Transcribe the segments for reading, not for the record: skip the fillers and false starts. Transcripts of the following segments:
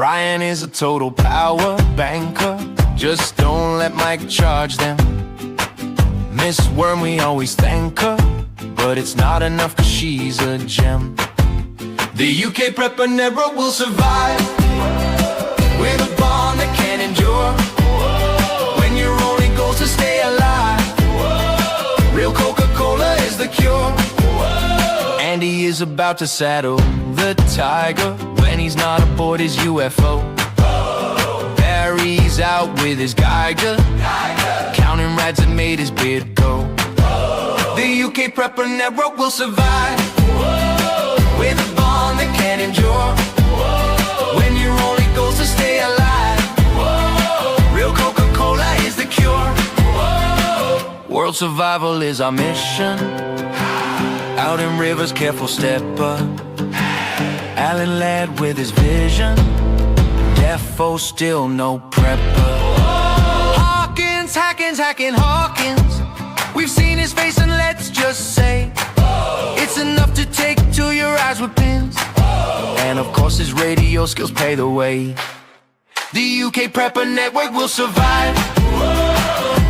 Brian is a total power banker. Just don't let Mike charge them. Miss Worm, we always thank her, but it's not enough cause she's a gem. The UK Prepper never will survive with a bond that can endure. When your only goal's to stay alive, real Coca-Cola is the cure. Andy is about to saddle the tiger when he's not aboard his UFO. Barry's out with his Geiger, counting rads that made his beard go. The UK Prepper Network will survive with a bond that can endure. When your only goal's to stay alive, real Coca-Cola is the cure. World survival is our mission. Out in rivers, careful stepper. Alan led with his vision. Defo still no prepper. Hawkins, hacking Hawkins. We've seen his face and let's just say it's enough to take to your eyes with pins. And of course his radio skills pay the way. The UK Prepper Network will survive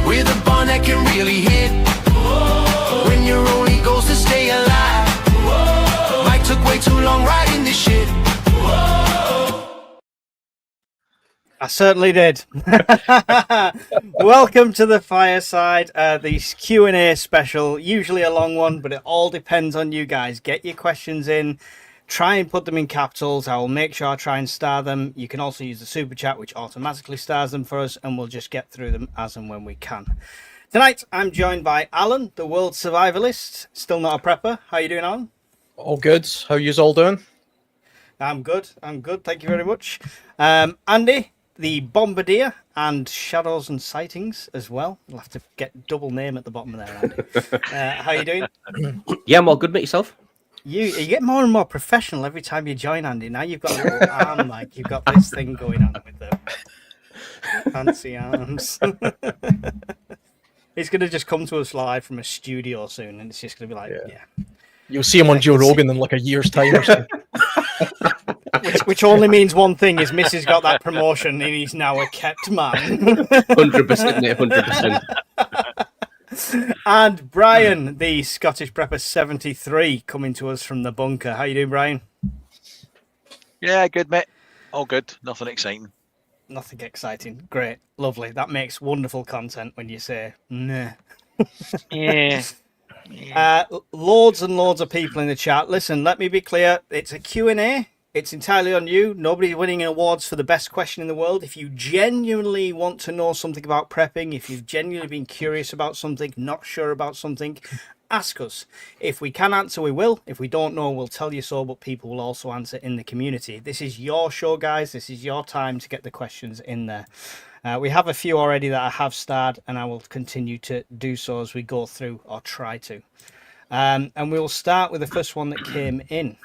with a bond that can really hit. When your only goal's to stay alive, Mike took way too long riding this shit. I certainly did. Welcome to the Fireside, the Q&A special. Usually a long one, but it all depends on you guys. Get your questions in. Try and put them in capitals. I will make sure I try and star them. You can also use the super chat, which automatically stars them for us, and we'll just get through them as and when we can. Tonight, I'm joined by Alan, the world survivalist. Still not a prepper. How are you doing, Alan? All good. How are you all doing? I'm good. Thank you very much. Andy, the bombardier and shadows and sightings as well. You'll have to get double name at the bottom of there, Andy. How are you doing? Yeah, I'm all good, mate. Yourself? You get more and more professional every time you join, Andy. Now you've got a little arm, like you've got this thing going on with the fancy arms. He's going to just come to us live from a studio soon, and it's just going to be like, yeah. You'll see him on Joe Rogan in like a year's time or something. Which only means one thing: his missus got that promotion, and he's now a kept man. 100%, mate. 100%. And Brian, the Scottish Prepper 73, coming to us from the bunker. How you doing, Brian? Yeah, good, mate. All good. Nothing exciting. Nothing exciting. Great. Lovely. That makes wonderful content when you say, nah. Yeah. Loads and loads of people in the chat. Listen, let me be clear. It's a Q&A. It's entirely on you. Nobody's winning awards for the best question in the world. If you genuinely want to know something about prepping, if you've genuinely been curious about something, not sure about something, ask us. If we can answer, we will. If we don't know, we'll tell you so, but people will also answer in the community. This is your show, guys. This is your time to get the questions in there. We have a few already that I have starred, and I will continue to do so as we go through, or try to. And we will start with the first one that came in,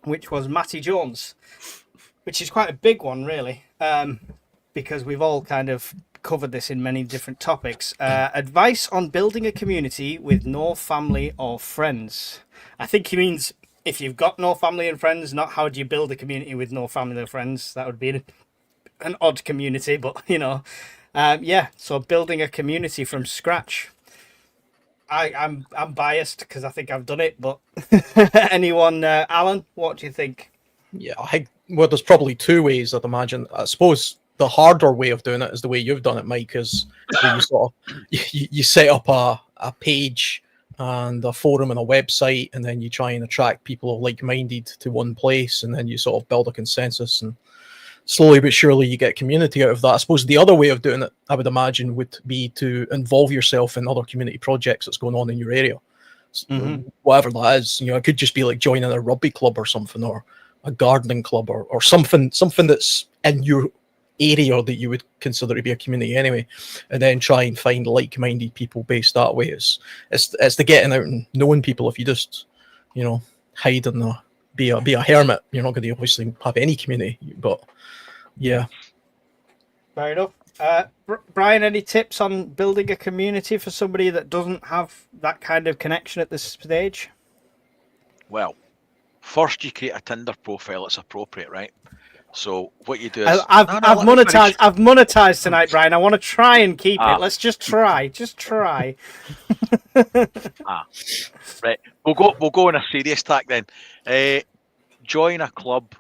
which was Matty Jones, which is quite a big one, really, because we've all kind of covered this in many different topics. Advice on building a community with no family or friends. I think he means if you've got no family and friends, not how do you build a community with no family or friends. That would be an odd community, but you know, so building a community from scratch. I'm biased because I think I've done it, but anyone, Alan, what do you think? Yeah, there's probably two ways, I'd imagine. I suppose the harder way of doing it is the way you've done it, Mike, is where you sort of you set up a page and a forum and a website, and then you try and attract people like-minded to one place, and then you sort of build a consensus, and slowly but surely you get community out of that. I suppose the other way of doing it, I would imagine, would be to involve yourself in other community projects that's going on in your area. Whatever that is, it could just be like joining a rugby club or something, or a gardening club, or something that's in your area that you would consider to be a community anyway, and then try and find like-minded people based that way. It's the getting out and knowing people. If you just hide and be a hermit, you're not going to obviously have any community. But yeah, fair enough. Brian, any tips on building a community for somebody that doesn't have that kind of connection at this stage? Well, first you create a Tinder profile that's appropriate, right? So what you do is I've let me finish. monetized tonight, Brian. I want to try and keep Ah. it. Let's just try. Right, we'll go on a serious tack then. Join a club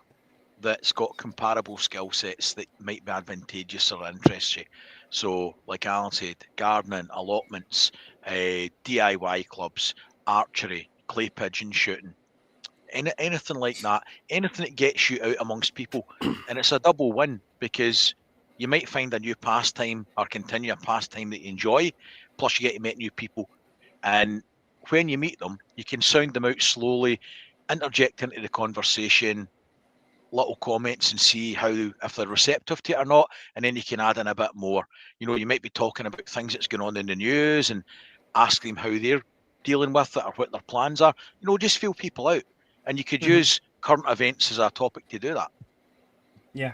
that's got comparable skill sets that might be advantageous or interest you. So, like Alan said, gardening, allotments, DIY clubs, archery, clay pigeon shooting, anything like that, anything that gets you out amongst people. And it's a double win because you might find a new pastime or continue a pastime that you enjoy, plus you get to meet new people. And when you meet them, you can sound them out slowly, interject into the conversation, little comments and see how if they're receptive to it or not, and then you can add in a bit more. You might be talking about things that's going on in the news and ask them how they're dealing with it or what their plans are. Just feel people out, and you could use current events as a topic to do that. Yeah.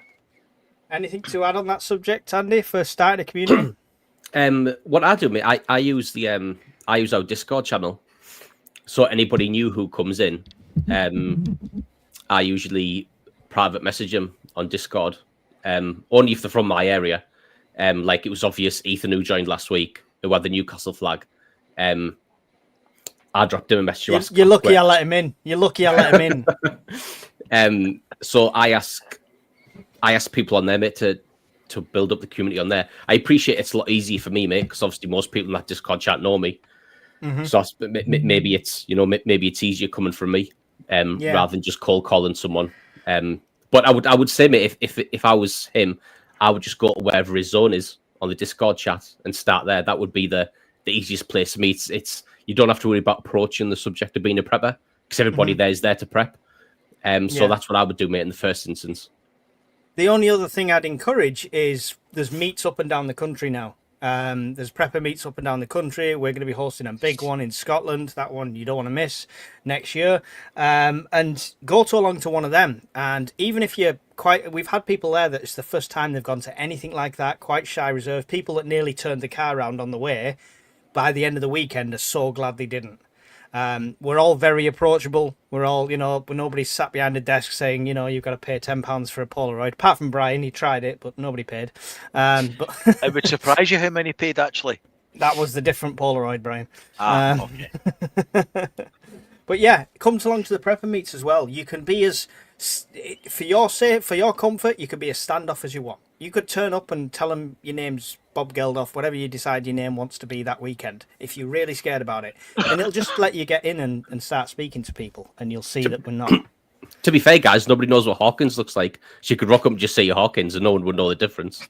Anything to add on that subject, Andy, for starting a community? What I do, mate, I use our Discord channel. So anybody new who comes in, I usually private message them on Discord. Only if they're from my area. Like it was obvious Ethan who joined last week, who had the Newcastle flag. I dropped him a message. You're lucky I let him in. You're lucky I let him in. So I ask people on there, mate, to build up the community on there. I appreciate it's a lot easier for me, mate, because obviously most people in that Discord chat know me. So maybe it's maybe it's easier coming from me rather than just cold calling someone. But I would say, mate, if I was him, I would just go to wherever his zone is on the Discord chat and start there. That would be the easiest place for me. It's you don't have to worry about approaching the subject of being a prepper because everybody there is there to prep. So that's what I would do, mate, in the first instance. The only other thing I'd encourage is there's meets up and down the country now. There's prepper meets up and down the country. We're going to be hosting a big one in Scotland. That one you don't want to miss next year. And go along to one of them. And even if you're we've had people there that it's the first time they've gone to anything like that, quite shy, reserved. People that nearly turned the car around on the way by the end of the weekend are so glad they didn't. We're all very approachable. We're all, nobody's sat behind a desk saying, you've got to pay £10 for a Polaroid. Apart from Brian, he tried it, but nobody paid. But it would surprise you how many paid, actually. That was the different Polaroid, Brian. Okay. But yeah, come along to the prepper meets as well. You can be for your comfort, you could be as standoff as you want. You could turn up and tell them your name's Bob Geldof, whatever you decide your name wants to be that weekend, if you're really scared about it. And it'll just let you get in and start speaking to people, and you'll see that we're not. To be fair, guys, nobody knows what Hawkins looks like. So you could rock up and just say you're Hawkins, and no one would know the difference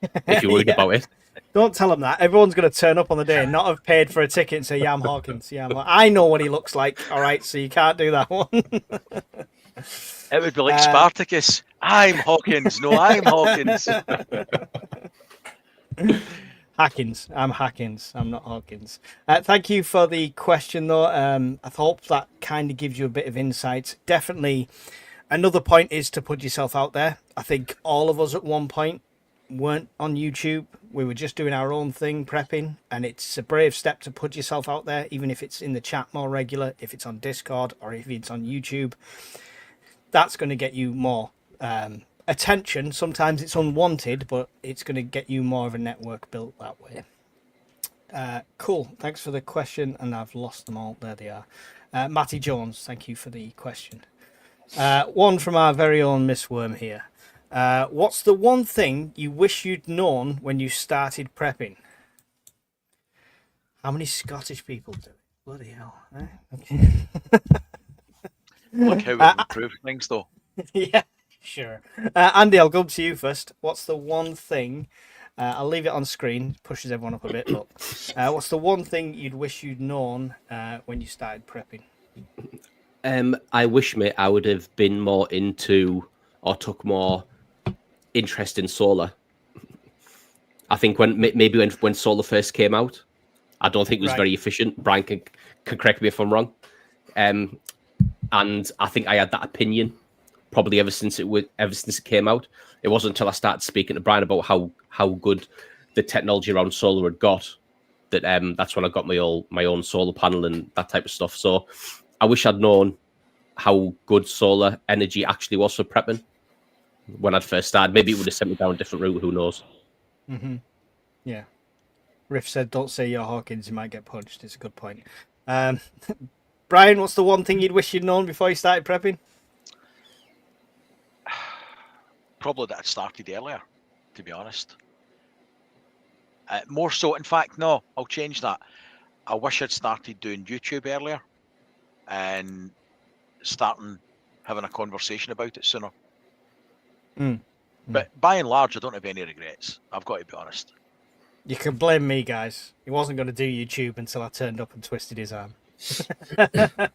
if you're worried about it. Don't tell them that. Everyone's going to turn up on the day and not have paid for a ticket and say, yeah, I'm Hawkins. Yeah, I know what he looks like. All right, so you can't do that one. It would be like Spartacus. I'm Hawkins. No, I'm Hawkins. Hackins. I'm Hackins. I'm not Hawkins. Thank you for the question, though. I hope that kind of gives you a bit of insight. Definitely, another point is to put yourself out there. I think all of us at one point weren't on YouTube. We were just doing our own thing, prepping, and it's a brave step to put yourself out there, even if it's in the chat more regular, if it's on Discord, or if it's on YouTube. That's going to get you more attention. Sometimes it's unwanted, but it's going to get you more of a network built that way. Cool. Thanks for the question, and I've lost them all. There they are. Matty Jones, thank you for the question. One from our very own Miss Worm here. What's the one thing you wish you'd known when you started prepping? How many Scottish people do it? Bloody hell. Okay. Look how we've improved things, though. Yeah, sure. Andy, I'll go to you first. What's the one thing... I'll leave it on screen. Pushes everyone up a bit. Look. What's the one thing you'd wish you'd known when you started prepping? I wish, mate, I would have been more into or took more interest in solar. I think when solar first came out, I don't think it was very efficient. Brian can correct me if I'm wrong. And I think I had that opinion probably ever since it came out. It wasn't until I started speaking to Brian about how good the technology around solar had got that that's when I got my own solar panel and that type of stuff. So I wish I'd known how good solar energy actually was for prepping. when I'd first started. Maybe it would have sent me down a different route. Who knows? Yeah. Riff said, "Don't say you're Hawkins. You might get punched." It's a good point. Brian, what's the one thing you'd wish you'd known before you started prepping? Probably that I'd started earlier, to be honest. More so, in fact, no, I'll change that. I wish I'd started doing YouTube earlier and having a conversation about it sooner. But by and large, I don't have any regrets. I've got to be honest. You can blame me, guys. He wasn't going to do YouTube until I turned up and twisted his arm. That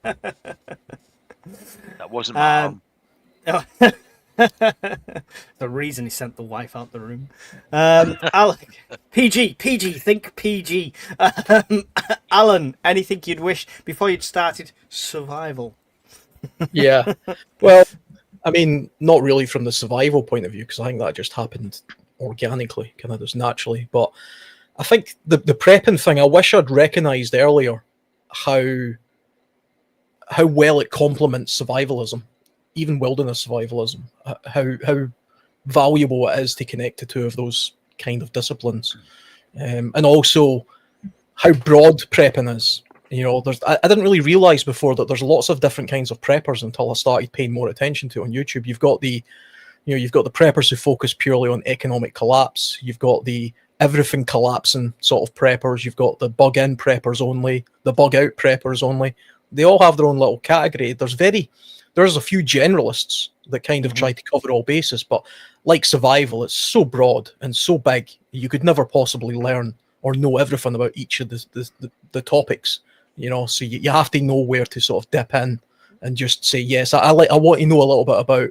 wasn't my arm. The reason he sent the wife out the room. Alec, PG, think PG. Alan, anything you'd wish before you'd started survival? Yeah. Well, I mean, not really from the survival point of view, because I think that just happened organically, kind of just naturally. But I think the prepping thing, I wish I'd recognised earlier how well it complements survivalism, even wilderness survivalism, how valuable it is to connect to two of those kind of disciplines, and also how broad prepping is. You know, I didn't really realize before that there's lots of different kinds of preppers until I started paying more attention to it on YouTube. You've got the preppers who focus purely on economic collapse. You've got the everything collapsing sort of preppers. You've got the bug in preppers only, the bug out preppers only. They all have their own little category. There's a few generalists that kind of try to cover all bases, but like survival, it's so broad and so big, you could never possibly learn or know everything about each of the topics. You know, so you have to know where to sort of dip in and just say, yes, I want to know a little bit about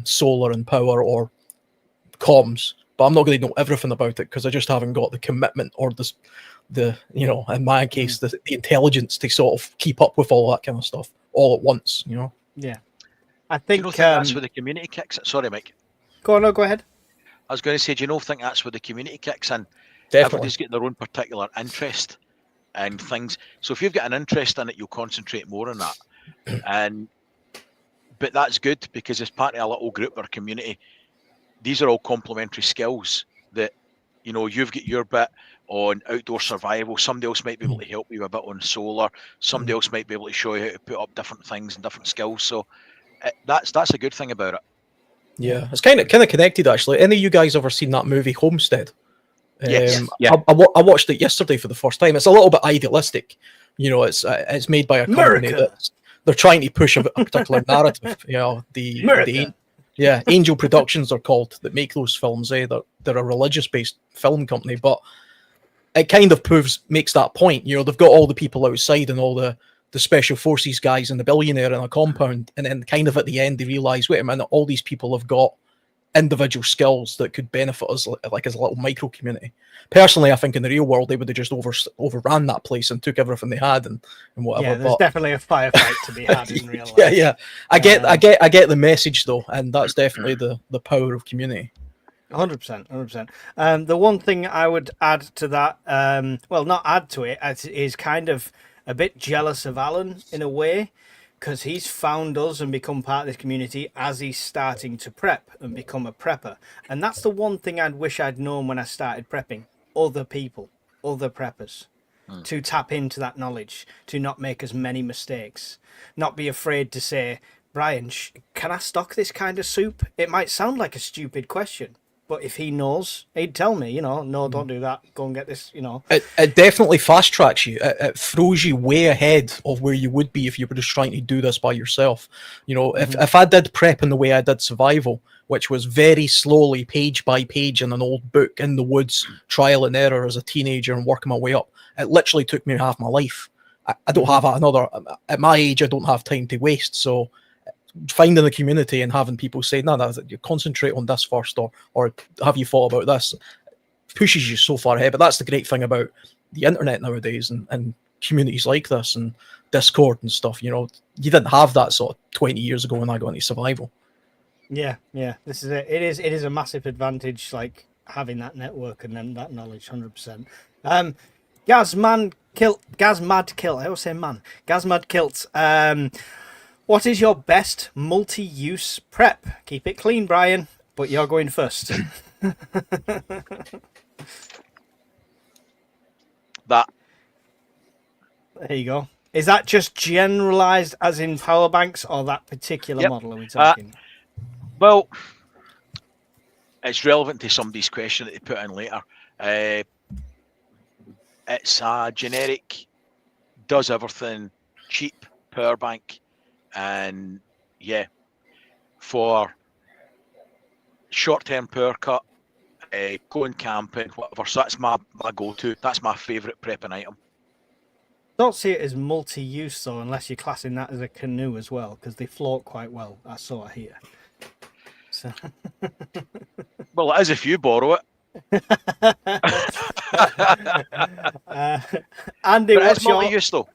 solar and power or comms, but I'm not going to know everything about it because I just haven't got the commitment or the in my case, the intelligence to sort of keep up with all that kind of stuff all at once, you know? Yeah. I think, that's where the community kicks in? Sorry, Mike. Go ahead. I was going to say, do you think that's where the community kicks in? Definitely. Everybody's getting their own particular interest and things. So if you've got an interest in it, you'll concentrate more on that. But that's good because as part of a little group or community, these are all complementary skills that, you've got your bit on outdoor survival. Somebody else might be able to help you a bit on solar. Somebody else might be able to show you how to put up different things and different skills. So that's a good thing about it. Yeah, it's kind of connected actually. Any of you guys ever seen that movie Homestead? Yes. Yeah. I watched it yesterday for the first time. It's a little bit idealistic, it's made by a company that they're trying to push a particular narrative. Angel Productions are called that make those films. They're a religious-based film company, but it kind of makes that point. They've got all the people outside and all the special forces guys and the billionaire in a compound, and then kind of at the end they realise, wait a minute, all these people have got individual skills that could benefit us like as a little micro community. Personally, I think in the real world they would have just overran that place and took everything they had and whatever. Yeah, there's definitely a firefight to be had in real life. Yeah. I get the message though, and that's definitely the power of community. 100%. The one thing I would add to that, not add to it, is kind of a bit jealous of Alan in a way, because he's found us and become part of this community as he's starting to prep and become a prepper. And that's the one thing I'd wish I'd known when I started prepping. Other people, other preppers, to tap into that knowledge, to not make as many mistakes, not be afraid to say, Brian, can I stock this kind of soup? It might sound like a stupid question, but if he knows, he'd tell me, no, don't do that. Go and get this, It definitely fast tracks you. It throws you way ahead of where you would be if you were just trying to do this by yourself. If I did prep in the way I did survival, which was very slowly, page by page in an old book in the woods, trial and error as a teenager and working my way up, it literally took me half my life. I don't have at my age, I don't have time to waste. So finding the community and having people say, no, you concentrate on this first, or have you thought about this, pushes you so far ahead. But that's the great thing about the internet nowadays and communities like this and Discord and stuff. You didn't have that sort of 20 years ago when I got into survival. Yeah, this is it. It is a massive advantage, like having that network and then that knowledge, 100%. Gazmad Kilt. I always say man. Gazmad Kilt. What is your best multi-use prep? Keep it clean, Brian, but you're going first. That. There you go. Is that just generalized as in power banks, or that particular model are we talking? Well, it's relevant to somebody's question that they put in later. It's a generic, does everything, cheap power bank, and yeah, for short-term power cut, going camping, whatever. So that's my go-to. That's my favourite prepping item. Don't see it as multi-use though, unless you're classing that as a canoe as well, because they float quite well. I saw it here. So. Well, it is if you borrow it. Andy, but what's it's multi-use though.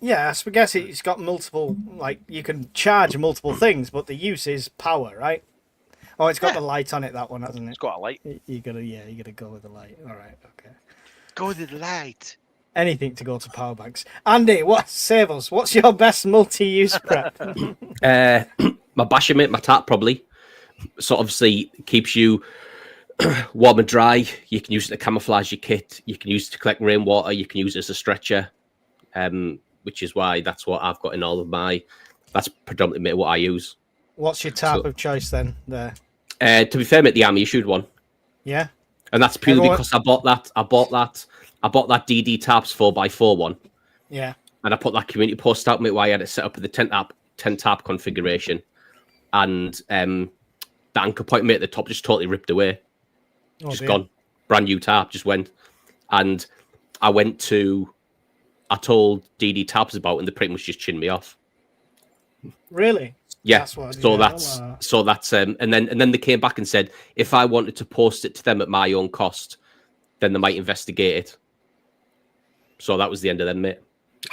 Yeah, I guess it's got multiple. Like you can charge multiple things, but the use is power, right? Oh, it's got the light on it. That one, hasn't it? It's got a light. You gotta go with the light. All right, okay. Go with the light. Anything to go to power banks. Andy, save us? What's your best multi-use prep? My basher mate, my tap probably. So obviously keeps you warm and dry. You can use it to camouflage your kit. You can use it to collect rainwater. You can use it as a stretcher, which is why that's what I've got in all of my. That's predominantly what I use. What's your tap of choice then? There. To be fair, mate, the army issued one. Yeah. And that's purely because I bought that DD Taps 4x4 one. Yeah. And I put that community post out, mate, where I had it set up with the 10 tap configuration. And the anchor point, mate, at the top just totally ripped away. Gone. Brand new tap, just went. And I told DD Taps about it, and they pretty much just chinned me off. Really? Yeah. That's and then they came back and said if I wanted to post it to them at my own cost, then they might investigate it. So that was the end of them, mate.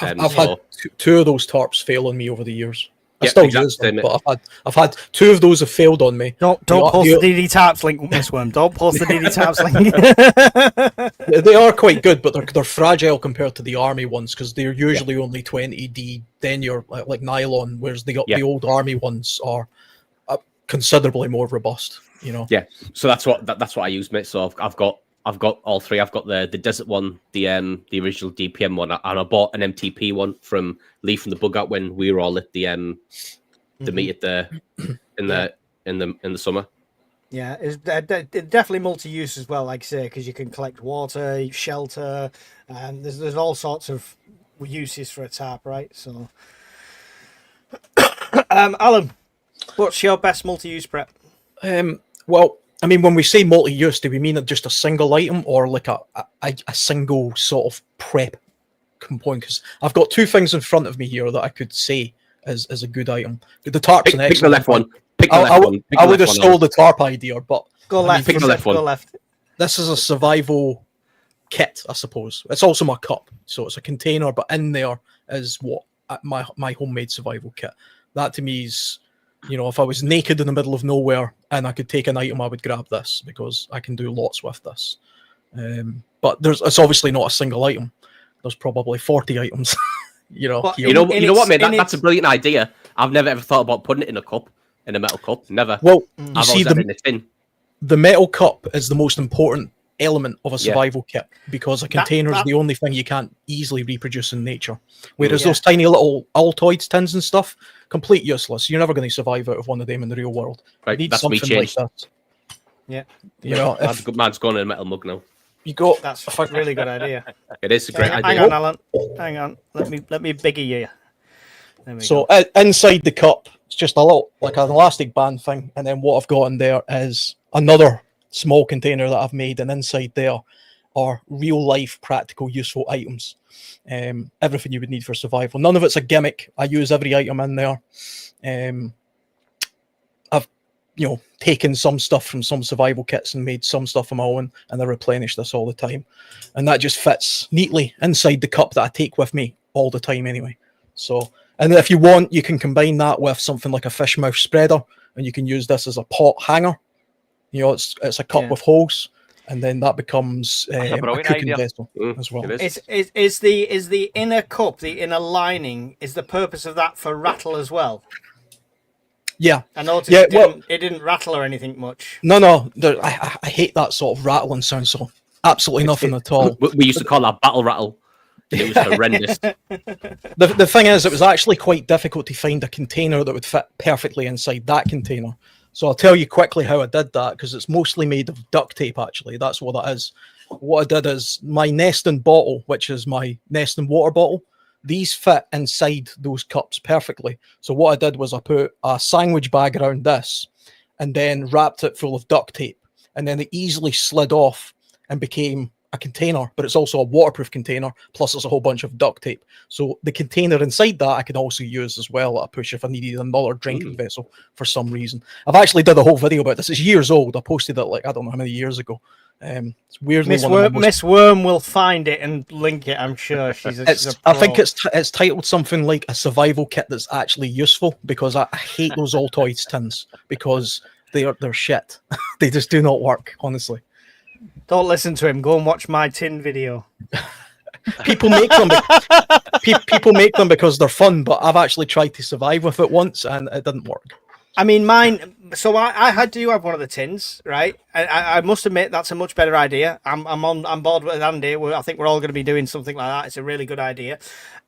I've had two of those tarps fail on me over the years. I Yeah, still exactly, use them, mate. but I've had two of those have failed on me. Don't post the DD Taps link, Miss Worm. Don't post the DD Taps link. They are quite good, but they're fragile compared to the army ones because they're usually only 20D denier, like nylon, whereas the old army ones are considerably more robust. You know. Yeah. So that's what I use, mate. So I've got all three. I've got the desert one, the original DPM one, and I bought an MTP one from Lee from the Bug Out when we were all at the meet at in the summer. Yeah, it's definitely multi-use as well, like I say, because you can collect water, shelter, and there's all sorts of uses for a tarp, right? So, Alan, what's your best multi-use prep? Well, I mean, when we say multi-use, do we mean just a single item or like a single sort of prep component? Because I've got two things in front of me here that I could say as a good item. The tarp's an excellent. Pick the left one. I would have stole the tarp idea, but go left. Pick the left one. Go left. This is a survival kit, I suppose. It's also my cup, so it's a container, but in there is what my homemade survival kit. That to me is, you know, if I was naked in the middle of nowhere and I could take an item, I would grab this because I can do lots with this. But it's obviously not a single item. There's probably 40 items. You know, But you know what, mate? That's a brilliant idea. I've never ever thought about putting it in a metal cup. Never. Well, I've you see, always had it in a tin. the metal cup is the most important element of a survival kit because a container is the only thing you can't easily reproduce in nature. Whereas those tiny little Altoids tins and stuff, complete useless. You're never going to survive out of one of them in the real world. Right, you need that's something me changed. like that. Yeah, you know, man's gone in a metal mug now. You go. that's a really good idea. It is a great idea. Hang on, Alan. Hang on. Let me biggie you. There we So go. inside the cup, it's just a little like an elastic band thing, and then what I've got in there is another small container that I've made, and inside there are real life, practical, useful items. Everything you would need for survival. None of it's a gimmick. I use every item in there. I've taken some stuff from some survival kits and made some stuff of my own, and I replenish this all the time, and that just fits neatly inside the cup that I take with me all the time anyway. So, and if you want, you can combine that with something like a fish mouth spreader, and you can use this as a pot hanger. You know, it's a cup with holes, and then that becomes a brilliant cooking idea. vessel as well. It is. Is the inner cup, the inner lining, is the purpose of that for rattle as well? Yeah, I noticed yeah. it didn't rattle or anything much. No. I hate that sort of rattling sound. So absolutely nothing at all. We used to call that battle rattle. It was horrendous. The thing is, it was actually quite difficult to find a container that would fit perfectly inside that container. So I'll tell you quickly how I did that, because it's mostly made of duct tape, actually. That's what it is. What I did is my Neston bottle, which is my Neston water bottle, these fit inside those cups perfectly. So what I did was I put a sandwich bag around this and then wrapped it full of duct tape. And then it easily slid off and became a container, but it's also a waterproof container, plus there's a whole bunch of duct tape. So the container inside that I could also use as well at a push if I needed another drinking vessel for some reason. I've actually did a whole video about this. It's years old. I posted it like, I don't know how many years ago. It's weirdly Miss Worm will find it and link it, I'm sure. She's a I pro. think it's titled something like a survival kit that's actually useful, because I hate those Altoids tins because they're shit. They just do not work, honestly. Don't listen to him. Go and watch my tin video. People make them. People make them because they're fun, but I've actually tried to survive with it once and it didn't work. I mean, mine. So I do have one of the tins, right? I must admit that's a much better idea. I'm on board with Andy. I think we're all going to be doing something like that. It's a really good idea.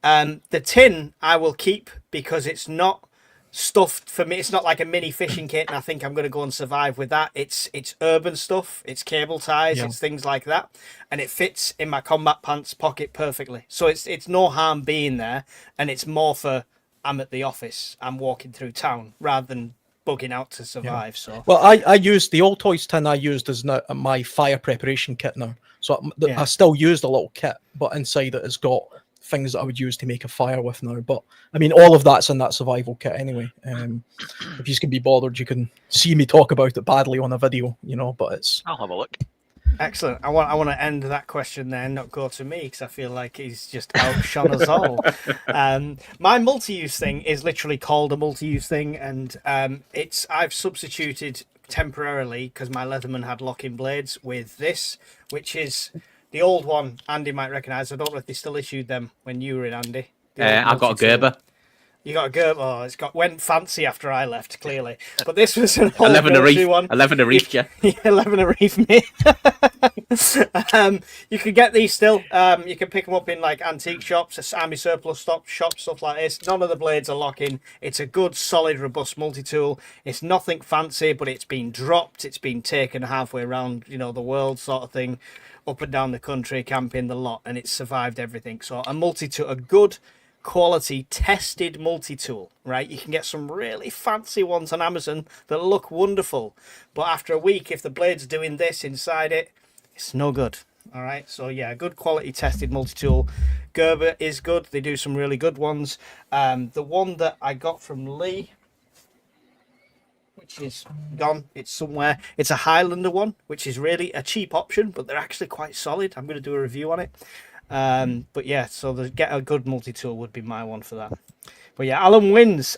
The tin I will keep because it's not stuffed for me. It's not like a mini fishing kit, and I think I'm going to go and survive with that. It's urban stuff. It's cable ties. Yeah. It's things like that, and it fits in my combat pants pocket perfectly. So it's no harm being there, and it's more for I'm at the office, I'm walking through town rather than bugging out to survive. So Well, I used the Altoids tin. I used as now my fire preparation kit now. So I still used a little kit, but inside it has got things that I would use to make a fire with now. But I mean, all of that's in that survival kit anyway. If you can be bothered, you can see me talk about it badly on a video, but it's... I'll have a look. excellent. I want to end that question there and not go to me because I feel like he's just outshone us all. My multi-use thing is literally called a multi-use thing, and I've substituted temporarily because my Leatherman had locking blades with this, which is the old one. Andy might recognise. I don't know if they still issued them when you were in, Andy. I've got a Gerber. You got a Gerber. Oh, went fancy after I left, clearly. But this was an old 11 a reef. one. 11 a reef, yeah. 11 a reef, mate. You can get these still. You can pick them up in like antique shops, army surplus shops, stuff like this. None of the blades are locking. It's a good, solid, robust multi-tool. It's nothing fancy, but it's been dropped. It's been taken halfway around, the world sort of thing, up and down the country, camping the lot, and it's survived everything. So a multi-tool, a good quality tested multi-tool, right? You can get some really fancy ones on Amazon that look wonderful, but after a week, if the blade's doing this inside it, it's no good. All right, so yeah, good quality tested multi-tool. Gerber is good. They do some really good ones. The one that I got from Lee, which is gone, it's somewhere, it's a Highlander one, which is really a cheap option, but they're actually quite solid. I'm going to do a review on it. But yeah, so get a good multi-tool would be my one for that. But yeah, Alan wins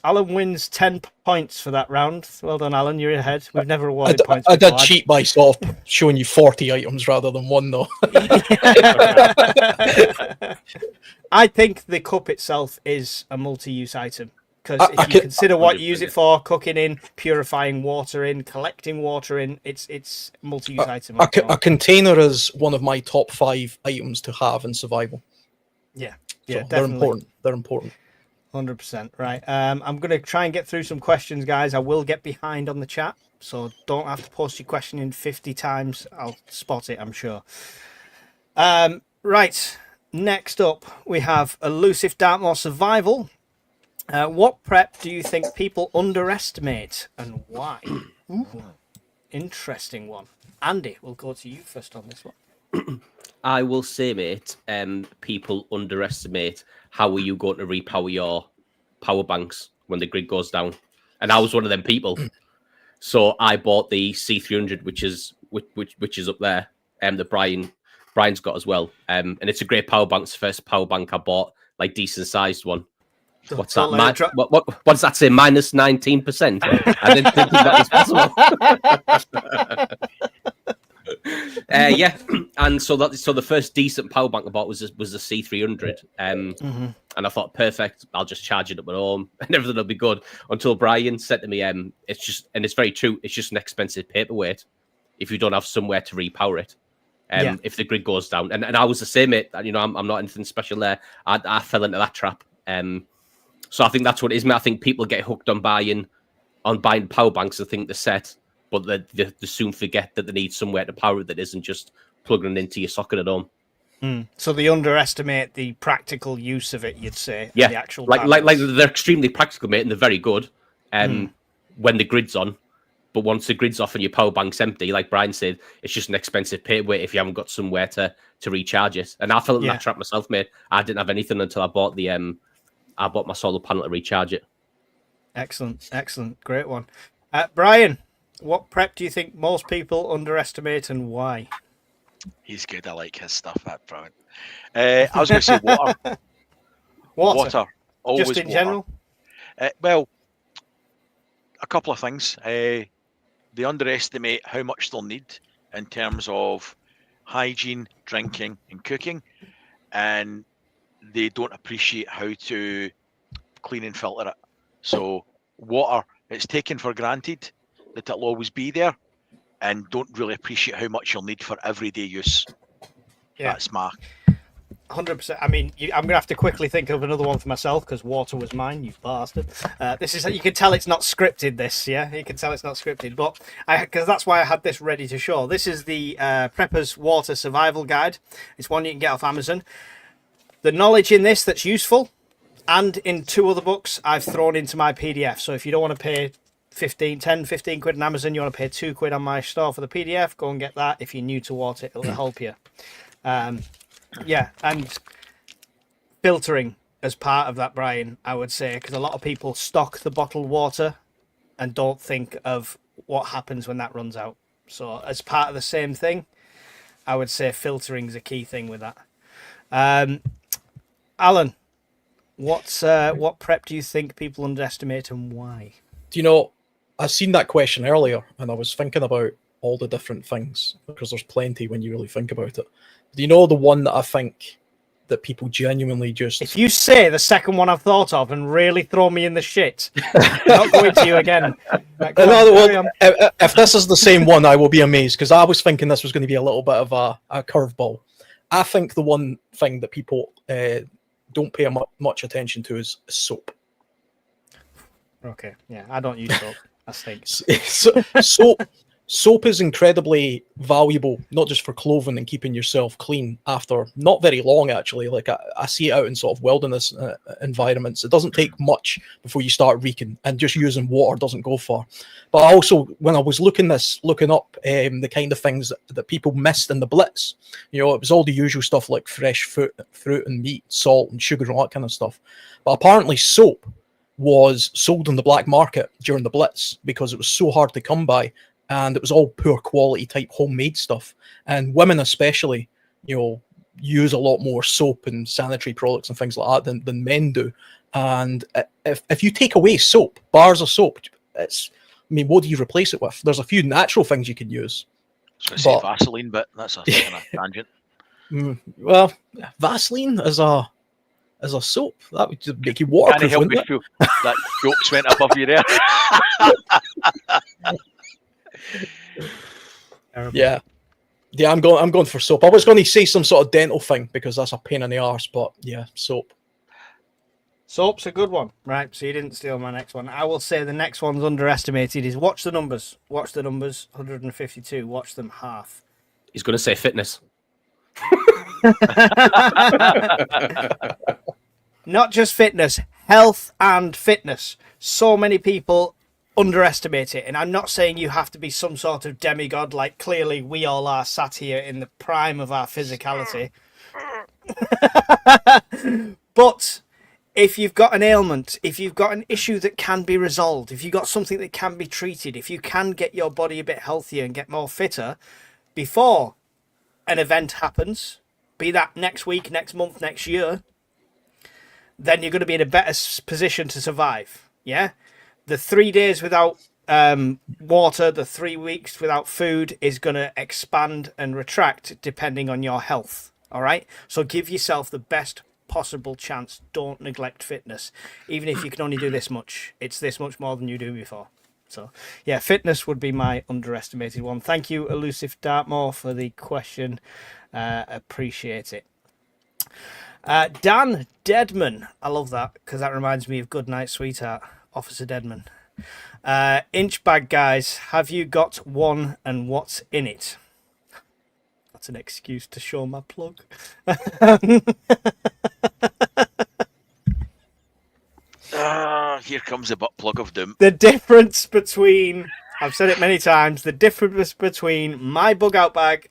10 points for that round. Well done, Alan, you're ahead. We've never awarded points I before. did cheat by sort of showing you 40 items rather than one, though. I think the cup itself is a multi-use item. Because if you consider what you use it for, cooking in, purifying water in, collecting water in, it's multi-use item. A container is one of my top 5 items to have in survival. Yeah, So definitely. they're important. They're important. 100%. Right. I'm going to try and get through some questions, guys. I will get behind on the chat, so don't have to post your question in 50 times. I'll spot it, I'm sure. Right. Next up, we have Elusive Dartmoor Survival. What prep do you think people underestimate and why? Ooh, interesting one. Andy, we'll go to you first on this one. I will say, mate, people underestimate how are you going to repower your power banks when the grid goes down. And I was one of them people. So I bought the C300, which is up there, that Brian's got as well. And it's a great power bank. It's the first power bank I bought, like decent sized one. What's that? What does that say? Minus 19%. I didn't think that was possible. Yeah, and so the first decent power bank I bought was the C300, and I thought, perfect, I'll just charge it up at home and everything will be good. Until Brian said to me, it's just, and it's very true, it's just an expensive paperweight if you don't have somewhere to repower it. If the grid goes down, and I was the same, mate. You know, I'm not anything special there. I fell into that trap. So I think that's what it is, mate. I think people get hooked on buying power banks and think they're set, but they soon forget that they need somewhere to power it that isn't just plugging it into your socket at home. So they underestimate the practical use of it, you'd say. Yeah, the actual like they're extremely practical, mate, and they're very good when the grid's on. But once the grid's off and your power bank's empty, like Brian said, it's just an expensive paperweight if you haven't got somewhere to recharge it. And I fell in that trap myself, mate. I didn't have anything until I bought my solar panel to recharge it. Excellent, great one. Brian, what prep do you think most people underestimate and why? He's good. I like his stuff. That Brian. I was going to say water. Water. Always just in water. general. Well, a couple of things. They underestimate how much they'll need in terms of hygiene, drinking, and cooking, and they don't appreciate how to clean and filter it. So water, it's taken for granted that it'll always be there, and don't really appreciate how much you'll need for everyday use. Yeah. That's my 100%. I mean, I'm going to have to quickly think of another one for myself because water was mine, you bastard. This is, you can tell it's not scripted, this, yeah? You can tell it's not scripted, but because that's why I had this ready to show. This is the Prepper's Water Survival Guide. It's one you can get off Amazon. The knowledge in this that's useful, and in 2 other books, I've thrown into my PDF. So if you don't want to pay 15 quid on Amazon, you want to pay £2 on my store for the PDF, go and get that. If you're new to water, it'll help you. Yeah, and filtering as part of that, Brian, I would say, because a lot of people stock the bottled water and don't think of what happens when that runs out. So as part of the same thing, I would say filtering is a key thing with that. Alan, what prep do you think people underestimate and why? Do you know, I seen that question earlier and I was thinking about all the different things because there's plenty when you really think about it. Do you know the one that I think that people genuinely just... If you say the second one I've thought of and really throw me in the shit, I'm not going to you again. Right, if this is the same one, I will be amazed because I was thinking this was going to be a little bit of a curveball. I think the one thing that people don't pay much attention to is soap. Okay, yeah, I don't use soap. I stink. Soap is incredibly valuable, not just for clothing and keeping yourself clean after not very long, actually. Like I see it out in sort of wilderness environments. It doesn't take much before you start reeking, and just using water doesn't go far. But also, when I was looking up the kind of things that people missed in the Blitz, you know, it was all the usual stuff like fresh fruit and meat, salt and sugar and all that kind of stuff. But apparently soap was sold on the black market during the Blitz because it was so hard to come by. And it was all poor quality type homemade stuff. And women especially, you know, use a lot more soap and sanitary products and things like that than men do. And if you take away soap, bars of soap, what do you replace it with? There's a few natural things you can use. I was going to say Vaseline, but that's a kind of tangent. Well, Vaseline as a soap, that would just make you waterproof. Can't help me feel that jokes went above you there. Yeah, I'm going for soap. I was going to say some sort of dental thing because that's a pain in the arse, but yeah, soap. Soap's a good one, right? So you didn't steal my next one. I will say the next one's underestimated is watch the numbers. 152. Watch them half. He's going to say fitness. Not just fitness, health and fitness. So many people underestimate it, and I'm not saying you have to be some sort of demigod, like clearly we all are sat here in the prime of our physicality. But if you've got an ailment, if you've got an issue that can be resolved, if you've got something that can be treated, if you can get your body a bit healthier and get more fitter before an event happens, be that next week, next month, next year, then you're going to be in a better position to survive. Yeah? The 3 days without water, the 3 weeks without food is going to expand and retract depending on your health. All right. So give yourself the best possible chance. Don't neglect fitness. Even if you can only do this much, it's this much more than you do before. So, yeah, fitness would be my underestimated one. Thank you, Elusive Dartmoor, for the question. Appreciate it. Dan Deadman. I love that because that reminds me of Good Night, Sweetheart, Officer Deadman. Inch bag, guys. Have you got one and what's in it? That's an excuse to show my plug. Here comes the butt plug of doom. The difference between, I've said it many times, the difference between my bug out bag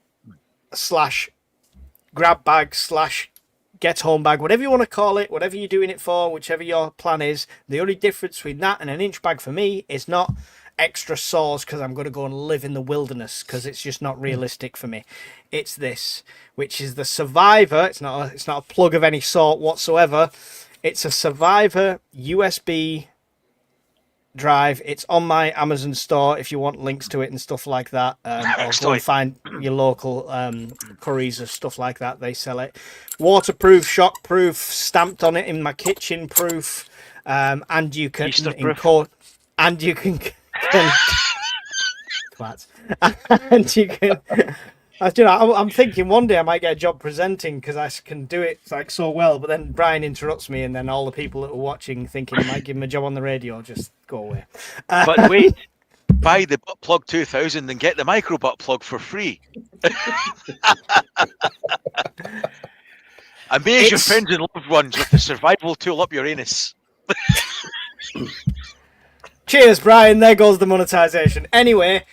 / grab bag / get home bag, whatever you want to call it, whatever you're doing it for, whichever your plan is, the only difference between that and an inch bag for me is not extra saws because I'm going to go and live in the wilderness because it's just not realistic for me. It's this, which is the Survivor. It's not a plug of any sort whatsoever. It's a Survivor USB drive. It's on my Amazon store if you want links to it and stuff like that. Or go and find your local Currys or stuff like that. They sell it. Waterproof, shockproof, stamped on it in my kitchen proof. And you can encode, and you can and you can. I'm thinking one day I might get a job presenting because I can do it like so well. But then Brian interrupts me, and then all the people that are watching thinking I might give him a job on the radio just go away. But wait, buy the butt plug 2000 and get the micro butt plug for free. Amaze your friends and loved ones with the survival tool up your anus. Cheers, Brian. There goes the monetization. Anyway.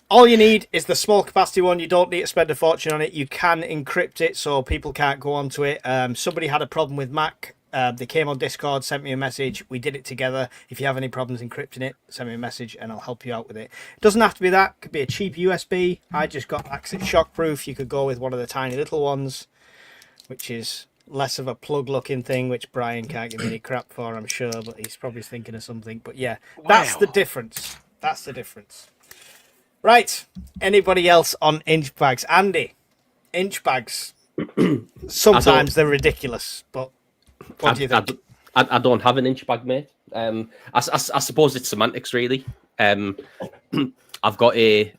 All you need is the small capacity one. You don't need to spend a fortune on it. You can encrypt it so people can't go onto it. Somebody had a problem with Mac. They came on Discord, sent me a message. We did it together. If you have any problems encrypting it, send me a message and I'll help you out with it. It doesn't have to be that. It could be a cheap USB. I just got Access Shockproof. You could go with one of the tiny little ones, which is less of a plug looking thing, which Brian can't give me any crap for, I'm sure, but he's probably thinking of something. But yeah, that's the difference. That's the difference. Right. Anybody else on inch bags? Andy, inch bags. Sometimes they're ridiculous, but what do you think? I don't have an inch bag, mate. I suppose it's semantics, really. I've got a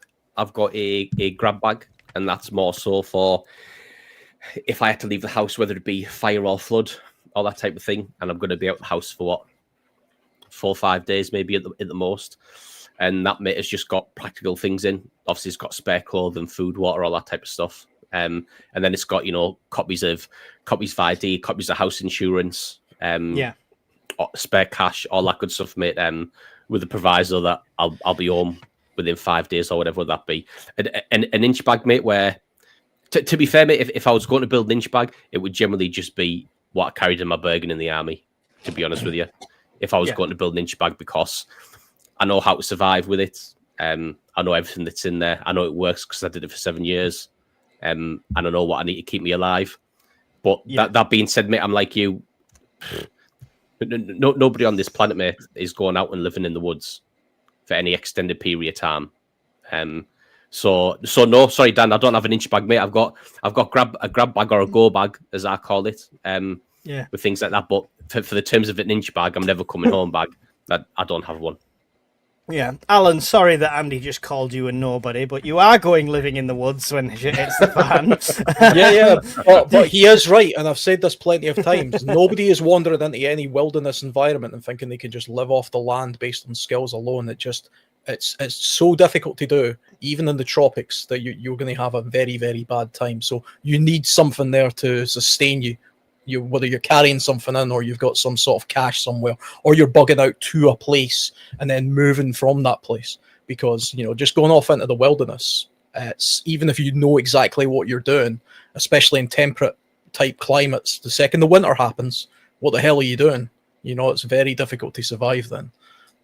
grab bag, and that's more so for if I had to leave the house, whether it be fire or flood, all that type of thing, and I'm going to be out of the house for what, 4 or 5 days, maybe at the most. And that mate has just got practical things in. Obviously, it's got spare clothing, food, water, all that type of stuff. And then it's got, copies of ID, copies of house insurance, spare cash, all that good stuff, mate. With the proviso that I'll be home within 5 days or whatever that be. An inch bag, mate, where, to be fair, mate, if I was going to build an inch bag, it would generally just be what I carried in my Bergen in the army, to be honest with you. If I was going to build an inch bag, because I know how to survive with it. I know everything that's in there. I know it works because I did it for 7 years. And I know what I need to keep me alive. But that being said, mate, I'm like you. Nobody on this planet, mate, is going out and living in the woods for any extended period of time. So no, sorry, Dan, I don't have an inch bag, mate. I've got a grab bag or a go bag, as I call it. With things like that. But for the terms of an inch bag, I'm never coming home bag. That I don't have one. Yeah, Alan, sorry that Andy just called you a nobody, but you are going living in the woods when shit hits the fan. But he is right, and I've said this plenty of times. Nobody is wandering into any wilderness environment and thinking they can just live off the land based on skills alone. It's so difficult to do, even in the tropics, that you're going to have a very, very bad time. So you need something there to sustain you. Whether you're carrying something in, or you've got some sort of cash somewhere, or you're bugging out to a place and then moving from that place. Because, just going off into the wilderness, it's, even if you know exactly what you're doing, especially in temperate type climates, the second the winter happens, what the hell are you doing? It's very difficult to survive then.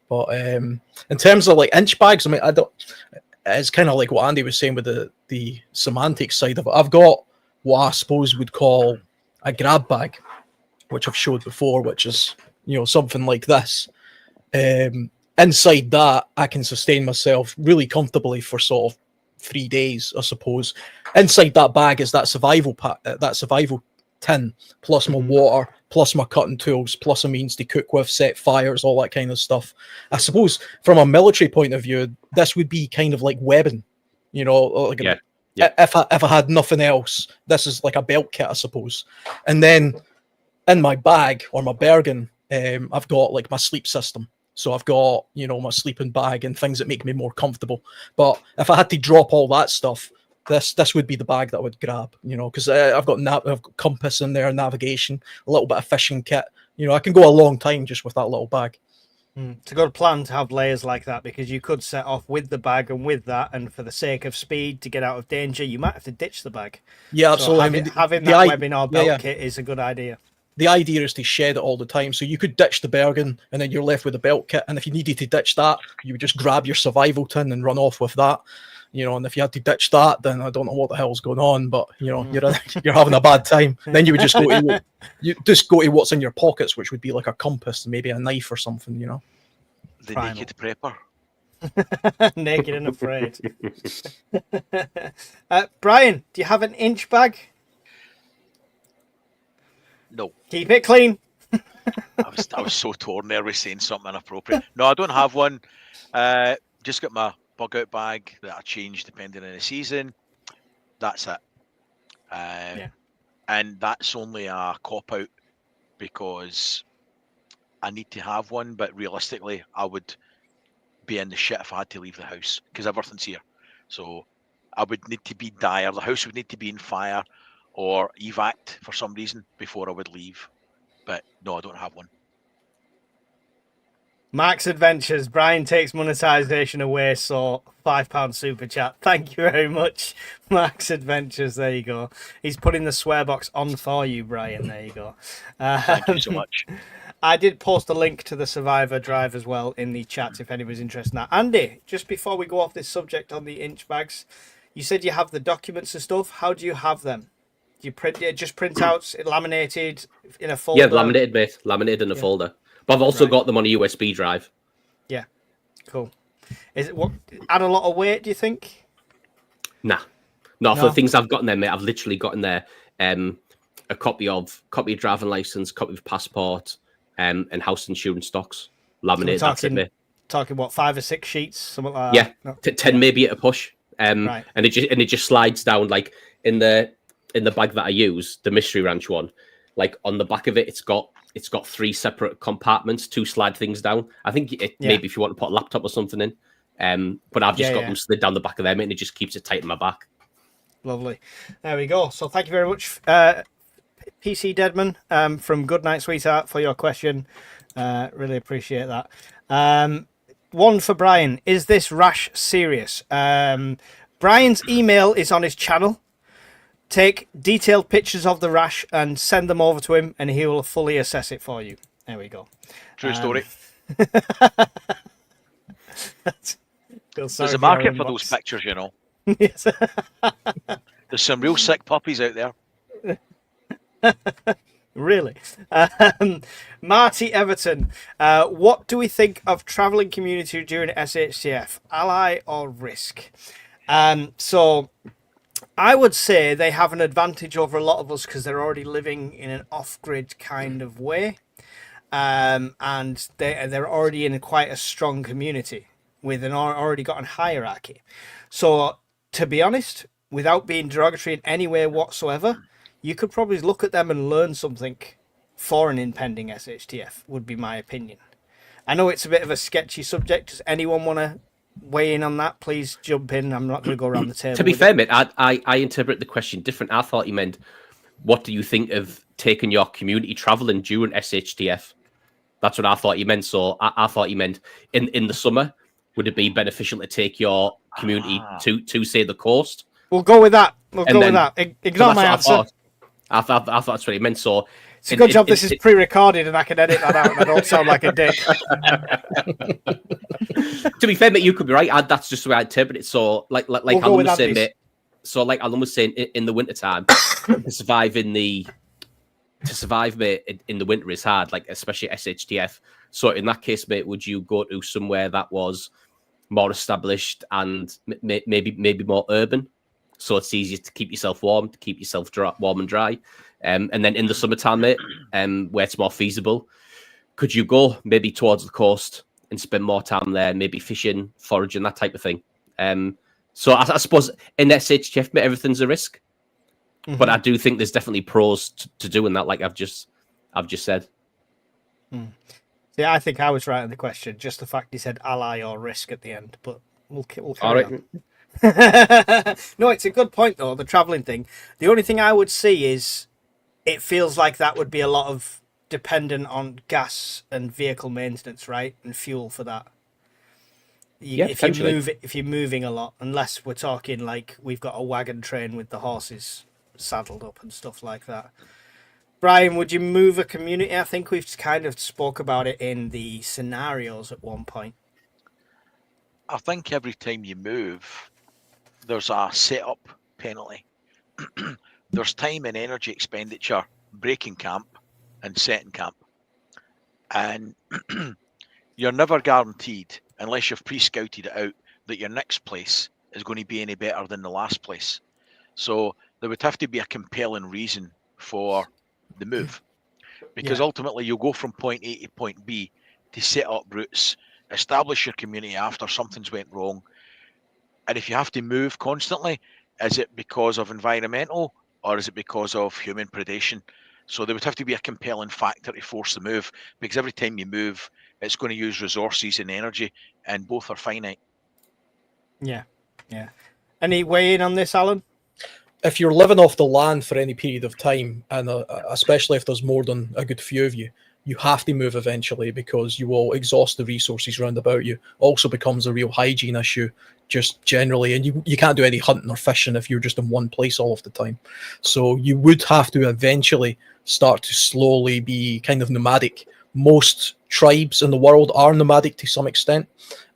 But in terms of like inch bags, I mean, it's kind of like what Andy was saying with the semantic side of it. I've got what I suppose would call a grab bag, which I've showed before, which is, something like this. inside that, I can sustain myself really comfortably for sort of 3 days, I suppose. Inside that bag is that survival that survival tin, plus my water, plus my cutting tools, plus a means to cook with, set fires, all that kind of stuff. I suppose from a military point of view, this would be kind of like webbing, you know, like if I had nothing else, this is like a belt kit, I suppose. And then in my bag or my Bergen, I've got like my sleep system. So I've got, you know, my sleeping bag and things that make me more comfortable. But if I had to drop all that stuff, this would be the bag that I would grab, you know, because I've got compass in there, navigation, a little bit of fishing kit. You know, I can go a long time just with that little bag. It's a good plan to have layers like that, because you could set off with the bag and with that, and for the sake of speed, to get out of danger, you might have to ditch the bag. Yeah, so absolutely. having that webbing or belt kit is a good idea. The idea is to shed it all the time. So you could ditch the Bergen and then you're left with a belt kit. And if you needed to ditch that, you would just grab your survival tin and run off with that. You know, and if you had to ditch that, then I don't know what the hell's going on, but you know, you're having a bad time. Then you would just go to what's in your pockets, which would be like a compass, maybe a knife or something, you know. The naked prepper. Naked and afraid. Brian, do you have an inch bag? No. Keep it clean. I was so torn there with saying something inappropriate. No, I don't have one. Just got my bug out bag that I change depending on the season. That's it. And that's only a cop out because I need to have one, but realistically I would be in the shit if I had to leave the house because everything's here. So I would need to be dire. The house would need to be in fire or evac for some reason before I would leave. But no, I don't have one. Mark's Adventures. Brian takes monetization away, so £5 super chat. Thank you very much, Mark's Adventures. There you go. He's putting the swear box on for you, Brian. There you go. Thank you so much. I did post a link to the Survivor drive as well in the chat if anybody's interested in that. Andy, just before we go off this subject on the inch bags, you said you have the documents and stuff. How do you have them? Do you print it? Just print out laminated in a folder? Yeah, laminated, mate. Laminated in a folder. But I've also got them on a USB drive. Yeah, cool. Is it add a lot of weight? Do you think? Nah, no. For the things I've got in there, mate, I've literally got in there a copy of driving license, copy of passport, and house insurance stocks. Laminated. So that's it, mate. Talking what, 5 or 6 sheets, something like that. Yeah, 10 maybe at a push. And it just slides down like in the bag that I use, the Mystery Ranch one. Like on the back of it, it's got 3 separate compartments to slide things down. I think maybe if you want to put a laptop or something in. But I've just got them slid down the back of them, and it just keeps it tight in my back. Lovely. There we go. So thank you very much, PC Deadman from Goodnight Sweetheart, for your question. Really appreciate that. One for Brian. Is this rash serious? Brian's email is on his channel. Take detailed pictures of the rash and send them over to him, and he will fully assess it for you. There we go. True story. There's a market for those pictures, you know. Yes. There's some real sick puppies out there. Really? Marty Everton, what do we think of travelling community during SHTF? Ally or risk? So I would say they have an advantage over a lot of us because they're already living in an off-grid kind of way. And they're already in quite a strong community with an already got a hierarchy. So to be honest, without being derogatory in any way whatsoever, you could probably look at them and learn something for an impending SHTF, would be my opinion. I know it's a bit of a sketchy subject. Does anyone want to weigh in on that? Please jump in. I'm not going to go around the table. To be fair, mate, I interpret the question different. I thought you meant, what do you think of taking your community travelling during SHTF? That's what I thought you meant. So I thought you meant in the summer, would it be beneficial to take your community to say the coast? We'll go with that. Ignore my answer. I thought that's what he meant. So it's a good job this is pre-recorded and I can edit that out and I don't sound like a dick. To be fair, mate, you could be right. That's just the way I interpret it. So like Alan was saying, mate. So like Alan was saying, in the wintertime, to survive, mate, in the winter is hard, like especially SHTF. So in that case, mate, would you go to somewhere that was more established and maybe more urban, so it's easier to keep yourself warm, to keep yourself warm and dry, and then in the summertime, mate, where it's more feasible, could you go maybe towards the coast and spend more time there, maybe fishing, foraging, that type of thing? So I suppose in SHTF, mate, everything's a risk, but I do think there's definitely pros to doing that, like I've just said. Yeah, I think I was right on the question. Just the fact he said ally or risk at the end, but we'll All carry right. on. No, it's a good point though. The traveling thing. The only thing I would see is it feels like that would be a lot of dependent on gas and vehicle maintenance, right, and fuel for that. Yeah, potentially. If you're moving a lot, unless we're talking like we've got a wagon train with the horses saddled up and stuff like that. Brian, would you move a community? I think we've kind of spoke about it in the scenarios at one point. I think every time you move, there's a setup penalty. There's time and energy expenditure breaking camp and setting camp. And you're never guaranteed, unless you've pre-scouted it out, that your next place is going to be any better than the last place. So there would have to be a compelling reason for the move, because ultimately you'll go from point A to point B to set up routes, establish your community after something's went wrong. And if you have to move constantly, is it because of environmental or is it because of human predation? So there would have to be a compelling factor to force the move, because every time you move, it's going to use resources and energy, and both are finite. Yeah. Any weigh in on this, Alan? If you're living off the land for any period of time, and especially if there's more than a good few of you, you have to move eventually, because you will exhaust the resources round about you. Also becomes a real hygiene issue just generally, and you can't do any hunting or fishing if you're just in one place all of the time. So you would have to eventually start to slowly be kind of nomadic. Most tribes in the world are nomadic to some extent,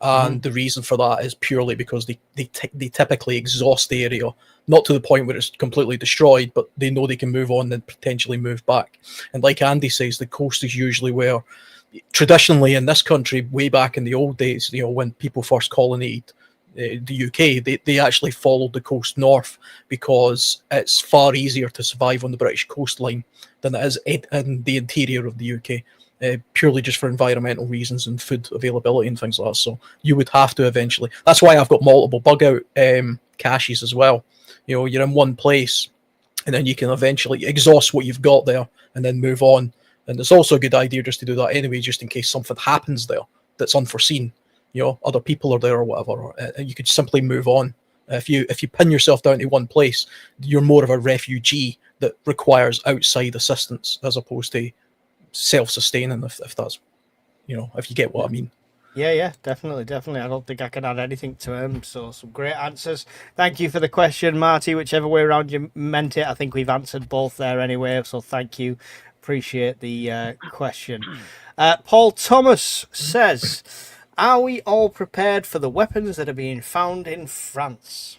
and the reason for that is purely because they typically exhaust the area, not to the point where it's completely destroyed, but they know they can move on and potentially move back. And like Andy says, the coast is usually where, traditionally in this country, way back in the old days, when people first colonized the UK, they actually followed the coast north, because it's far easier to survive on the British coastline than it is in the interior of the UK. Purely just for environmental reasons and food availability and things like that. So you would have to eventually. That's why I've got multiple bug out caches as well. You're in one place, and then you can eventually exhaust what you've got there and then move on. And it's also a good idea just to do that anyway, just in case something happens there that's unforeseen. Other people are there or whatever. You could simply move on. If you pin yourself down to one place, you're more of a refugee that requires outside assistance as opposed to self-sustaining, if that's, if you get what I mean. Yeah, definitely. I don't think I can add anything to him. So some great answers. Thank you for the question, Marty. Whichever way around you meant it, I think we've answered both there anyway. So thank you. Appreciate the question. Paul Thomas says, are we all prepared for the weapons that are being found in France?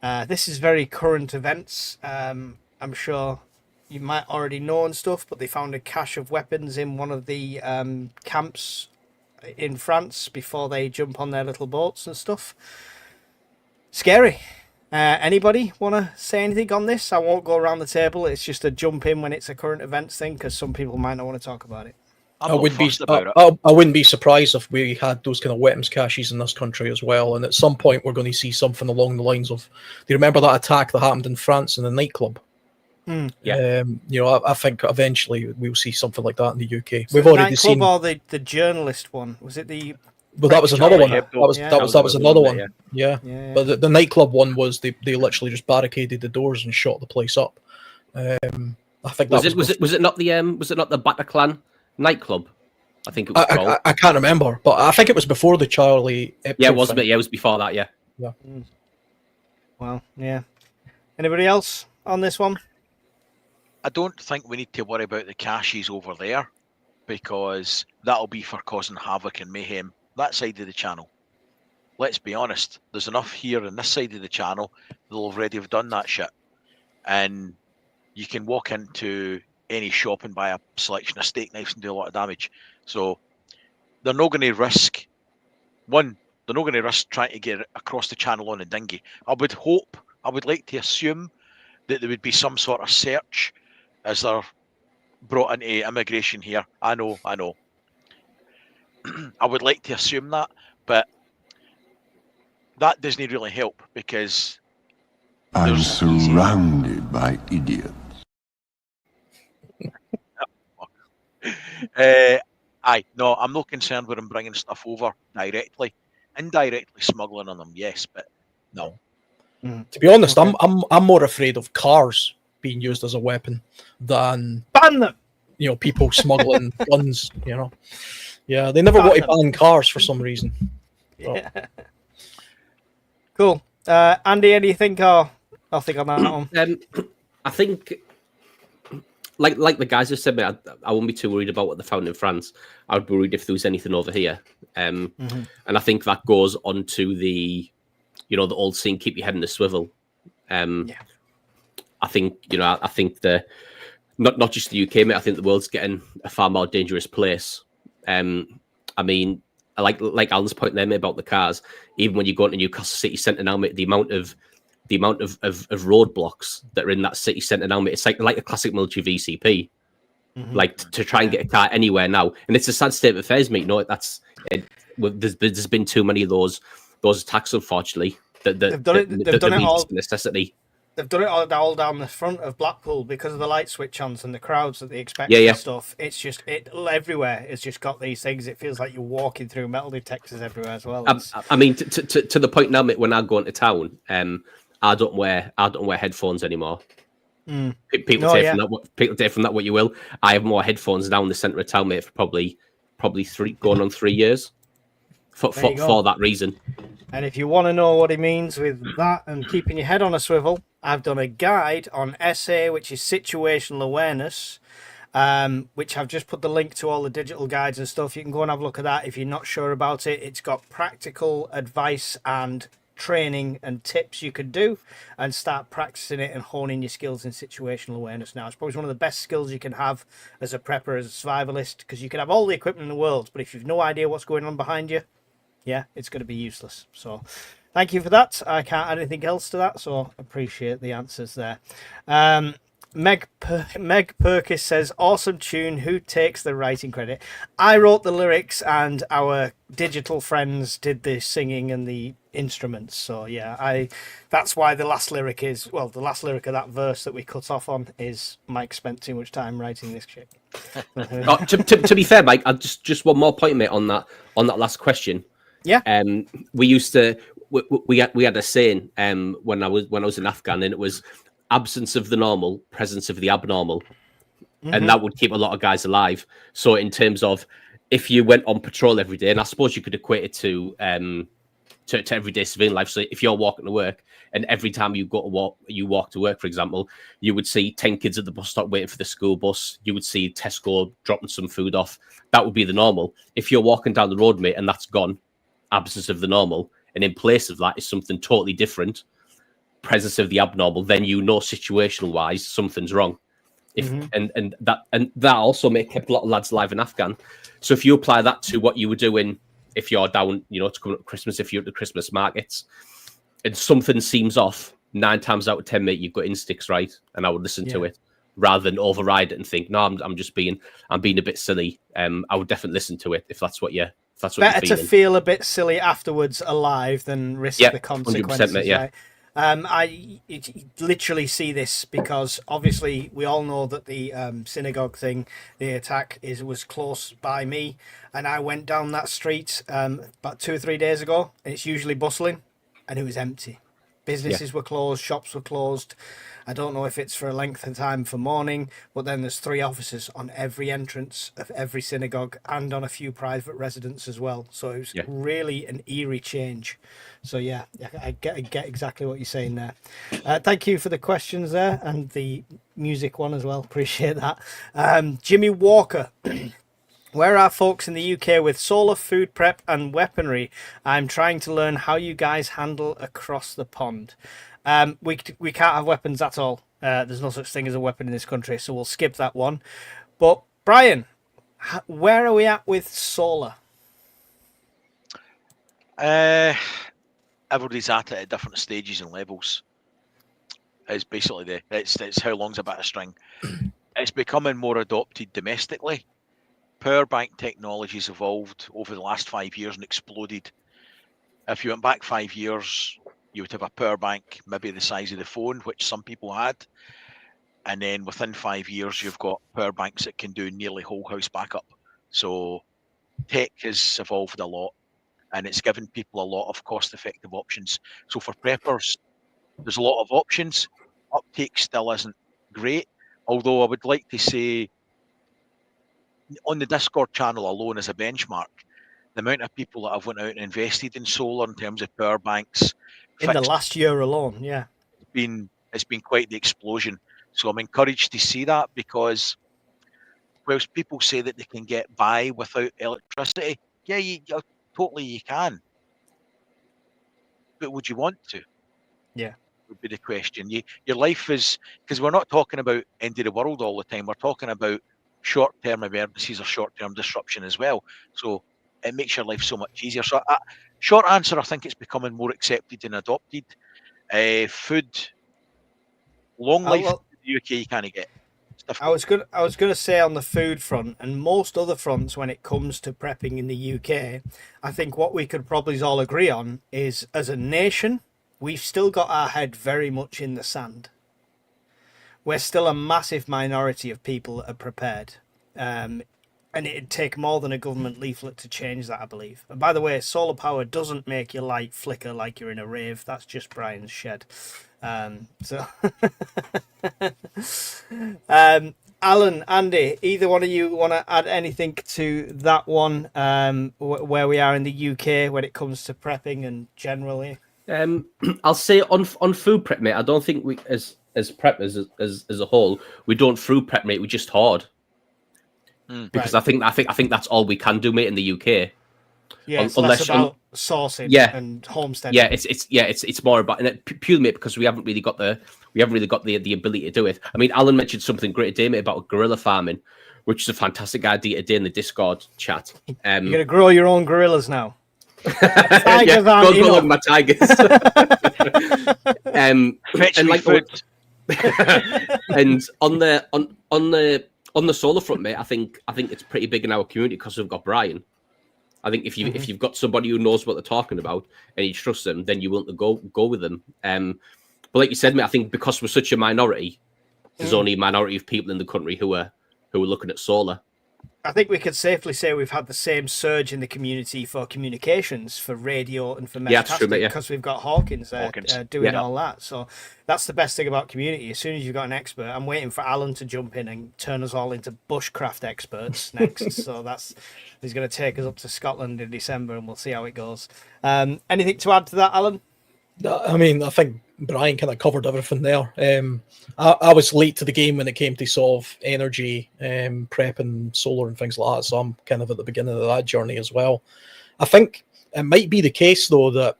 This is very current events. I'm sure you might already know and stuff, but they found a cache of weapons in one of the camps in France before they jump on their little boats and stuff. Scary. Anybody want to say anything on this? I won't go around the table. It's just a jump in when it's a current events thing, because some people might not want to talk about it. I wouldn't be surprised if we had those kind of weapons caches in this country as well. And at some point, we're going to see something along the lines of, do you remember that attack that happened in France in the nightclub? Yeah. I think eventually we'll see something like that in the UK. So We've the already seen. or the journalist one, was it the? Well, that was another one. Yeah. That was another one. Yeah. Yeah. But the nightclub one was they literally just barricaded the doors and shot the place up. I think was it not the Bataclan nightclub? I think it was called. I can't remember, but I think it was before the Charlie episode. Yeah, it was. Yeah, it was before that. Yeah. Yeah. Well, yeah. Anybody else on this one? I don't think we need to worry about the caches over there, because that'll be for causing havoc and mayhem that side of the channel. Let's be honest, there's enough here on this side of the channel that'll already have done that shit. And you can walk into any shop and buy a selection of steak knives and do a lot of damage. So they're not going to risk they're not going to risk trying to get across the channel on a dinghy. I would like to assume that there would be some sort of search as they're brought into immigration here. I know. I would like to assume that, but that doesn't really help because I'm surrounded by idiots. No, I'm not concerned with them bringing stuff over directly. Indirectly smuggling on them, yes, but no. To be honest, I'm more afraid of cars being used as a weapon than Ban them. People smuggling guns. Yeah, they never want to ban cars for some reason. Yeah. Cool. Andy, anything? I think I'm out on. I think, like the guys have said, mate, I won't be too worried about what they found in France. I'd be worried if there was anything over here. And I think that goes on to the old saying, keep your head in the swivel. I think, I think not just the UK, mate, I think the world's getting a far more dangerous place. I mean, like Alan's point there, mate, about the cars, even when you go into Newcastle city centre now, mate, the amount of roadblocks that are in that city centre now, mate, it's like a classic military VCP. Like to try and get a car anywhere now, and it's a sad state of affairs, mate. There's been too many of those attacks, unfortunately. They've done it all necessity. They've done it all down the front of Blackpool because of the light switch-ons and the crowds that they expect and stuff. It's just everywhere. It's just got these things. It feels like you're walking through metal detectors everywhere as well. I mean, to the point now, mate, when I go into town, I don't wear headphones anymore. People take from that what you will. I have more headphones now in the centre of town, mate, for probably 3 years for that reason. And if you want to know what he means with that and keeping your head on a swivel, I've done a guide on SA, which is situational awareness, which I've just put the link to all the digital guides and stuff. You can go and have a look at that if you're not sure about it. It's got practical advice and training and tips you could do and start practicing it and honing your skills in situational awareness now. It's probably one of the best skills you can have as a prepper, as a survivalist, because you can have all the equipment in the world, but if you've no idea what's going on behind you, it's going to be useless. So thank you for that. I can't add anything else to that, so appreciate the answers there. Meg Perkis says, awesome tune. Who takes the writing credit? I wrote the lyrics and our digital friends did the singing and the instruments. So that's why the last lyric of that verse that we cut off on is Mike spent too much time writing this shit. To be fair, Mike, just one more point, mate, on that last question. Yeah. We used to we had a saying when I was in Afghan, and it was absence of the normal, presence of the abnormal. And that would keep a lot of guys alive. So in terms of if you went on patrol every day, and I suppose you could equate it to everyday civilian life. So if you're walking to work, and every time you walk to work, for example, you would see 10 kids at the bus stop waiting for the school bus. You would see Tesco dropping some food off. That would be the normal. If you're walking down the road, mate, and that's gone, absence of the normal, and in place of that is something totally different, presence of the abnormal, then situational wise something's wrong. And that also kept a lot of lads alive in Afghan. So if you apply that to what you were doing, if you're down, to come up to Christmas, if you're at the Christmas markets, and something seems off, 9 times out of 10, mate, you've got instincts, right? And I would listen to it rather than override it and think, no, I'm being a bit silly. I would definitely listen to it if that's what you're. Better to feel a bit silly afterwards alive than risk the consequences. 100%, mate, I literally see this because obviously we all know that the synagogue thing, the attack was close by me, and I went down that street about 2 or 3 days ago, and it's usually bustling, and it was empty. Businesses were closed, shops were closed. I don't know if it's for a length of time for morning, but then there's 3 officers on every entrance of every synagogue and on a few private residents as well. So it was really an eerie change. So I get exactly what you're saying there. Thank you for the questions there and the music one as well. Appreciate that. Jimmy Walker. Where are folks in the UK with solar food prep and weaponry? I'm trying to learn how you guys handle across the pond. We can't have weapons at all. There's no such thing as a weapon in this country, so we'll skip that one. But Brian, where are we at with solar? Everybody's at it at different stages and levels. It's basically it's how long's a bit of string. It's becoming more adopted domestically. Power bank technology's evolved over the last 5 years and exploded. If you went back 5 years, you would have a power bank maybe the size of the phone, which some people had. And then within 5 years, you've got power banks that can do nearly whole house backup. So tech has evolved a lot, and it's given people a lot of cost-effective options. So for preppers, there's a lot of options. Uptake still isn't great, although I would like to say on the Discord channel alone as a benchmark, the amount of people that have went out and invested in solar in terms of power banks In the last year alone, yeah. It's been quite the explosion. So I'm encouraged to see that, because whilst people say that they can get by without electricity, yeah, totally you can. But would you want to? Yeah. Would be the question. Your life is, because we're not talking about end of the world all the time. We're talking about short-term emergencies or short-term disruption as well. So it makes your life so much easier. So short answer, I think it's becoming more accepted and adopted. Food, long life in the UK you can't get. I was gonna say on the food front and most other fronts when it comes to prepping in the UK, I think what we could probably all agree on is, as a nation, we've still got our head very much in the sand. We're still a massive minority of people that are prepared. And it'd take more than a government leaflet to change that, I believe. And by the way, solar power doesn't make your light flicker like you're in a rave. That's just Brian's shed. Alan, Andy, either one of you want to add anything to that one, where we are in the UK when it comes to prepping and generally? I'll say on food prep, mate, I don't think we as preppers as a whole, we don't food prep, mate, we just hoard. Because right. I think that's all we can do, mate, in the UK. Yeah, it's less about sourcing and homesteading. Yeah, it's more about, and purely, mate, because we haven't really got the ability to do it. I mean, Alan mentioned something great today, mate, about gorilla farming, which is a fantastic idea today in the Discord chat. You're gonna grow your own gorillas now. Yeah, go look at my tigers. And like food. And on the solar front, mate, I think it's pretty big in our community because we've got Brian. I think if you've got somebody who knows what they're talking about and you trust them, then you want to go with them. But like you said, mate, I think because we're such a minority, there's only a minority of people in the country who are looking at solar. I think we could safely say we've had the same surge in the community for communications, for radio and for messaging, because we've got Hawkins doing all that. So that's the best thing about community. As soon as you've got an expert, I'm waiting for Alan to jump in and turn us all into bushcraft experts next. So he's going to take us up to Scotland in December, and we'll see how it goes. Anything to add to that, Alan? I mean, I think Brian kind of covered everything there. I was late to the game when it came to sort of energy, prep and solar and things like that. So I'm kind of at the beginning of that journey as well. I think it might be the case, though, that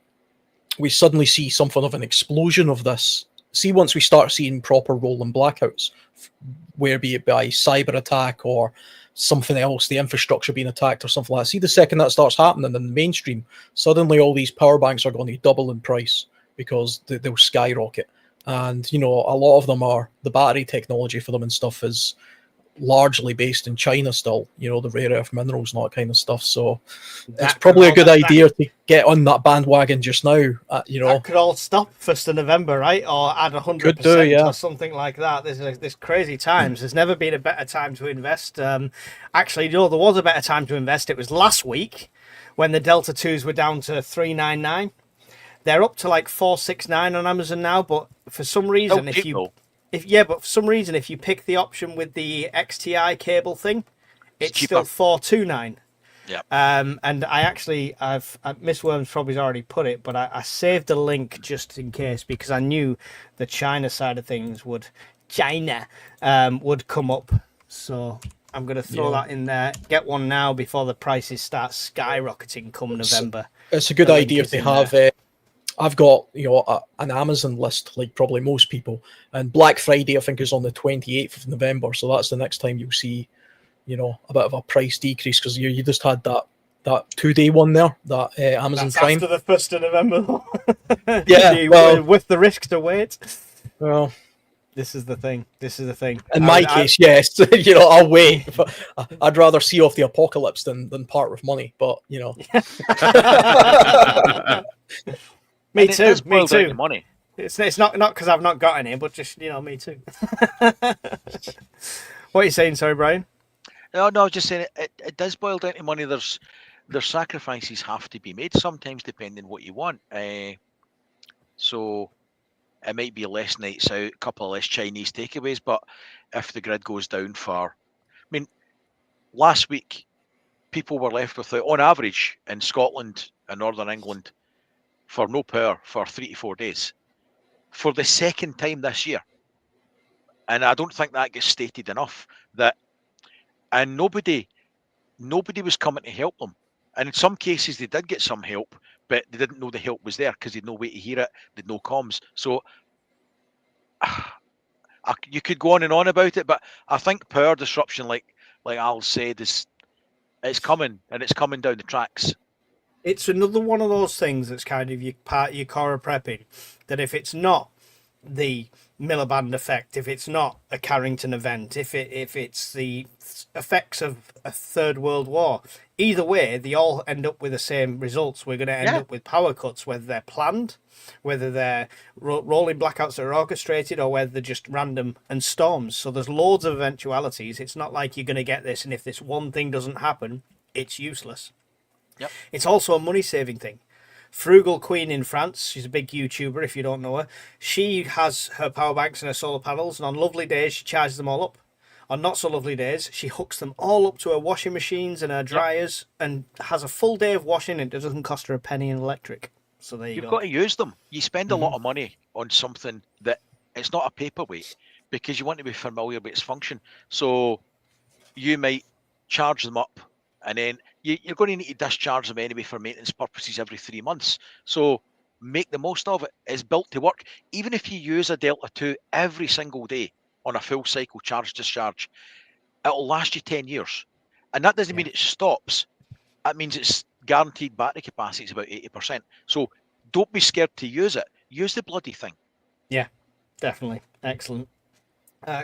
we suddenly see something of an explosion of this. See, once we start seeing proper rolling blackouts, where be it by cyber attack or something else, the infrastructure being attacked or something like that. See, the second that starts happening in the mainstream, suddenly all these power banks are going to double in price because they'll skyrocket. And, you know, a lot of them are, the battery technology for them and stuff is largely based in China still, you know, the rare earth minerals and all that kind of stuff. So it's probably a good idea to get on that bandwagon just now, you know. That could all stop 1st of November, right? Or add 100% or something like that. There's crazy times. There's never been a better time to invest. Actually, you know, there was a better time to invest. It was last week when the Delta 2s were down to 399. They're up to like 469 on Amazon now, but for some reason, if you pick the option with the XTI cable thing, it's still 429. Yeah. And I've Miss Worms probably already put it, but I saved the link just in case because I knew the China side of things would come up. So I'm going to throw that in there. Get one now before the prices start skyrocketing come November. It's a good idea to have I've got an Amazon list like probably most people, and Black Friday I think is on the 28th of November, so that's the next time you'll see a bit of a price decrease, because you just had that 2-day one there, that Amazon That's Prime. after the 1st of November. Yeah, well, with the risk to wait. Well, this is the thing. In my case, yes. I'll wait. I'd rather see off the apocalypse than part with money. But me too. Me Down to too. money. It's not because I've not got any, but just me too. What are you saying? Sorry, Brian. No, I was just saying it does boil down to money. There's sacrifices have to be made sometimes depending what you want. So it might be less nights out, a couple of less Chinese takeaways, but if the grid goes down last week, people were left without, on average, in Scotland and Northern England, for no power for 3 to 4 days, for the second time this year. And I don't think that gets stated enough. And nobody was coming to help them. And in some cases, they did get some help, but they didn't know the help was there because they'd no way to hear it. They'd no comms. So you could go on and on about it, but I think power disruption, like Al said, it's coming, and it's coming down the tracks. It's another one of those things that's kind of part of your core of prepping, that if it's not the Miliband effect, if it's not a Carrington event, if it's the effects of a third world war, either way, they all end up with the same results. We're going to end up with power cuts, whether they're planned, whether they're rolling blackouts that are orchestrated, or whether they're just random and storms. So there's loads of eventualities. It's not like you're going to get this, and if this one thing doesn't happen, it's useless. Yep. It's also a money saving thing. Frugal Queen in France, she's a big YouTuber if you don't know her. She has her power banks and her solar panels, and on lovely days she charges them all up. On not so lovely days, she hooks them all up to her washing machines and her dryers, and has a full day of washing, and it doesn't cost her a penny in electric. So there you go. You've got to use them. You spend a lot of money on something that it's not a paperweight, because you want to be familiar with its function. So you might charge them up, and then you're going to need to discharge them anyway for maintenance purposes every 3 months. So make the most of it. It's built to work. Even if you use a Delta 2 every single day on a full cycle charge discharge, it'll last you 10 years. And that doesn't mean it stops. That means it's guaranteed battery capacity is about 80%. So don't be scared to use it. Use the bloody thing. Yeah, definitely. Excellent.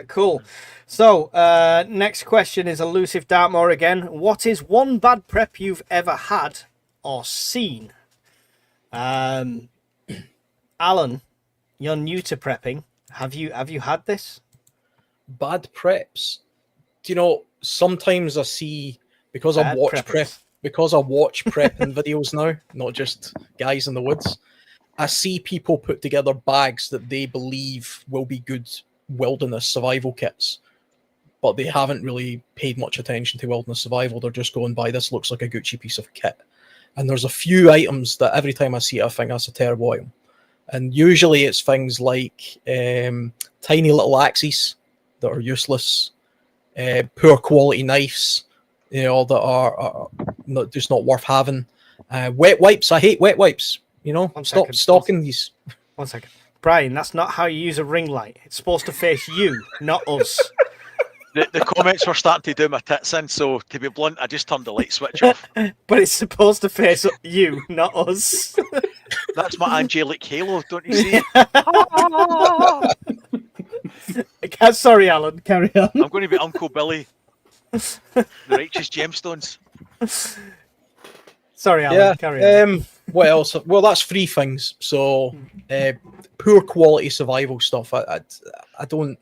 Cool. So, next question is Elusive Dartmoor again. What is one bad prep you've ever had or seen? Alan, you're new to prepping. Have you had this? Bad preps. Do you know, sometimes I see, because I watch prepping videos now, not just guys in the woods, I see people put together bags that they believe will be good wilderness survival kits, but they haven't really paid much attention to wilderness survival. They're just going by, this looks like a Gucci piece of kit. And there's a few items that every time I see it, I think that's a terrible item. And usually it's things like tiny little axes that are useless, poor quality knives, that are just not worth having. Wet wipes, I hate wet wipes. Stop stocking these. 1 second. Brian, that's not how you use a ring light. It's supposed to face you, not us. The comments were starting to do my tits in, so to be blunt, I just turned the light switch off. But it's supposed to face you, not us. That's my angelic halo, don't you see? Sorry, Alan, carry on. I'm going to be Uncle Billy. The righteous gemstones. Sorry, Alan, carry on. What else? Well, that's 3 things. So, poor quality survival stuff. I don't.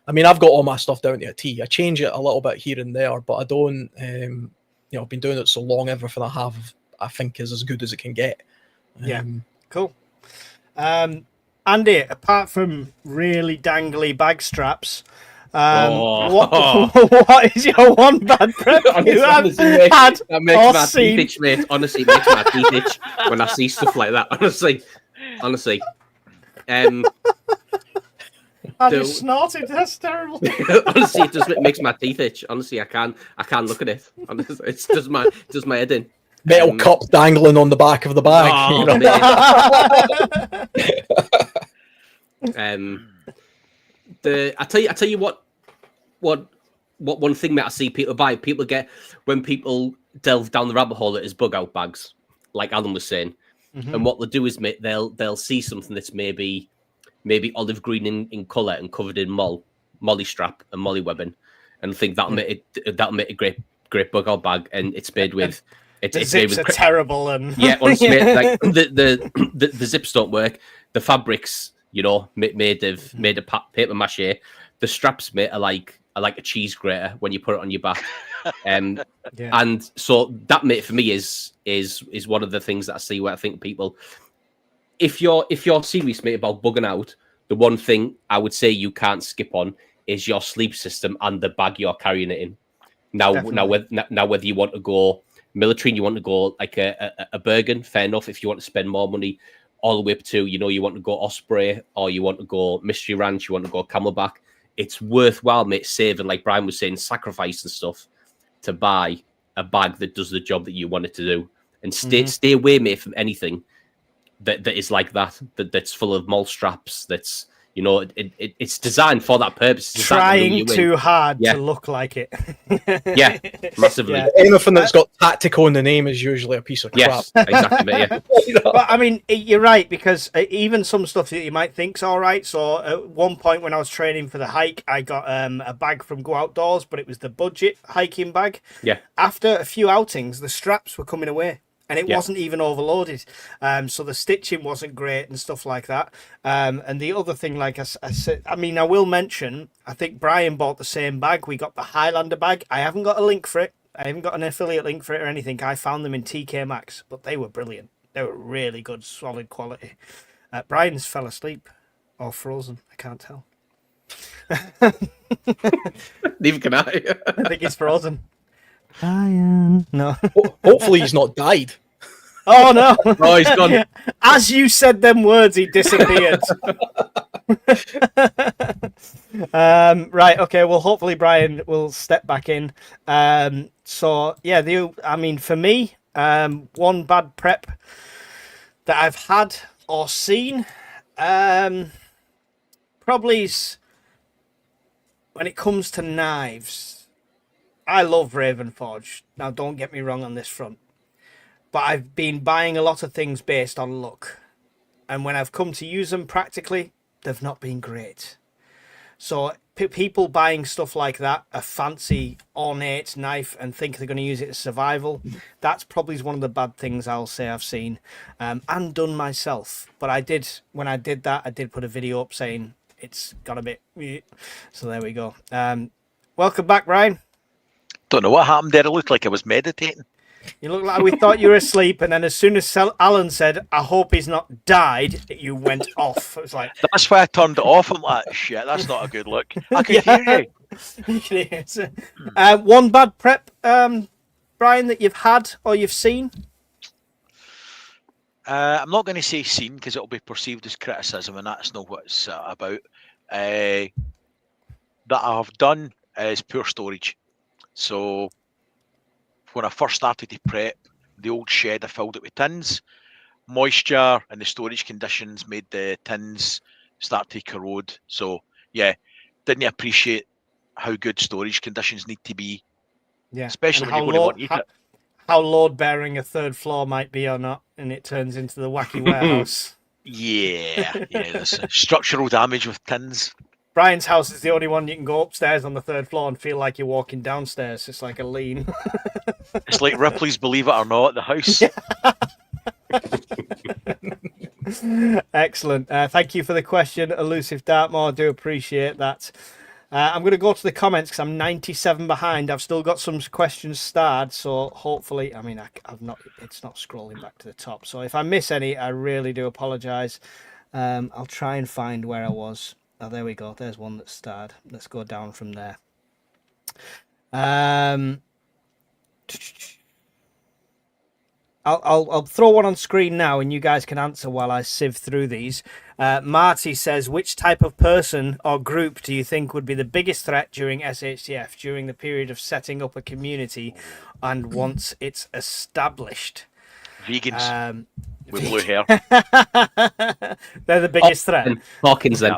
I mean, I've got all my stuff down to a T. I change it a little bit here and there, but I don't. I've been doing it so long. Everything I have, I think, is as good as it can get. Yeah, cool. Andy, apart from really dangly bag straps, what is your one bad prep you have had that makes or my seen? teeth itch, mate. Honestly, it makes my teeth itch when I see stuff like that. Honestly. I just snorted. That's terrible. Honestly, it makes my teeth itch. Honestly, I can't look at it. Honestly, it does my head in. Metal cup dangling on the back of the bag. Oh, You know? I tell you what one thing that I see people buy. People get when people delve down the rabbit hole that is bug out bags, like Alan was saying. And what they'll do is they'll see something that's maybe olive green in colour and covered in molly strap and molly webbing, and think that'll make a great bug out bag, and it's made with the zips are terrible, and honestly, mate, like the zips don't work. The fabrics, made of paper mache. The straps, mate, are like a cheese grater when you put it on your back. And so that, mate, for me is one of the things that I see where I think people, if you're serious, mate, about bugging out, the one thing I would say you can't skip on is your sleep system and the bag you're carrying it in. Now whether you want to go military and you want to go like a Bergen, fair enough. If you want to spend more money, all the way up to, you want to go Osprey, or you want to go Mystery Ranch, you want to go Camelback, it's worthwhile, mate, saving, like Brian was saying, sacrifice and stuff to buy a bag that does the job that you want it to do. And stay away, mate, from anything that is like that's full of mole straps, that's, it's designed for that purpose. It's trying too hard to look like it. Yeah, massively. Yeah. Anything that's got tactical in the name is usually a piece of crap. Yes, exactly, mate, yeah. But I mean, you're right, because even some stuff that you might think's all right. So at one point when I was training for the hike, I got a bag from Go Outdoors, but it was the budget hiking bag. Yeah. After a few outings, the straps were coming away. And it wasn't even overloaded. So the stitching wasn't great and stuff like that. And the other thing, like I said, I mean, I will mention, I think Brian bought the same bag. We got the Highlander bag. I haven't got a link for it. I haven't got an affiliate link for it or anything. I found them in TK Maxx, but they were brilliant. They were really good, solid quality. Brian's fell asleep or frozen. I can't tell. Neither can I. I think he's frozen. Brian. No. Hopefully he's not died. Oh, no. Oh, he's gone. As you said them words, he disappeared. Right, okay, well, hopefully Brian will step back in. So, yeah, I mean, for me, one bad prep that I've had or seen, probably is when it comes to knives. I love Ravenforge. Now, don't get me wrong on this front. But I've been buying a lot of things based on luck. And when I've come to use them practically, they've not been great. So people buying stuff like that, a fancy ornate knife, and think they're going to use it as survival, that's probably one of the bad things I'll say I've seen and done myself. But when I did that, I did put a video up saying it's got a bit... So there we go. Welcome back, Ryan. Don't know what happened there. It looked like I was meditating. You look like we thought you were asleep, and then as soon as Alan said, "I hope he's not died," you went off. It was like, that's why I turned it off. I'm like, shit, that's not a good look. I can hear you. You can hear it. One bad prep, Brian, that you've had or you've seen? I'm not going to say seen because it'll be perceived as criticism, and that's not what it's about. That I have done is poor storage. So when I first started to prep, the old shed, I filled it with tins. Moisture and the storage conditions made the tins start to corrode. So yeah, didn't appreciate how good storage conditions need to be. Yeah, especially when you're going to want to eat it. How load bearing a third floor might be or not, and it turns into the wacky warehouse. Yeah, there's structural damage with tins. Brian's house is the only one you can go upstairs on the third floor and feel like you're walking downstairs. It's like a lean. It's like Ripley's Believe It or Not, the house. Excellent. Thank you for the question, Elusive Dartmoor. I do appreciate that. I'm going to go to the comments because I'm 97 behind. I've still got some questions starred, so hopefully, I mean, I've not. It's not scrolling back to the top. So if I miss any, I really do apologise. I'll try and find where I was. Oh, there we go. There's one that's starred. Let's go down from there. I'll throw one on screen now, and you guys can answer while I sieve through these. Marty says, which type of person or group do you think would be the biggest threat during SHTF during the period of setting up a community and once it's established? Vegans with blue hair. They're the biggest threat. And Hawkins then.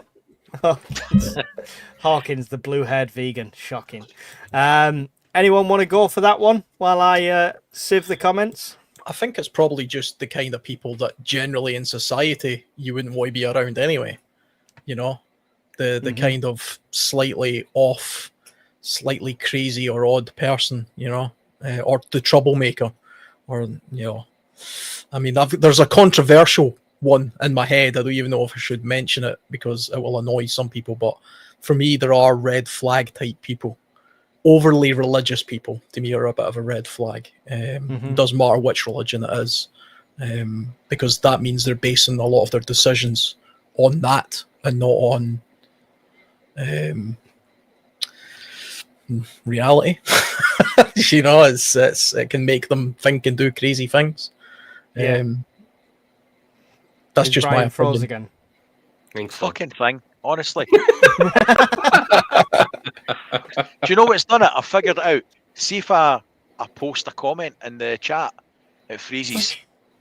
Hawkins, the blue-haired vegan. Shocking. Anyone want to go for that one while I sieve the comments? I think it's probably just the kind of people that generally in society you wouldn't want to be around anyway. You know, the kind of slightly off, slightly crazy or odd person, you know, or the troublemaker, or, you know, I mean, there's a controversial one in my head. I don't even know if I should mention it because it will annoy some people, but for me, there are red flag type people. Overly religious people to me are a bit of a red flag. Doesn't matter which religion it is, because that means they're basing a lot of their decisions on that and not on reality. You know, it can make them think and do crazy things. Yeah. That's just Brian my froze opinion. again. Fucking thing, honestly. Do you know what's done it? I figured it out. See if I post a comment in the chat, it freezes.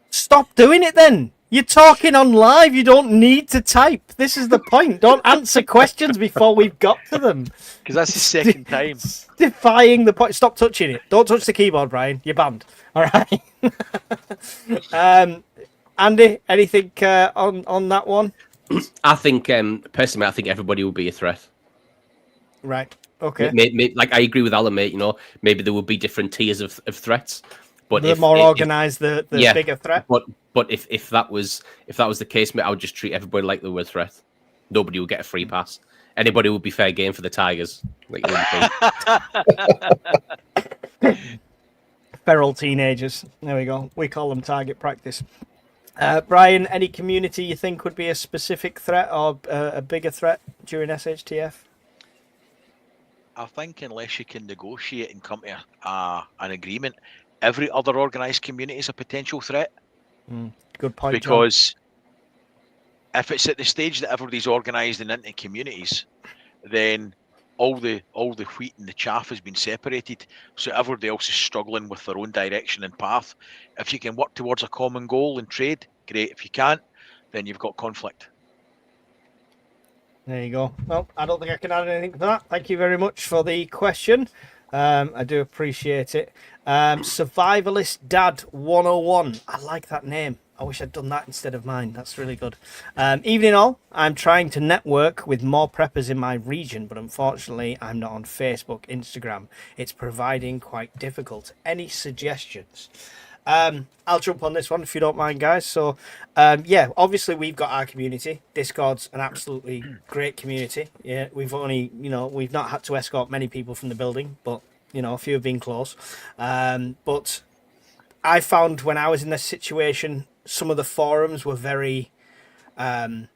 Stop doing it then. You're talking on live. You don't need to type. This is the point. Don't answer questions before we've got to them. Because that's the second time. Defying the point. Stop touching it. Don't touch the keyboard, Brian. You're banned. All right. Andy, anything on that one? I think, personally, I think everybody will be a threat. Right. Okay. Like I agree with Alan, mate. You know, maybe there will be different tiers of threats, but the more organised, the bigger threat. But if that was the case, mate, I would just treat everybody like they were a threat. Nobody will get a free pass. Anybody would be fair game for the Tigers. Like Feral teenagers. There we go. We call them target practice. Brian, any community you think would be a specific threat or a bigger threat during SHTF? I think unless you can negotiate and come to an agreement, every other organised community is a potential threat. Good point. Because if it's at the stage that everybody's organised and into communities, then all the wheat and the chaff has been separated, so everybody else is struggling with their own direction and path. If you can work towards a common goal and trade, great. If you can't, then you've got conflict. There you go. Well, I don't think I can add anything to that. Thank you very much for the question. I do appreciate it. Survivalist Dad 101. I like that name. I wish I'd done that instead of mine. That's really good. Evening all. I'm trying to network with more preppers in my region, but unfortunately I'm not on Facebook, Instagram. It's proving quite difficult. Any suggestions? I'll jump on this one if you don't mind, guys. So, yeah, obviously we've got our community. Discord's an absolutely great community. Yeah, we've only, we've not had to escort many people from the building, but, a few have been close. But I found when I was in this situation, some of the forums were very, very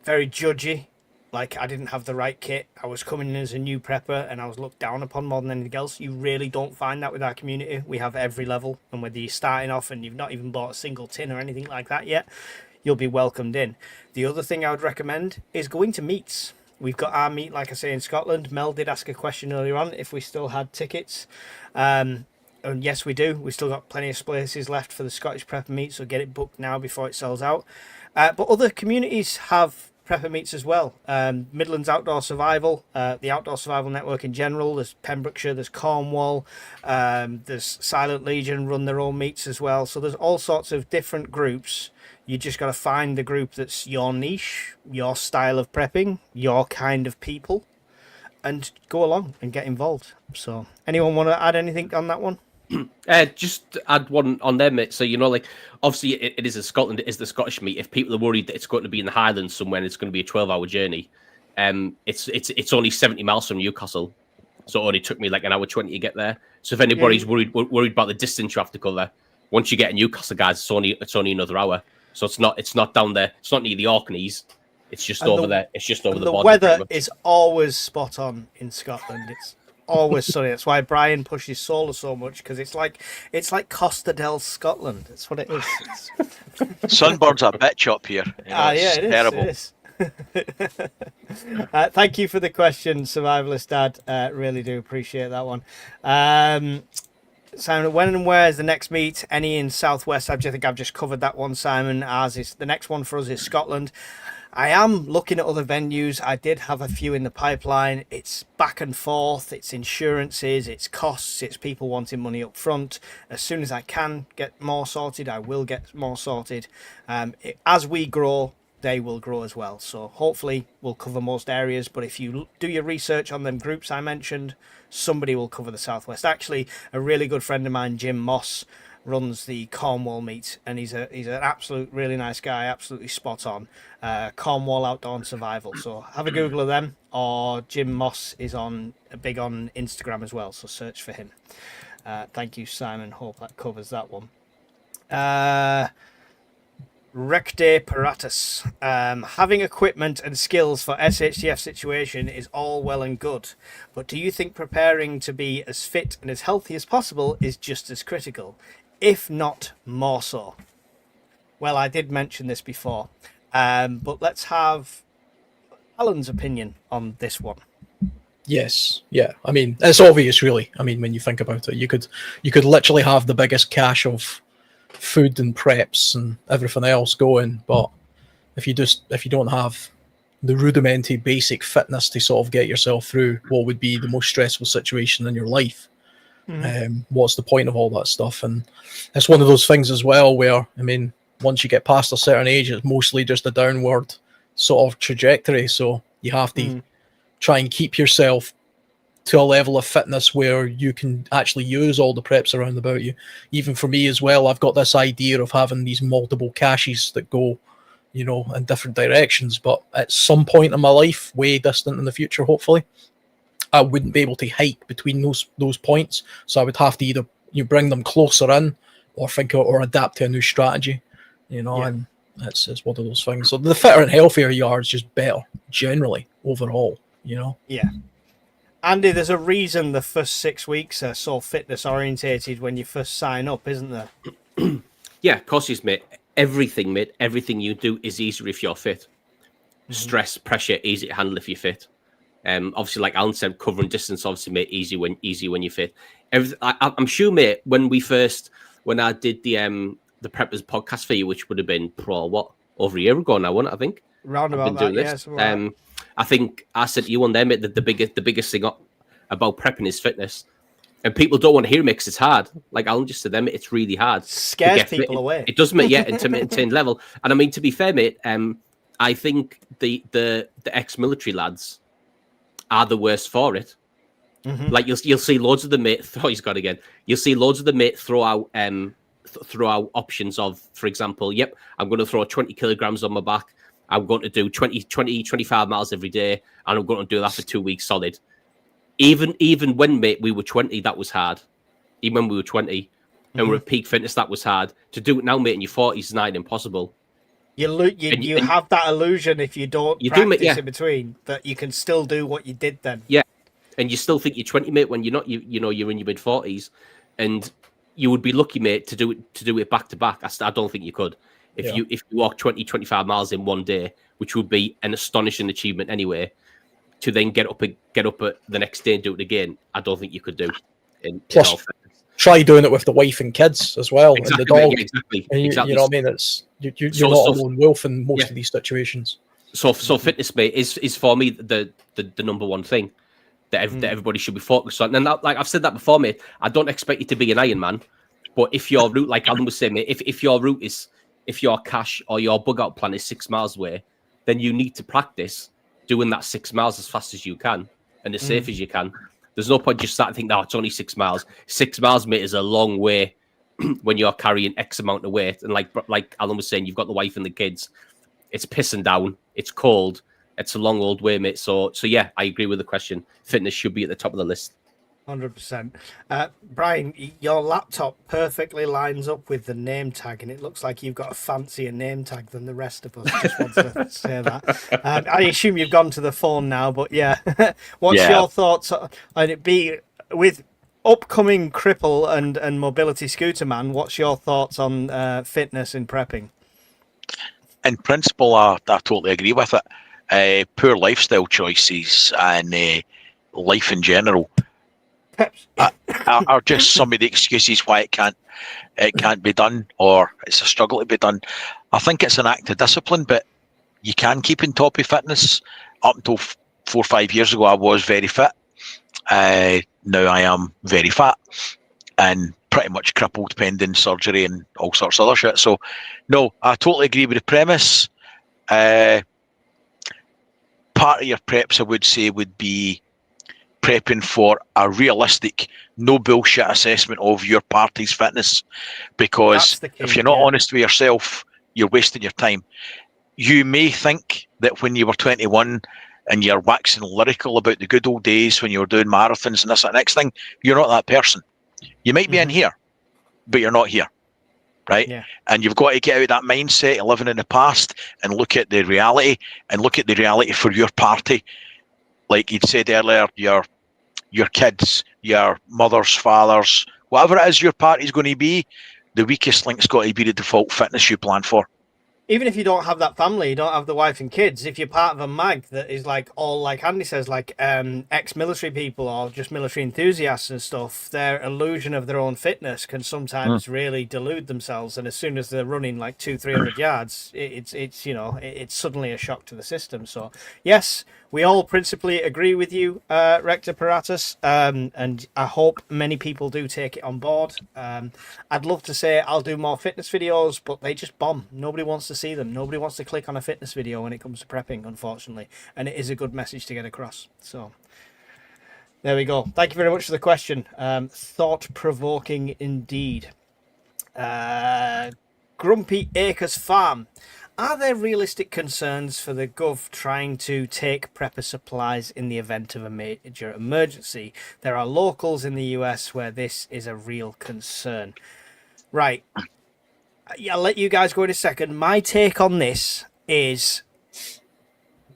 judgy. Like, I didn't have the right kit. I was coming in as a new prepper and I was looked down upon more than anything else. You really don't find that with our community. We have every level. And whether you're starting off and you've not even bought a single tin or anything like that yet, you'll be welcomed in. The other thing I would recommend is going to meets. We've got our meet, like I say, in Scotland. Mel did ask a question earlier on if we still had tickets. And yes, we do. We've still got plenty of places left for the Scottish Prepper meet, so get it booked now before it sells out. But other communities have prepper meets as well. Midlands Outdoor Survival, the Outdoor Survival Network in general. There's Pembrokeshire, there's Cornwall, there's Silent Legion run their own meets as well. So there's all sorts of different groups. You just got to find the group that's your niche, your style of prepping, your kind of people, and go along and get involved. So anyone want to add anything on that one? Just add one on there, mate. So, obviously it is in Scotland, it is the Scottish meet. If people are worried that it's going to be in the Highlands somewhere and it's going to be a 12-hour journey, it's only 70 miles from Newcastle. So it only took me like an hour 20 to get there. So if anybody's worried about the distance you have to cover, once you get in Newcastle, guys, it's only another hour. So it's not down there. It's not near the Orkneys. It's just over there. It's just over the border. The weather is always spot on in Scotland. It's always sunny. That's why Brian pushes solar so much, because it's like Costa del Scotland. That's what it is. Sunburn's a bitch up here. Yeah, it's it is. terrible. It is. Thank you for the question, Survivalist Dad. Really do appreciate that one. Simon, when and where is the next meet? Any in Southwest? I think I've just covered that one, Simon. As is the next one for us is Scotland. I am looking at other venues. I did have a few in the pipeline. It's back and forth. It's insurances. It's costs. It's people wanting money up front. As soon as I can get more sorted, I will get more sorted. As we grow, they will grow as well. So hopefully we'll cover most areas. But if you do your research on them groups I mentioned, somebody will cover the Southwest. Actually, a really good friend of mine, Jim Moss, runs the Cornwall meet, and he's an absolute really nice guy, absolutely spot on. Cornwall Outdoor and Survival. So have a Google of them, or Jim Moss is big on Instagram as well. So search for him. Thank you, Simon. Hope that covers that one. Recte Paratus. Having equipment and skills for SHTF situation is all well and good, but do you think preparing to be as fit and as healthy as possible is just as critical, if not more so? Well, I did mention this before, but let's have Alan's opinion on this one. Yes, yeah. I mean, it's obvious, really. I mean, when you think about it, you could literally have the biggest cache of food and preps and everything else going, but if you don't have the rudimentary basic fitness to sort of get yourself through what would be the most stressful situation in your life, what's the point of all that stuff? And it's one of those things as well where, I mean, once you get past a certain age, it's mostly just a downward sort of trajectory, so you have to try and keep yourself to a level of fitness where you can actually use all the preps around about you. Even for me as well, I've got this idea of having these multiple caches that go, in different directions. But at some point in my life, way distant in the future, hopefully, I wouldn't be able to hike between those points. So I would have to either bring them closer in, or or adapt to a new strategy. And it's one of those things. So the fitter and healthier you are is just better generally overall. Yeah. Andy, there's a reason the first 6 weeks are so fitness orientated when you first sign up, isn't there? Yeah, of course, mate. Everything you do is easier if you're fit. Stress, pressure, easy to handle if you're fit. Obviously, like Alan said, covering distance, obviously, mate, easy when you're fit. I'm sure, mate, when I did the Preppers podcast for you, which would have been over a year ago now, wasn't it, I think? Round about that, yes. I think I said to you on there, mate, that the biggest thing about prepping is fitness. And people don't want to hear it because it's hard. Like Alan just said, them, it's really hard. Scares people away. It does, mate, yeah, to maintain level. And I mean, to be fair, mate, I think the ex-military lads are the worst for it. Like you'll see loads of them, mate. He's got again. You'll see loads of them, mate, throw out options of, for example, I'm going to throw 20 kilograms on my back. I'm going to do 25 miles every day, and I'm going to do that for 2 weeks solid. Even when, mate, we were 20, that was hard. Even when we were 20 and we're at peak fitness, that was hard. To do it now, mate, in your 40s is nigh impossible. You have that illusion if you don't practice in between, that you can still do what you did then. Yeah, and you still think you're 20, mate, when you're not. You're in your mid 40s, and you would be lucky, mate, to do it back to back. I don't think you could. If you walk 25 miles in one day, which would be an astonishing achievement anyway, to then get up at the next day and do it again, I don't think you could do. Plus, try doing it with the wife and kids as well, and the dog. Yeah, exactly. And you know what I mean? It's you're not a lone wolf in most of these situations. So fitness, mate, is for me the number one thing that everybody should be focused on. And like I've said that before, mate, I don't expect you to be an Iron Man, but if your route, like Alan was saying, mate, if your route is, if your cache or your bug out plan is 6 miles away, then you need to practice doing that 6 miles as fast as you can and as safe as you can. There's no point just starting to think, no, it's only 6 miles. 6 miles, mate, is a long way when you're carrying X amount of weight. And like Alan was saying, you've got the wife and the kids. It's pissing down. It's cold. It's a long old way, mate. So yeah, I agree with the question. Fitness should be at the top of the list. 100%. Brian, your laptop perfectly lines up with the name tag, and it looks like you've got a fancier name tag than the rest of us. Just wanted to say that. I assume you've gone to the phone now, but yeah. What's Yeah. your thoughts on it be with upcoming cripple and mobility scooter man? What's your thoughts on fitness and prepping? In principle, I totally agree with it. Poor lifestyle choices and life in general are just some of the excuses why it can't be done, or it's a struggle to be done. I think it's an act of discipline, but you can keep in top of fitness. Up until 4 or 5 years ago, I was very fit. Now I am very fat and pretty much crippled pending surgery and all sorts of other shit. So, no, I totally agree with the premise. Part of your preps, I would say, would be prepping for a realistic, no bullshit assessment of your party's fitness. Because if you're not honest with yourself, you're wasting your time. You may think that when you were 21 and you're waxing lyrical about the good old days when you were doing marathons and this and the next thing, you're not that person. You might be in here, but you're not here, right? Yeah. And you've got to get out of that mindset of living in the past and look at the reality, and look at the reality for your party. Like you'd said earlier, your kids, your mothers, fathers, whatever it is your party's going to be, the weakest link's got to be the default fitness you plan for. Even if you don't have that family, you don't have the wife and kids, if you're part of a mag that is like all, like Andy says, like ex-military people or just military enthusiasts and stuff, their illusion of their own fitness can sometimes really delude themselves. And as soon as they're running like 200-300 yards, it's suddenly a shock to the system. So yes, we all principally agree with you, Rector Paratus, and I hope many people do take it on board. I'd love to say I'll do more fitness videos, but they just bomb. Nobody wants to see them. Nobody wants to click on a fitness video when it comes to prepping, unfortunately. And it is a good message to get across. So there we go. Thank you very much for the question. Thought-provoking indeed. Grumpy Acres Farm. Are there realistic concerns for the Gov trying to take prepper supplies in the event of a major emergency? There are locals in the US where this is a real concern. Right. I'll let you guys go in a second. My take on this is,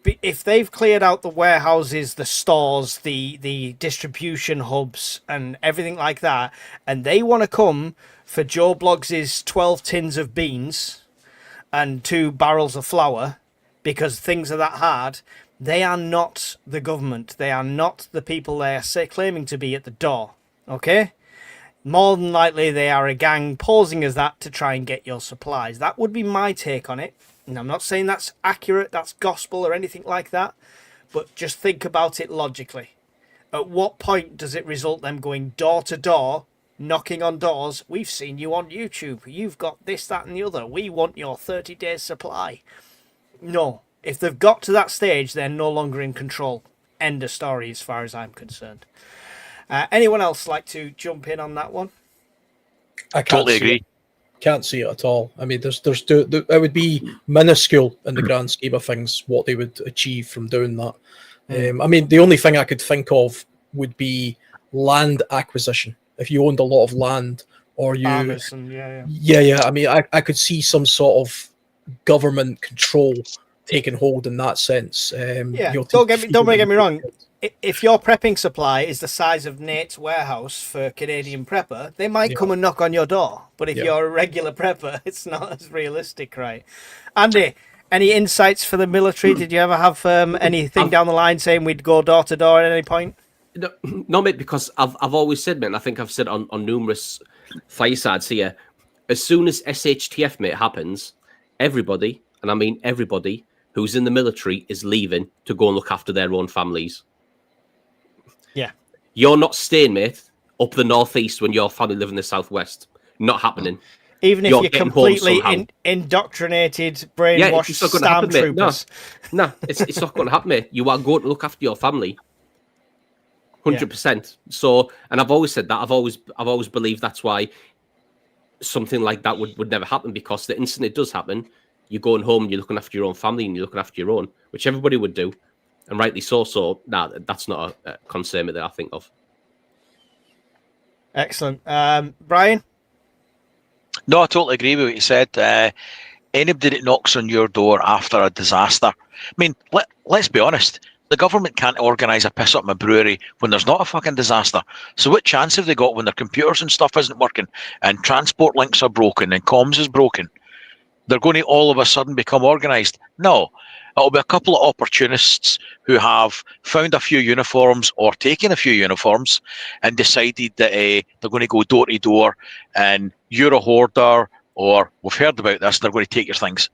if they've cleared out the warehouses, the stores, the distribution hubs and everything like that, and they want to come for Joe Bloggs' 12 tins of beans and 2 barrels of flour because things are that hard, they are not the government. They are not the people they are claiming to be at the door. Okay? More than likely, they are a gang posing as that to try and get your supplies. That would be my take on it. And I'm not saying that's accurate, that's gospel or anything like that, but just think about it logically. At what point does it result them going door to door, knocking on doors? We've seen you on YouTube. You've got this, that, and the other. We want your 30 days supply. No. If they've got to that stage, they're no longer in control. End of story as far as I'm concerned. Anyone else like to jump in on that one? I Totally agree. Can't see it at all. I mean, it would be minuscule in the grand scheme of things what they would achieve from doing that. I mean, the only thing I could think of would be land acquisition. If you owned a lot of land, or you, yeah. I mean, I could see some sort of government control taking hold in that sense. Don't get me wrong. If your prepping supply is the size of Nate's warehouse for Canadian prepper, they might come and knock on your door. But if you're a regular prepper, it's not as realistic, right? Andy, any insights for the military? Did you ever have anything down the line saying we'd go door to door at any point? No, mate, because I've always said, mate, and I think I've said on numerous firesides here, as soon as SHTF, mate, happens, everybody, and I mean everybody, who's in the military is leaving to go and look after their own families. Yeah. You're not staying, mate, up the northeast when your family live in the southwest. Not happening. Even if you're completely indoctrinated, brainwashed stamp troopers. No, it's not going to happen, mate. You are going to look after your family. 100%. So, and I've always said that. I've always believed that's why something like that would never happen, because the instant it does happen, you're going home and you're looking after your own family and you're looking after your own, which everybody would do, and rightly so. So, that's not a concern that I think of. Excellent. Brian? No, I totally agree with what you said. Anybody that knocks on your door after a disaster, I mean, let's be honest. The government can't organise a piss up in a brewery when there's not a fucking disaster. So what chance have they got when their computers and stuff isn't working and transport links are broken and comms is broken? They're going to all of a sudden become organised. No, it'll be a couple of opportunists who have found a few uniforms or taken a few uniforms and decided that they're going to go door to door and you're a hoarder or we've heard about this, they're going to take your things.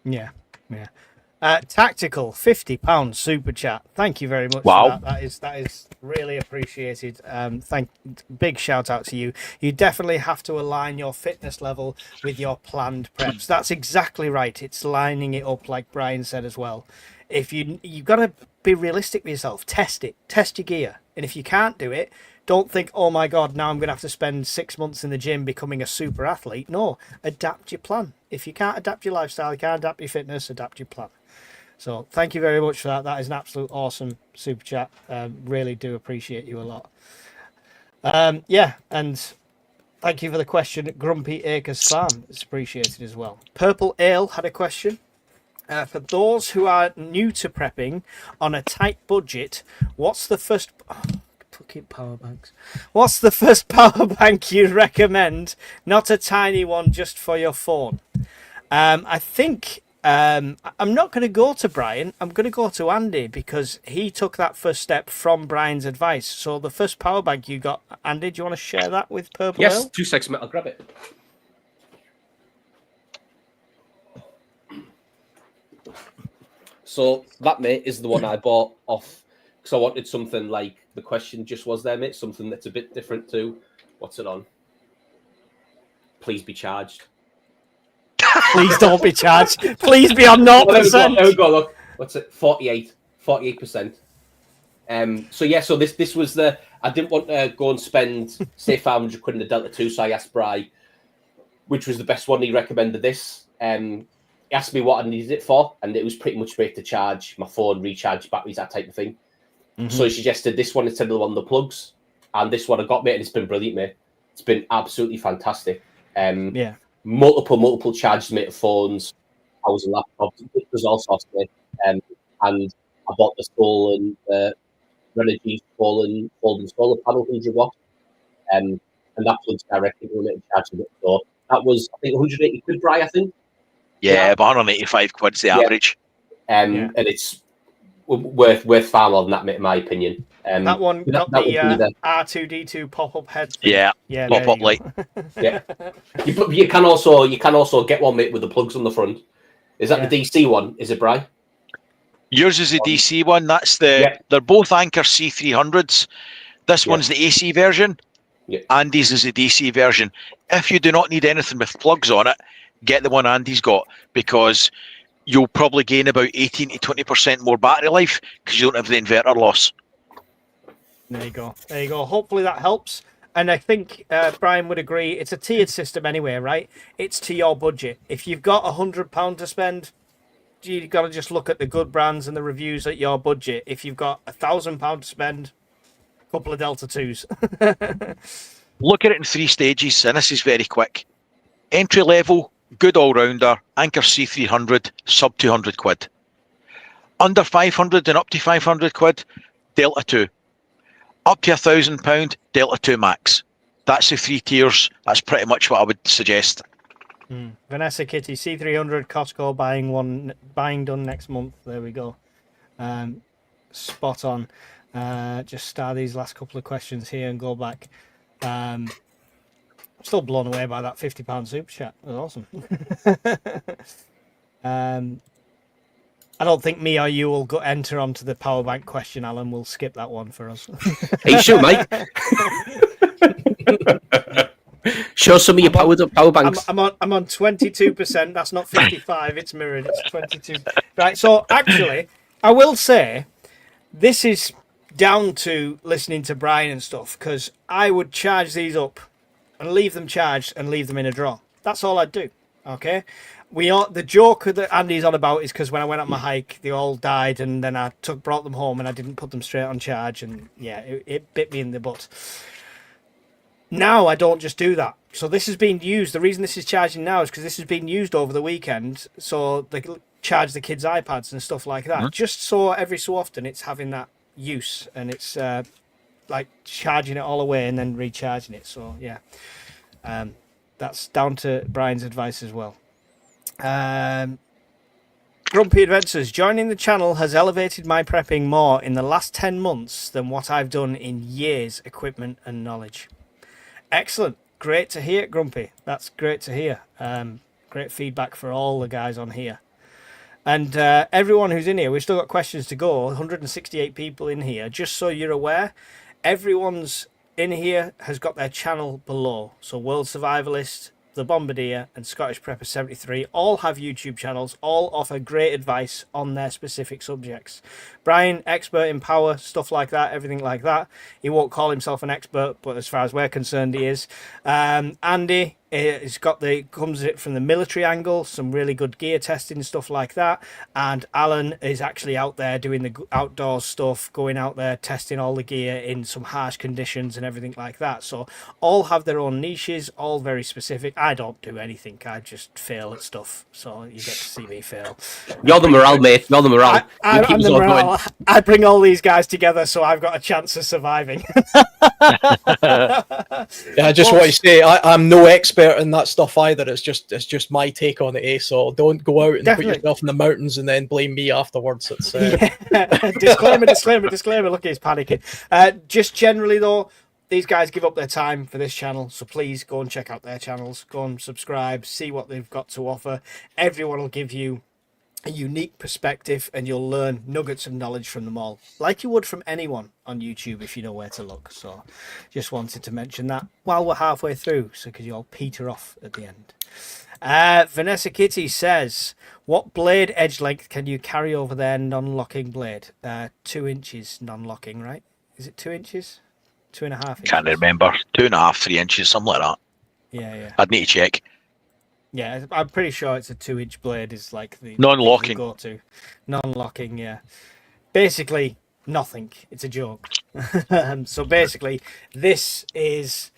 Yeah. Tactical, £50 super chat. Thank you very much Wow. for that. That is really appreciated. Big shout out to you. You definitely have to align your fitness level with your planned preps. That's exactly right. It's lining it up, like Brian said as well. If you've got to be realistic with yourself. Test it. Test your gear. And if you can't do it, don't think, oh my God, now I'm going to have to spend 6 months in the gym becoming a super athlete. No, adapt your plan. If you can't adapt your lifestyle, you can't adapt your fitness, adapt your plan. So thank you very much for that. That is an absolute awesome super chat. Really do appreciate you a lot. And thank you for the question. Grumpy Acres Farm is appreciated as well. Purple Ale had a question. For those who are new to prepping on a tight budget, what's the first... fucking power banks. What's the first power bank you'd recommend? Not a tiny one, just for your phone. I think... I'm not going to go to Brian. I'm going to go to Andy because he took that first step from Brian's advice. So the first power bank you got, Andy, do you want to share that with Purple Yes, Ale? 2 seconds, mate. I'll grab it. So that, mate, is the one I bought off because I wanted something like the question just was there, mate. Something that's a bit different too. What's it on? Please be charged. Please don't be charged. Please be on 0%. There we go. Look, what's it? 48%. So this was the. I didn't want to go and spend say £500 in the Delta 2, so I asked Bri, which was the best one. He recommended this. He asked me what I needed it for, and it was pretty much made to charge my phone, recharge batteries, that type of thing. Mm-hmm. So he suggested this one instead of the one the plugs, and this one I got, mate, and it's been brilliant, mate. It's been absolutely fantastic. Yeah. Multiple charges, mate, of phones, hours and laptops. It was all sorts, mate. And I bought the stolen Renogy folding solar panel 100 watt. And that plugs directly to it and charging it. So that was, I think, 180 quid, Bri, I think. Yeah, but 185 quid's the average. And it's worth far more than that, mate, in my opinion. That one got the R2D2 pop-up head thing. Yeah, pop-up light. Yeah, you can also get one, mate, with the plugs on the front. Is that the DC one? Is it, Bri? Yours is the DC one. That's they're both Anker C300s. This one's the AC version. Yeah. Andy's is the DC version. If you do not need anything with plugs on it, get the one Andy's got because you'll probably gain about 18 to 20% more battery life because you don't have the inverter loss. There you go. Hopefully that helps. And I think Brian would agree. It's a tiered system anyway, right? It's to your budget. If you've got £100 to spend, you've got to just look at the good brands and the reviews at your budget. If you've got £1,000 to spend, a couple of Delta 2s. Look at it in 3 stages, and this is very quick. Entry level, good all-rounder, Anker C300, sub 200 quid. Under 500 and up to 500 quid, Delta 2. Up to £1,000, Delta 2 Max. That's the 3 tiers. That's pretty much what I would suggest. Vanessa Kitty, C300, Costco buying done next month. There we go. Spot on. Just start these last couple of questions here and go back. I'm still blown away by that £50 super chat. That was awesome. I don't think me or you will go enter onto the power bank question, Alan. We'll skip that one for us. Hey, sure, mate. Show some of your power banks. I'm on 22%. That's not 55. It's mirrored. It's 22. Right. So actually, I will say this is down to listening to Brian and stuff because I would charge these up and leave them charged and leave them in a drawer. That's all I'd do. Okay. The joke that Andy's on about is because when I went on my hike, they all died, and then I brought them home and I didn't put them straight on charge, and yeah, it bit me in the butt. Now I don't just do that. So this has been used. The reason this is charging now is because this has been used over the weekend. So they charge the kids' iPads and stuff like that. Just so every so often it's having that use, and it's like charging it all away and then recharging it. So yeah, that's down to Brian's advice as well. Grumpy Adventures, joining the channel has elevated my prepping more in the last 10 months than what I've done in years, equipment and knowledge. Excellent. Great to hear, Grumpy. That's great to hear. Great feedback for all the guys on here. And everyone who's in here, we've still got questions to go. 168 people in here. Just so you're aware, everyone's in here has got their channel below. So World Survivalist, The Bombardier and Scottish Prepper 73 all have YouTube channels, all offer great advice on their specific subjects. Brian, expert in power, stuff like that, everything like that. He won't call himself an expert, but as far as we're concerned, he is. Andy, he's got comes at it from the military angle, some really good gear testing, stuff like that. And Alan is actually out there doing the outdoors stuff, going out there testing all the gear in some harsh conditions and everything like that. So all have their own niches, all very specific. I don't do anything. I just fail at stuff. So you get to see me fail. You're the morale, mate. You're the morale. I'm the morale. I bring all these guys together, so I've got a chance of surviving. Yeah, I just want to say I'm no expert in that stuff either. It's just my take on it. So don't go out and Definitely. put yourself in the mountains and then blame me afterwards. It's Disclaimer. Look, he's panicking. Just generally though, these guys give up their time for this channel, so please go and check out their channels. Go and subscribe, see what they've got to offer. Everyone will give you a unique perspective, and you'll learn nuggets of knowledge from them all, like you would from anyone on YouTube if you know where to look. So just wanted to mention that while we're halfway through, so because you all peter off at the end. Vanessa Kitty says, what blade edge length can you carry over their non-locking blade? 2 inches non-locking, right? Is it 2 inches? 2.5 inches? Can't remember. 2.5, 3 inches, something like that. Yeah. I'd need to check. Yeah, I'm pretty sure it's a 2-inch blade is like the Non-locking. go to. Non-locking, yeah. Basically, nothing. It's a joke. So basically, this is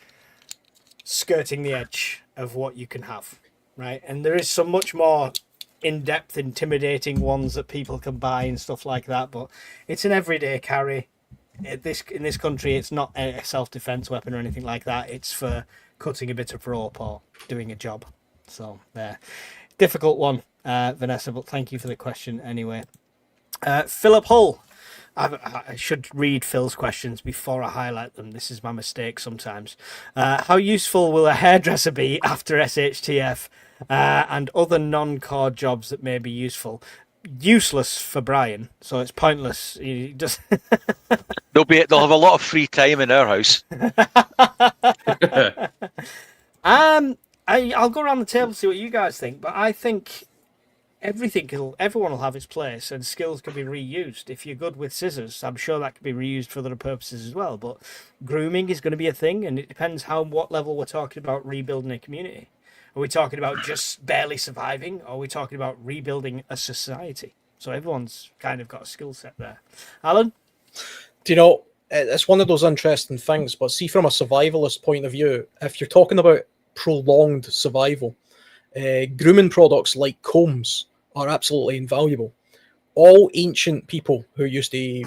skirting the edge of what you can have, right? And there is some much more in-depth, intimidating ones that people can buy and stuff like that, but it's an everyday carry. In this country, it's not a self-defense weapon or anything like that. It's for cutting a bit of rope or doing a job. So there, difficult one, Vanessa, but thank you for the question anyway. Philip Hull, I should read Phil's questions before I highlight them. This is my mistake sometimes. How useful will a hairdresser be after SHTF and other non-core jobs that may be useful? Useless for Brian, so it's pointless. He just They'll have a lot of free time in our house. I'll go around the table and see what you guys think, but I think everyone will have its place, and skills can be reused. If you're good with scissors, I'm sure that can be reused for other purposes as well. But grooming is going to be a thing, and it depends what level we're talking about rebuilding a community. Are we talking about just barely surviving, or are we talking about rebuilding a society? So everyone's kind of got a skill set there. Alan? Do you know, it's one of those interesting things, but see, from a survivalist point of view, if you're talking about prolonged survival, grooming products like combs are absolutely invaluable. All ancient people who used to,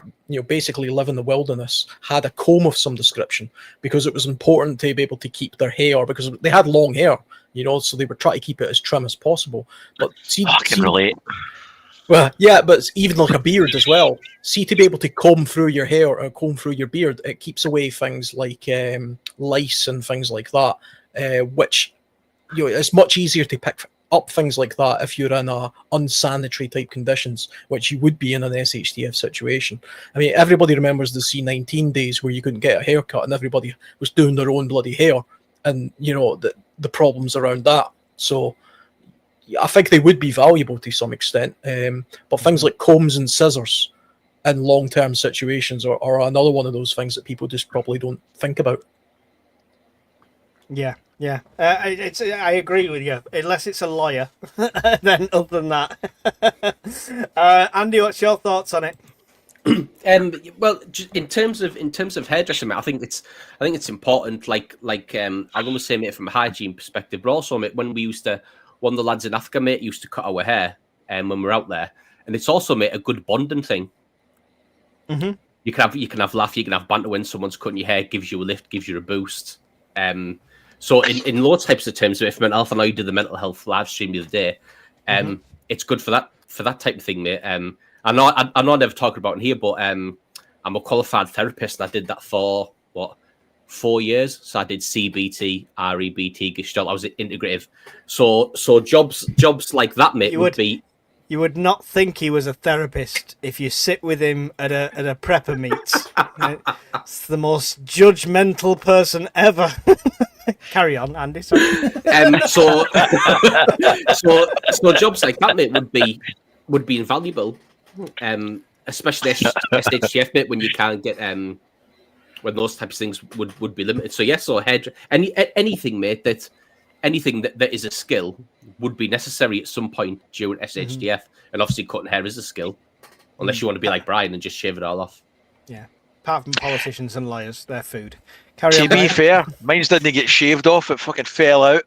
basically live in the wilderness had a comb of some description because it was important to be able to keep their hair, because they had long hair, so they would try to keep it as trim as possible. But I can relate. Well, yeah, but even like a beard as well. See, to be able to comb through your hair or comb through your beard, it keeps away things like lice and things like that, which it's much easier to pick up things like that if you're in unsanitary type conditions, which you would be in an SHTF situation. I mean, everybody remembers the C19 days where you couldn't get a haircut and everybody was doing their own bloody hair, and the problems around that. So I think they would be valuable to some extent, but things like combs and scissors in long-term situations are another one of those things that people just probably don't think about. Yeah. I agree with you, unless it's a lawyer. Then other than that, Andy, what's your thoughts on it? Well, in terms of hairdressing, mate, I think it's important. I almost say, mate, from a hygiene perspective, but also, mate, when one of the lads in Africa, mate, used to cut our hair, when we're out there, and it's also, mate, a good bonding thing. Mm-hmm. You can have laugh, you can have banter when someone's cutting your hair, gives you a lift, gives you a boost. So in those types of terms, if mental health, I know you did the mental health live stream the other day. It's good for that type of thing, mate. I know I never talked about it here, but I'm a qualified therapist, and I did that for 4 years. So I did CBT, REBT, Gestalt. I was integrative. So jobs like that, mate, would be. You would not think he was a therapist if you sit with him at a prepper meet. It's the most judgmental person ever. Carry on, Andy. Sorry. So jobs like that, mate, would be invaluable. Especially SHF, mate, when you can't get when those types of things would be limited. So yes, or anything, mate, anything that is a skill would be necessary at some point during SHDF, and obviously cutting hair is a skill, unless you want to be like Brian and just shave it all off. Yeah, apart from politicians and lawyers, they're food. Carry on. To be fair, mine's didn't get shaved off; it fucking fell out.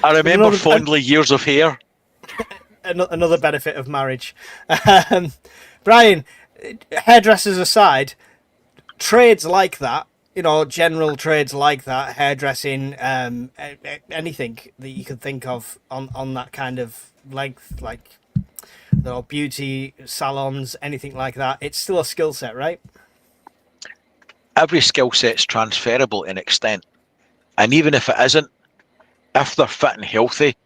I remember fondly years of hair. Another benefit of marriage. Brian, hairdressers aside, trades like that, general trades like that, hairdressing, anything that you can think of on that kind of length, like beauty salons, anything like that, it's still a skill set, right? Every skill set's transferable in extent, and even if it isn't, if they're fit and healthy,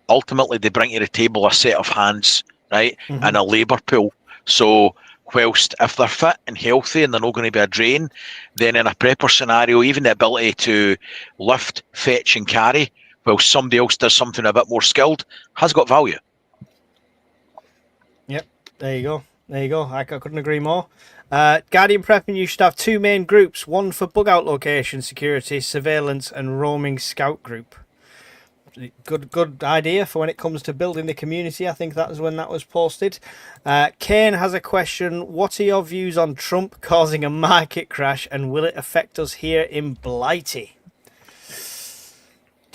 ultimately they bring to the table a set of hands, right, and a labour pool. So whilst if they're fit and healthy and they're not going to be a drain, then in a prepper scenario, even the ability to lift, fetch and carry while somebody else does something a bit more skilled has got value. Yep, there you go. I couldn't agree more. Guardian Prepping, you should have two main groups, one for bug out location security, surveillance and roaming scout group. Good idea for when it comes to building the community. I think that was when that was posted. Kane has a question. What are your views on Trump causing a market crash, and will it affect us here in Blighty?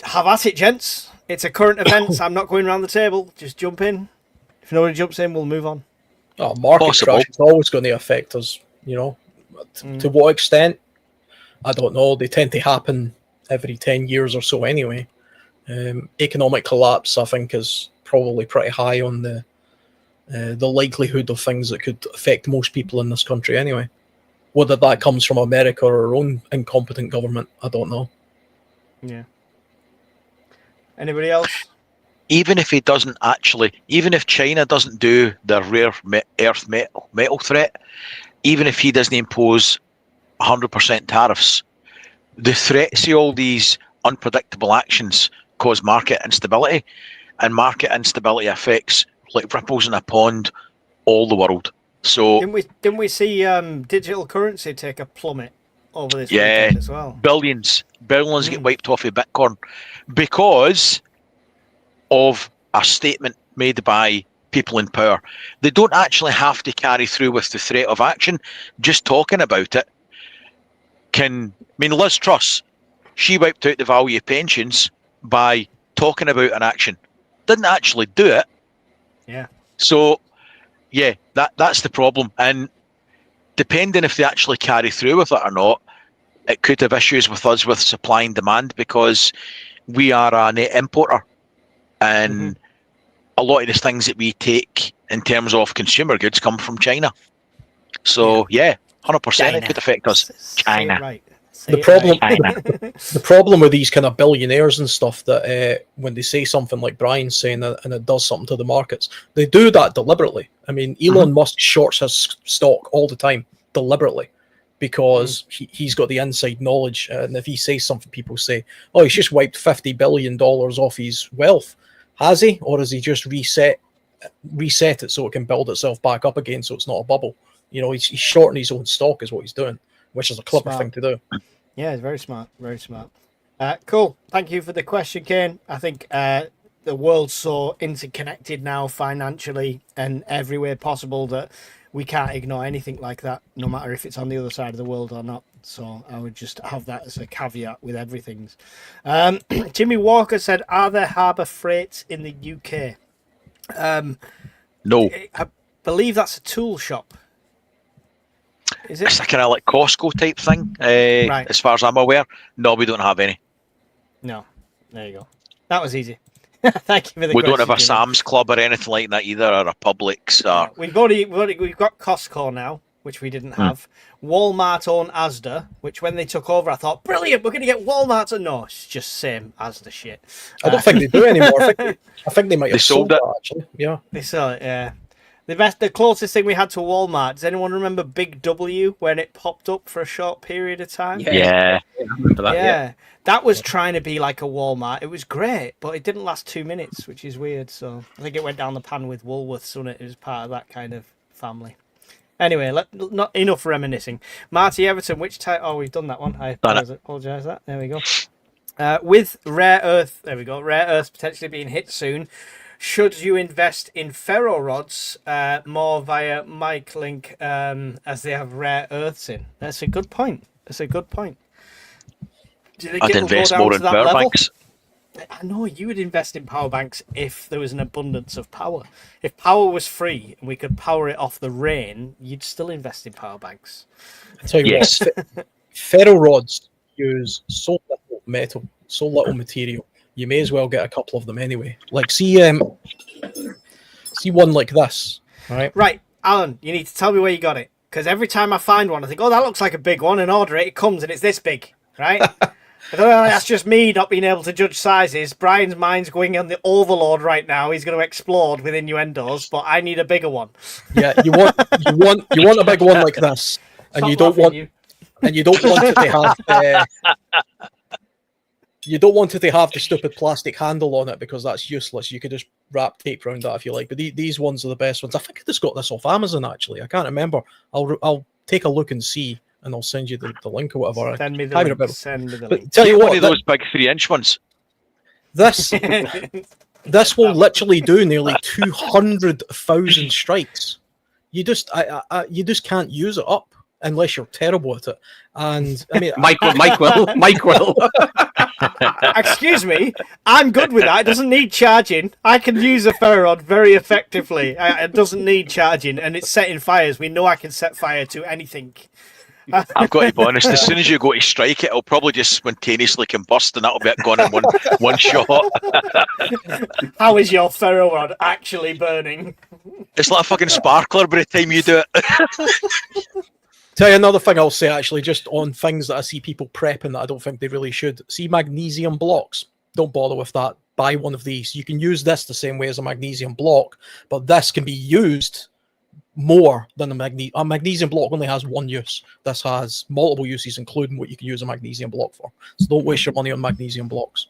Have at it, gents. It's a current event. I'm not going around the table. Just jump in. If nobody jumps in, we'll move on. Oh, market crash is always going to affect us, To what extent? I don't know. They tend to happen every 10 years or so anyway. Economic collapse, I think, is probably pretty high on the likelihood of things that could affect most people in this country anyway. Whether that comes from America or our own incompetent government, I don't know. Yeah. Anybody else? Even if China doesn't do the rare earth metal threat, even if he doesn't impose 100% tariffs, the threats of all these unpredictable actions cause market instability, and market instability affects like ripples in a pond all the world. So didn't we see digital currency take a plummet over this weekend as well? billions get wiped off of Bitcoin because of a statement made by people in power. They don't actually have to carry through with the threat of action. Just talking about it Liz Truss, she wiped out the value of pensions by talking about an action. Didn't actually do it. Yeah. So, yeah, that's the problem. And depending if they actually carry through with it or not, it could have issues with us with supply and demand, because we are a net importer. And a lot of the things that we take in terms of consumer goods come from China. So, 100% it could affect us. China. Right. The problem with these kind of billionaires and stuff, that when they say something like Brian's saying and it does something to the markets, they do that deliberately. I mean, Elon Musk shorts his stock all the time deliberately because he's got the inside knowledge. And if he says something, people say, oh, he's just wiped $50 billion off his wealth. Has he? Or has he just reset it so it can build itself back up again so it's not a bubble? He's shorting his own stock is what he's doing, which is a clever thing to do. Yeah, it's very smart. Very smart. Cool. Thank you for the question, Kane. I think the world's so interconnected now financially and every way possible that we can't ignore anything like that, no matter if it's on the other side of the world or not. So I would just have that as a caveat with everything. Jimmy Walker said, "Are there harbour freights in the UK?" No. I believe that's a tool shop. Is it? It's a kind of like Costco type thing, Right. as far as I'm aware. No, we don't have any. No. There you go. That was easy. Thank you for the We question, don't have a Jimmy. Sam's Club or anything like that either, or a Publix. Or... We've got Costco now, which we didn't have. Walmart own Asda, which when they took over, I thought, brilliant, we're going to get Walmart. No, it's just same Asda shit. I don't think they do anymore. I think they might have They sold sold it. that, actually. Yeah. They sell it, yeah. The closest thing we had to Walmart. Does anyone remember Big W when it popped up for a short period of time? Yeah. I remember that. Yeah. That was trying to be like a Walmart. It was great, but it didn't last 2 minutes, which is weird. So I think it went down the pan with Woolworths, wasn't it? It was part of that kind of family. Anyway, not enough reminiscing. Marty Everton, which type? Oh, we've done that one. I apologise for that. There we go. With rare earth, there we go. Rare earth potentially being hit soon. Should you invest in ferro rods more via Mike Link as they have rare earths in? That's a good point. Do you think I'd it'll go invest down more to in that power level? banks. I know you would invest in power banks if there was an abundance of power. If power was free and we could power it off the rain, you'd still invest in power banks. I tell you Yes. what, ferro rods use so little metal, so little material. You may as well get a couple of them anyway. Like, see one like this, right? Right, Alan, you need to tell me where you got it. Because every time I find one, I think, oh, that looks like a big one, and order it, it comes and it's this big, right? I don't know, that's just me not being able to judge sizes. Brian's mind's going on the overload right now. He's going to explode with innuendos, but I need a bigger one. Yeah, you want a big one like this, and Stop you don't want laughing, and you don't want it to have you don't want it to have the stupid plastic handle on it because that's useless. You could just wrap tape around that if you like. But these ones are the best ones. I think I just got this off Amazon actually. I can't remember. I'll take a look and see, and I'll send you the link or whatever. Send me the Can't link. remember. Send me the But link. tell you One what, of those big 3-inch ones. this will literally do nearly 200,000 strikes. You just can't use it up unless you're terrible at it. And I mean, Mike will. Excuse me, I'm good with that. It doesn't need charging. I can use a ferro rod very effectively. It doesn't need charging, and it's setting fires. We know I can set fire to anything. I've got to be honest, as soon as you go to strike it, it'll probably just spontaneously combust and that'll be it gone in one shot. How is your ferro rod actually burning? It's like a fucking sparkler by the time you do it. tell you another thing I'll say actually, just on things that I see people prepping that I don't think they really should. See magnesium blocks. Don't bother with that. Buy one of these. You can use this the same way as a magnesium block, but this can be used more than a magnesium block only has one use. This has multiple uses, including what you can use a magnesium block for. So don't waste your money on magnesium blocks.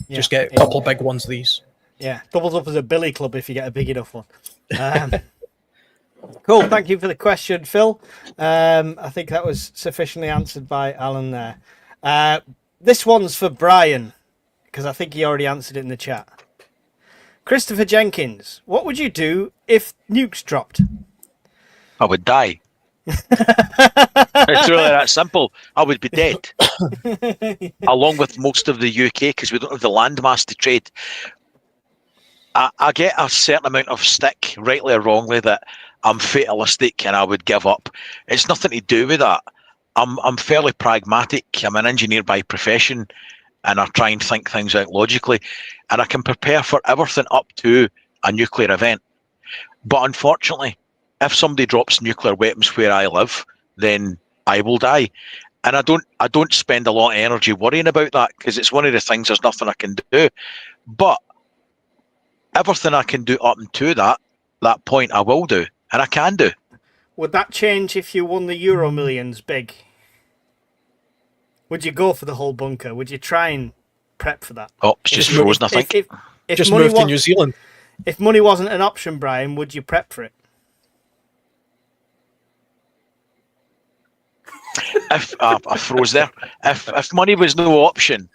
Yeah, Just get a couple of big ones of these. Yeah, doubles up as a billy club if you get a big enough one. Cool, thank you for the question, Phil. I think that was sufficiently answered by Alan there. This one's for Brian, because I think he already answered it in the chat. Christopher Jenkins, what would you do if nukes dropped? I would die. It's really that simple. I would be dead. Along with most of the UK, because we don't have the landmass to trade. I get a certain amount of stick, rightly or wrongly, that I'm fatalistic and I would give up. It's nothing to do with that. I'm fairly pragmatic. I'm an engineer by profession, and I try and think things out logically, and I can prepare for everything up to a nuclear event. But unfortunately, if somebody drops nuclear weapons where I live, then I will die. And I don't spend a lot of energy worrying about that, because it's one of the things there's nothing I can do. But everything I can do up to that point I will do, and I can do. Would that change if you won the Euro Millions big? Would you go for the whole bunker? Would you try and prep for that? Oh, it's just frozen, I think. If Just money move to New Zealand. If money wasn't an option, Brian, would you prep for it? If I froze there, if money was no option,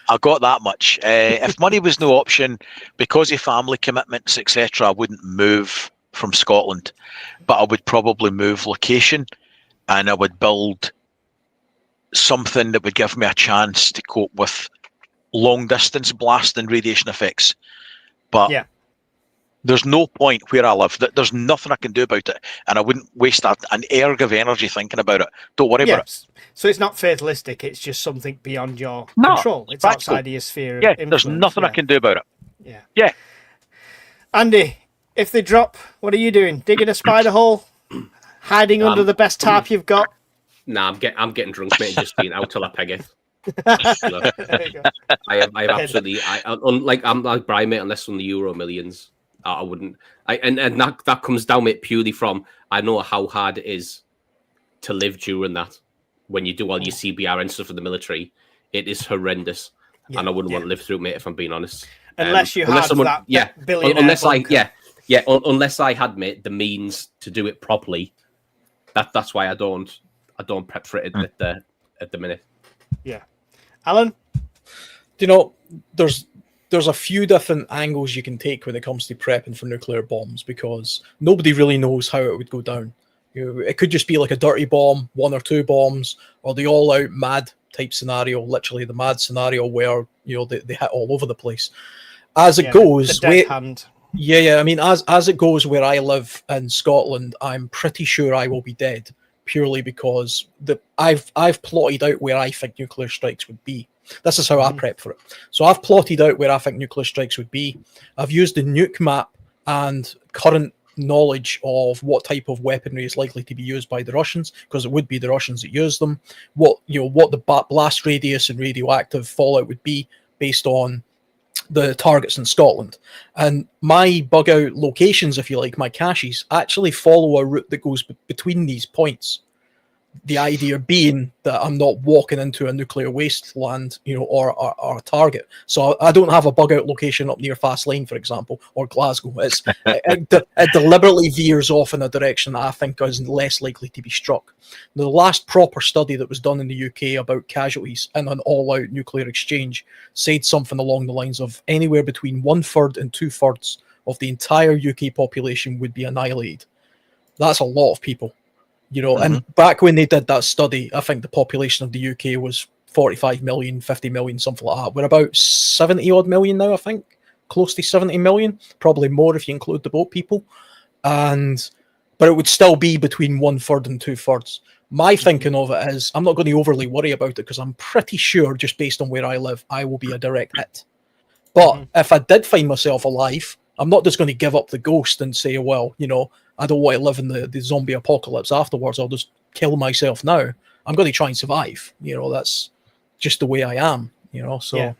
I got that much. If money was no option, because of family commitments, etc., I wouldn't move from Scotland, but I would probably move location, and I would build something that would give me a chance to cope with long distance blast and radiation effects. But Yeah. there's no point where I live. There's nothing I can do about it, and I wouldn't waste an erg of energy thinking about it. Don't worry about it. Yes. So it's not fatalistic. It's just something beyond your No, control. it's It's practical. outside of your sphere of Yeah, influence. there's nothing I can do about it. Yeah. Yeah. Andy, if they drop, what are you doing? Digging a spider hole? Hiding under the best tarp you've got? Nah, I'm getting drunk, mate, and just being out till I peg it. There you go. I have absolutely. I'm like Brian, mate. Unless on the Euro Millions, I wouldn't. And that comes down, mate, purely from I know how hard it is to live during that. When you do all your CBR and stuff for the military, it is horrendous, and I wouldn't want to live through it, mate. If I'm being honest, Unless you had that billionaire unless bunker. unless I had, mate, the means to do it properly. That's why I don't prep for it at the minute. Yeah. Alan? You know, there's a few different angles you can take when it comes to prepping for nuclear bombs, because nobody really knows how it would go down. It could just be like a dirty bomb, 1 or 2 bombs, or the all-out mad type scenario, literally the mad scenario where they hit all over the place. As it goes, the dead hand. Yeah. I mean, as it goes, where I live in Scotland, I'm pretty sure I will be dead, purely because I've plotted out where I think nuclear strikes would be. This is how I prep for it. So I've plotted out where I think nuclear strikes would be. I've used the nuke map and current knowledge of what type of weaponry is likely to be used by the Russians, because it would be the Russians that use them. What the blast radius and radioactive fallout would be based on the targets in Scotland. And my bug out locations, if you like, my caches, actually follow a route that goes between these points. The idea being that I'm not walking into a nuclear wasteland, or a target. So I don't have a bug out location up near Fastlane, for example, or Glasgow. It deliberately veers off in a direction that I think is less likely to be struck. The last proper study that was done in the UK about casualties in an all-out nuclear exchange said something along the lines of anywhere between 1/3 and 2/3 of the entire UK population would be annihilated. That's a lot of people. And back when they did that study, I think the population of the UK was 45 million, 50 million, something like that. We're about 70 odd million now, I think. Close to 70 million. Probably more if you include the boat people. But it would still be between 1/3 and 2/3. My thinking of it is, I'm not going to overly worry about it, because I'm pretty sure, just based on where I live, I will be a direct hit. But if I did find myself alive, I'm not just going to give up the ghost and say, well, I don't want to live in the zombie apocalypse afterwards. I'll just kill myself now. I'm going to try and survive. That's just the way I am, so. Yeah,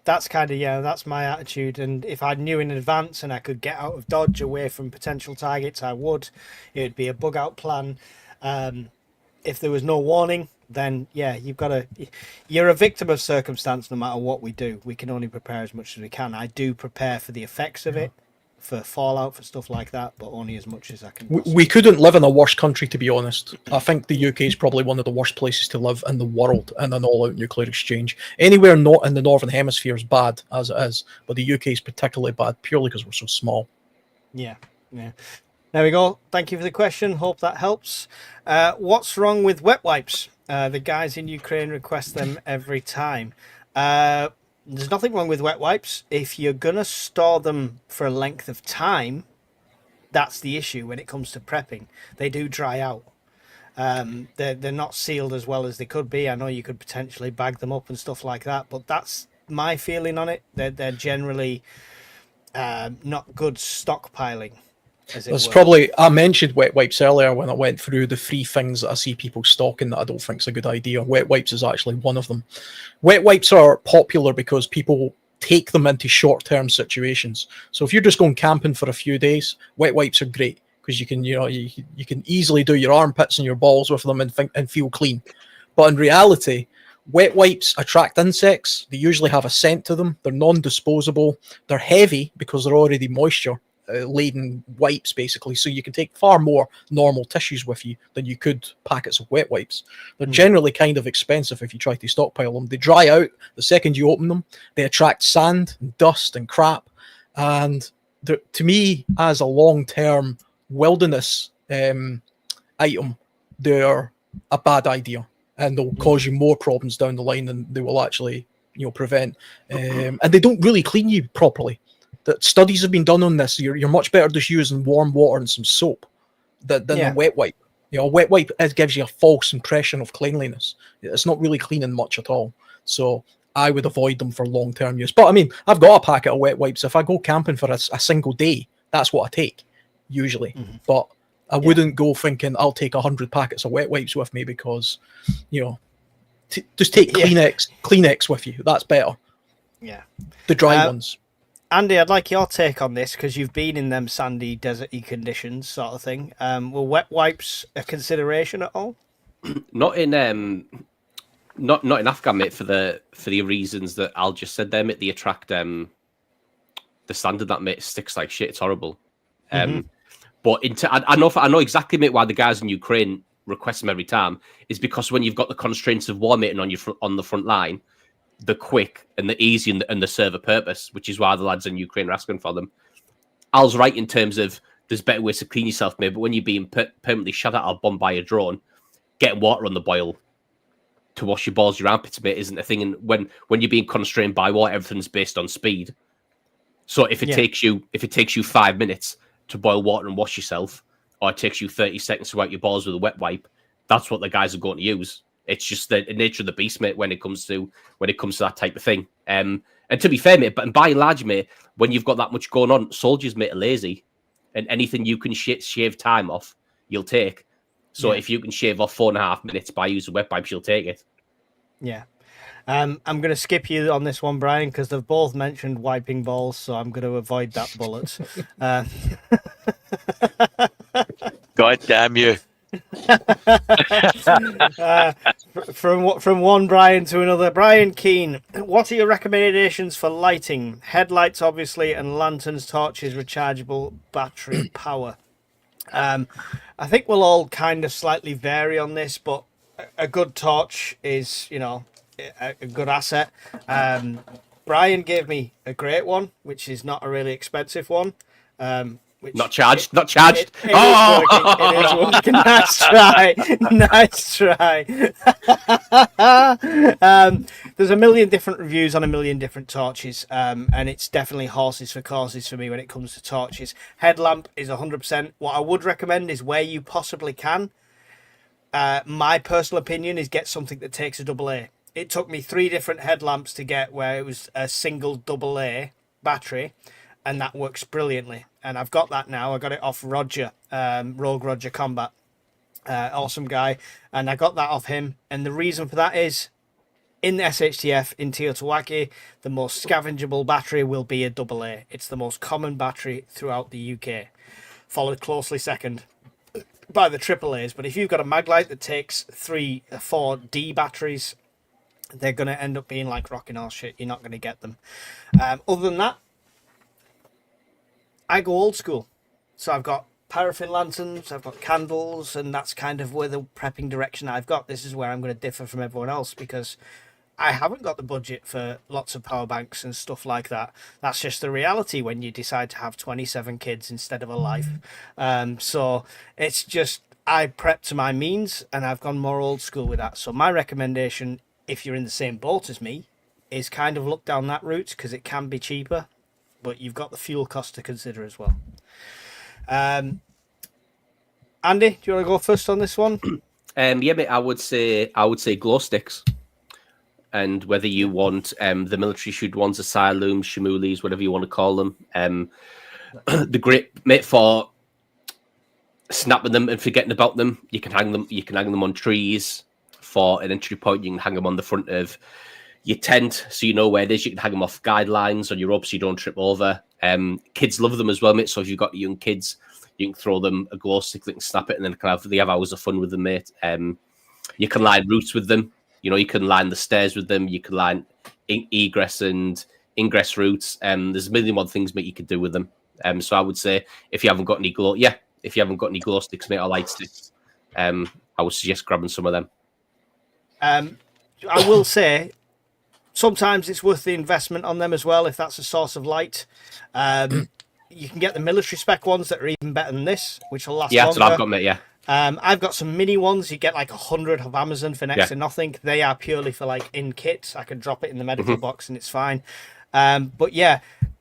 that's that's my attitude. And if I knew in advance and I could get out of Dodge away from potential targets, I would. It would be a bug out plan. If there was no warning, then you're a victim of circumstance no matter what we do. We can only prepare as much as we can. I do prepare for the effects of it, for fallout, for stuff like that, but only as much as I can. We couldn't live in a worse country, to be honest. I think the UK is probably one of the worst places to live in the world in an all-out nuclear exchange. Anywhere not in the Northern Hemisphere is bad as it is, but the UK is particularly bad purely because we're so small. Yeah. There we go. Thank you for the question. Hope that helps. What's wrong with wet wipes? The guys in Ukraine request them every time. There's nothing wrong with wet wipes. If you're going to store them for a length of time, that's the issue when it comes to prepping. They do dry out. They're not sealed as well as they could be. I know you could potentially bag them up and stuff like that, but that's my feeling on it. They're generally not good stockpiling. That's probably, I mentioned wet wipes earlier when I went through the 3 things that I see people stocking that I don't think is a good idea. Wet wipes is actually one of them. Wet wipes are popular because people take them into short-term situations. So if you're just going camping for a few days, wet wipes are great because you can, you can easily do your armpits and your balls with them and feel clean. But in reality, wet wipes attract insects. They usually have a scent to them. They're non-disposable. They're heavy because they're already moisture. laden wipes, basically. So you can take far more normal tissues with you than you could packets of wet wipes. They're generally kind of expensive if you try to stockpile them. They dry out the second you open them. They attract sand and dust and crap. And to me, as a long-term wilderness item, they're a bad idea, and they'll cause you more problems down the line than they will actually, prevent. And they don't really clean you properly. That studies have been done on this. You're much better just using warm water and some soap than a wet wipe. A wet wipe, it gives you a false impression of cleanliness. It's not really cleaning much at all. So I would avoid them for long-term use. But I mean, I've got a packet of wet wipes. If I go camping for a single day, that's what I take usually. But I wouldn't go thinking I'll take 100 packets of wet wipes with me, because, just take Kleenex with you. That's better. Yeah. The dry ones. Andy, I'd like your take on this, because you've been in them sandy, deserty conditions, sort of thing. Were wet wipes a consideration at all? Not in Afghan, mate, for the reasons that Al just said there, mate. They attract the sand, that, mate, sticks like shit. It's horrible. But I know exactly, mate, why the guys in Ukraine request them every time. Is because when you've got the constraints of war, mate, and on the front line, the quick and the easy and the serve a purpose, which is why the lads in Ukraine are asking for them. Al's right in terms of there's better ways to clean yourself, mate, but when you're being permanently shot at or bombed by a drone, getting water on the boil to wash your balls, your armpits, mate, isn't a thing. And when you're being constrained by water, everything's based on speed. So if it takes you 5 minutes to boil water and wash yourself, or it takes you 30 seconds to wipe your balls with a wet wipe, that's what the guys are going to use. It's just the nature of the beast, mate, when it comes to that type of thing. And to be fair, mate, but by and large, mate, when you've got that much going on, soldiers, mate, are lazy, and anything you can shave time off, you'll take. So if you can shave off 4.5 minutes by using wet wipes, you'll take it. Yeah. I'm going to skip you on this one, Brian, because they've both mentioned wiping balls, so I'm going to avoid that bullet. God damn you. From one Brian to another. Brian Keane, what are your recommendations for lighting? Headlights, obviously, and lanterns, torches, rechargeable battery power. I think we'll all kind of slightly vary on this, but a good torch is, a good asset. Brian gave me a great one, which is not a really expensive one. Not charged. It is working. Nice try. There's a million different reviews on a million different torches, and it's definitely horses for courses for me when it comes to torches. Headlamp is 100%. What I would recommend is, where you possibly can, my personal opinion is, get something that takes a AA. It took me 3 different headlamps to get where it was a single AA battery, and that works brilliantly. And I've got that now. I got it off Roger, Rogue Roger Combat. Awesome guy. And I got that off him. And the reason for that is, in the SHTF, in Teotihuacan, the most scavengeable battery will be a AA. It's the most common battery throughout the UK. Followed closely second by the AAAs. But if you've got a Maglite that takes 3 or 4 D batteries, they're going to end up being like rocking horse shit. You're not going to get them. Other than that, I go old school. So I've got paraffin lanterns, I've got candles, and that's kind of where the prepping direction I've got. This is where I'm going to differ from everyone else, because I haven't got the budget for lots of power banks and stuff like that. That's just the reality when you decide to have 27 kids instead of a life. So it's just, I prep to my means, and I've gone more old school with that. So my recommendation, if you're in the same boat as me, is kind of look down that route, because it can be cheaper, but you've got the fuel cost to consider as well. Andy, do you want to go first on this one? Yeah, mate, I would say glow sticks. And whether you want the military shoot ones, asylums, shamulis, whatever you want to call them, the great, mate, for snapping them and forgetting about them. You can hang them on trees. For an entry point, you can hang them on the front of your tent, so you know where it is. You can hang them off guidelines on your rope so you don't trip over. Kids love them as well, mate. So if you've got young kids, you can throw them a glow stick, they can snap it, and then they have hours of fun with them, mate. You can line routes with them. You can line the stairs with them. You can line egress and ingress routes. There's a million more things, mate, you could do with them. So I would say if you haven't got any glow sticks, mate, or light sticks, I would suggest grabbing some of them. I will say, sometimes it's worth the investment on them as well if that's a source of light. You can get the military spec ones that are even better than this, which will last longer. That's what I've got, mate. Yeah. I've got some mini ones. You get like 100 of Amazon for next to nothing. They are purely for like in kits. I can drop it in the medical box and it's fine. But yeah,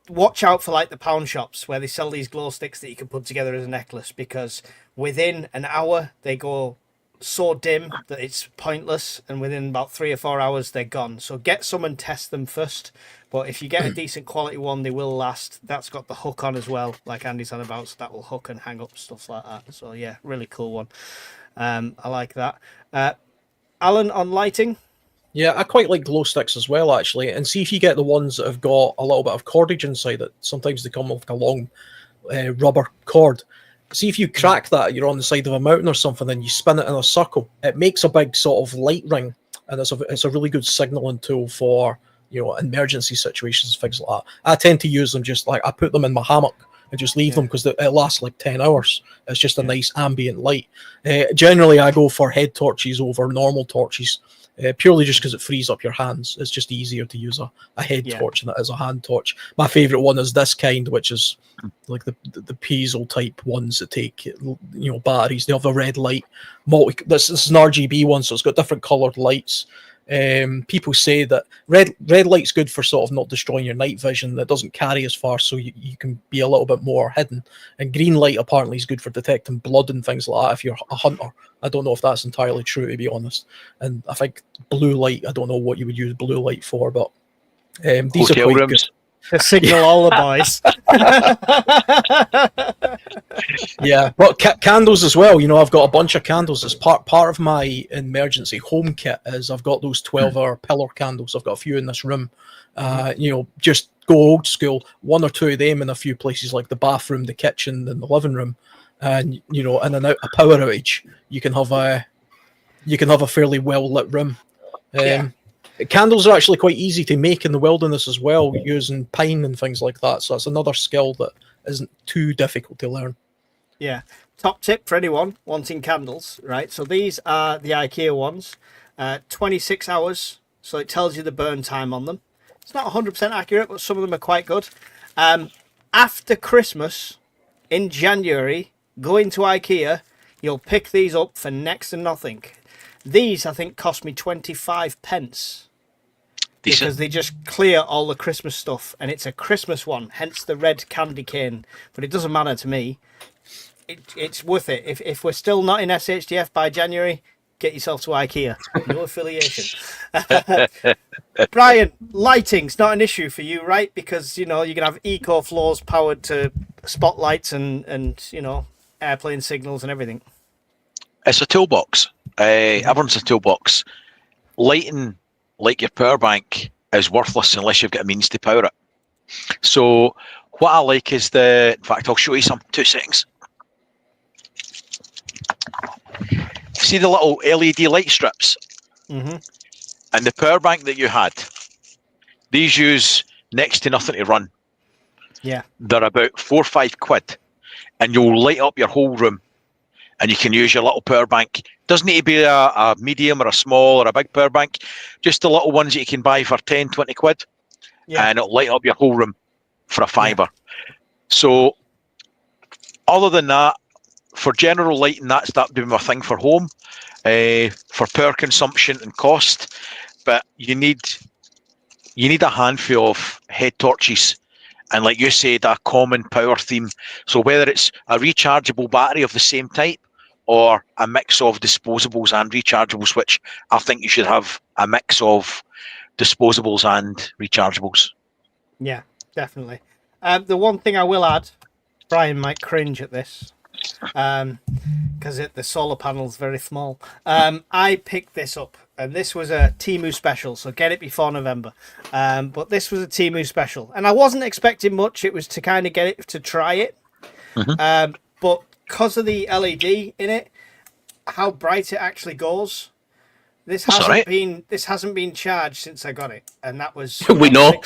watch out for like the pound shops where they sell these glow sticks that you can put together as a necklace, because within an hour they go so dim that it's pointless, and within about 3 or 4 hours they're gone. So get some and test them first. But if you get a decent quality one, they will last. That's got the hook on as well, like Andy's on about, so that will hook and hang up, stuff like that. So yeah, really cool one. I like that. Alan, on lighting? Yeah, I quite like glow sticks as well, actually. And see if you get the ones that have got a little bit of cordage inside it. Sometimes they come with like a long rubber cord. See if you crack that, you're on the side of a mountain or something, and you spin it in a circle. It makes a big sort of light ring, and it's a really good signaling tool for, you know, emergency situations, things like that. I tend to use them just like, I put them in my hammock and just leave them because it lasts like 10 hours. It's just a nice ambient light. Generally, I go for head torches over normal torches, purely just because it frees up your hands. It's just easier to use a head torch than it is a hand torch. My favorite one is this kind, which is like the piezo type ones that take, you know, batteries. They have a red light. This is an RGB one, so it's got different colored lights. People say that red light's good for sort of not destroying your night vision. That doesn't carry as far, so you can be a little bit more hidden. And green light apparently is good for detecting blood and things like that if you're a hunter. I don't know if that's entirely true, to be honest. And I think blue light, I don't know what you would use blue light for, but these Hotel are quite rooms. good. To signal all the boys. Yeah, but candles as well. You know, I've got a bunch of candles. As part of my emergency home kit is I've got those 12-hour pillar candles. I've got a few in this room. You know, just go old school. 1 or 2 of them in a few places like the bathroom, the kitchen, and the living room. And you know, in and out a power outage, you can have a fairly well lit room. Candles are actually quite easy to make in the wilderness as well, using pine and things like that. So that's another skill that isn't too difficult to learn. Yeah. Top tip for anyone wanting candles, right? So these are the IKEA ones, 26 hours. So it tells you the burn time on them. It's not 100% accurate, but some of them are quite good. After Christmas, in January, go into IKEA, you'll pick these up for next to nothing. These, I think, cost me 25 pence. Decent. Because they just clear all the Christmas stuff, and it's a Christmas one, hence the red candy cane. But it doesn't matter to me. It's worth it. If we're still not in SHDF by January, get yourself to IKEA. No affiliation. Brian, lighting's not an issue for you, right? Because, you know, you can have eco floors powered to spotlights and you know, airplane signals and everything. It's a toolbox. Everyone's a toolbox. Lighting, like your power bank, is worthless unless you've got a means to power it. So what I like is in fact, I'll show you some, 2 seconds. See the little LED light strips? And the power bank that you had, these use next to nothing to run. Yeah. They're about 4 or 5 quid, and you'll light up your whole room. And you can use your little power bank. Doesn't need to be a medium or a small or a big power bank. Just the little ones that you can buy for 10, 20 quid. Yeah. And it'll light up your whole room for a fiver. Yeah. So other than that, for general lighting, that would be my thing for home. For power consumption and cost. But you need a handful of head torches. And like you said, a common power theme. So whether it's a rechargeable battery of the same type, or a mix of disposables and rechargeables, which I think you should have a mix of disposables and rechargeables. Yeah, definitely. The one thing I will add, Brian might cringe at this, because the solar panel's very small. I picked this up, and this was a Temu special, so get it before November. But this was a Temu special, and I wasn't expecting much. It was to kind of get it to try it. But because of the LED in it, how bright it actually goes, this hasn't been charged since I got it, and that was we know.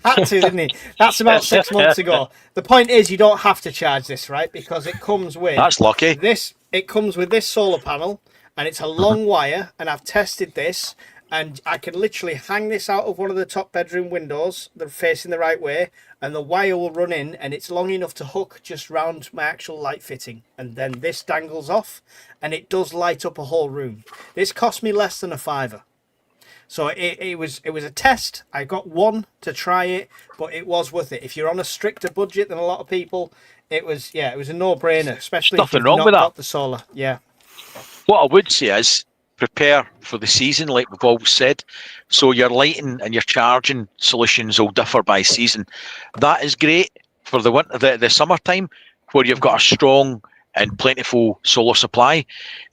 Had to, didn't he? That's about 6 months ago. The point is, you don't have to charge this, right? Because it comes with That's lucky. this. It comes with this solar panel, and it's a long wire. And I've tested this, and I can literally hang this out of one of the top bedroom windows. They're facing the right way, and the wire will run in, and it's long enough to hook just round my actual light fitting, and then this dangles off, and it does light up a whole room. This cost me less than £5. So it was a test. I got one to try it, but it was worth it. If you're on a stricter budget than a lot of people, it was a no-brainer, especially Nothing if you've wrong not with that. got the solar. Yeah. What I would say is prepare for the season, like we've always said. So your lighting and your charging solutions will differ by season. That is great for the winter, the summertime, where you've got a strong and plentiful solar supply.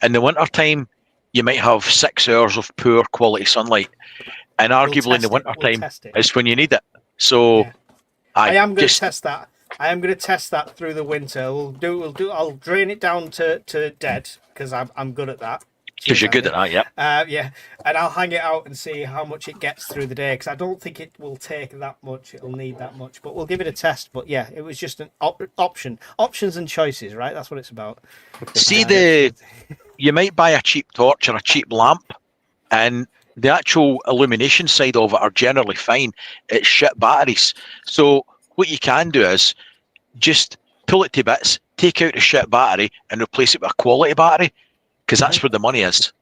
In the wintertime, you might have 6 hours of poor quality sunlight, and arguably in the wintertime is when you need it. So Yeah. I am going to test that. I am going to test that through the winter. I'll drain it down to dead because I'm good at that. Because you're good at that, yeah. Yeah, and I'll hang it out and see how much it gets through the day because I don't think it will take that much. It'll need that much, but we'll give it a test. But yeah, it was just an options and choices, right? That's what it's about. See you might buy a cheap torch or a cheap lamp, and the actual illumination side of it are generally fine. It's shit batteries. So what you can do is just pull it to bits, take out the shit battery, and replace it with a quality battery, because that's where the money is.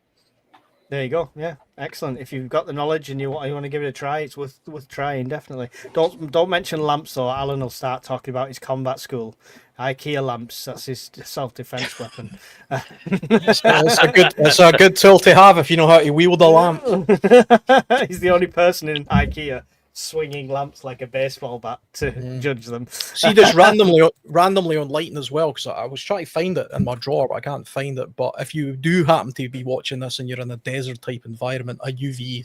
There you go. Yeah, excellent. If you've got the knowledge and you want to give it a try, it's worth trying. Definitely. Don't mention lamps though. Alan will start talking about his combat school. IKEA lamps. That's his self-defense weapon. It's a good tool to have if you know how to wield a lamp. He's the only person in IKEA swinging lamps like a baseball bat to judge them. See this randomly on lighting as well, because I was trying to find it in my drawer, but I can't find it. But if you do happen to be watching this and you're in a desert type environment, a UV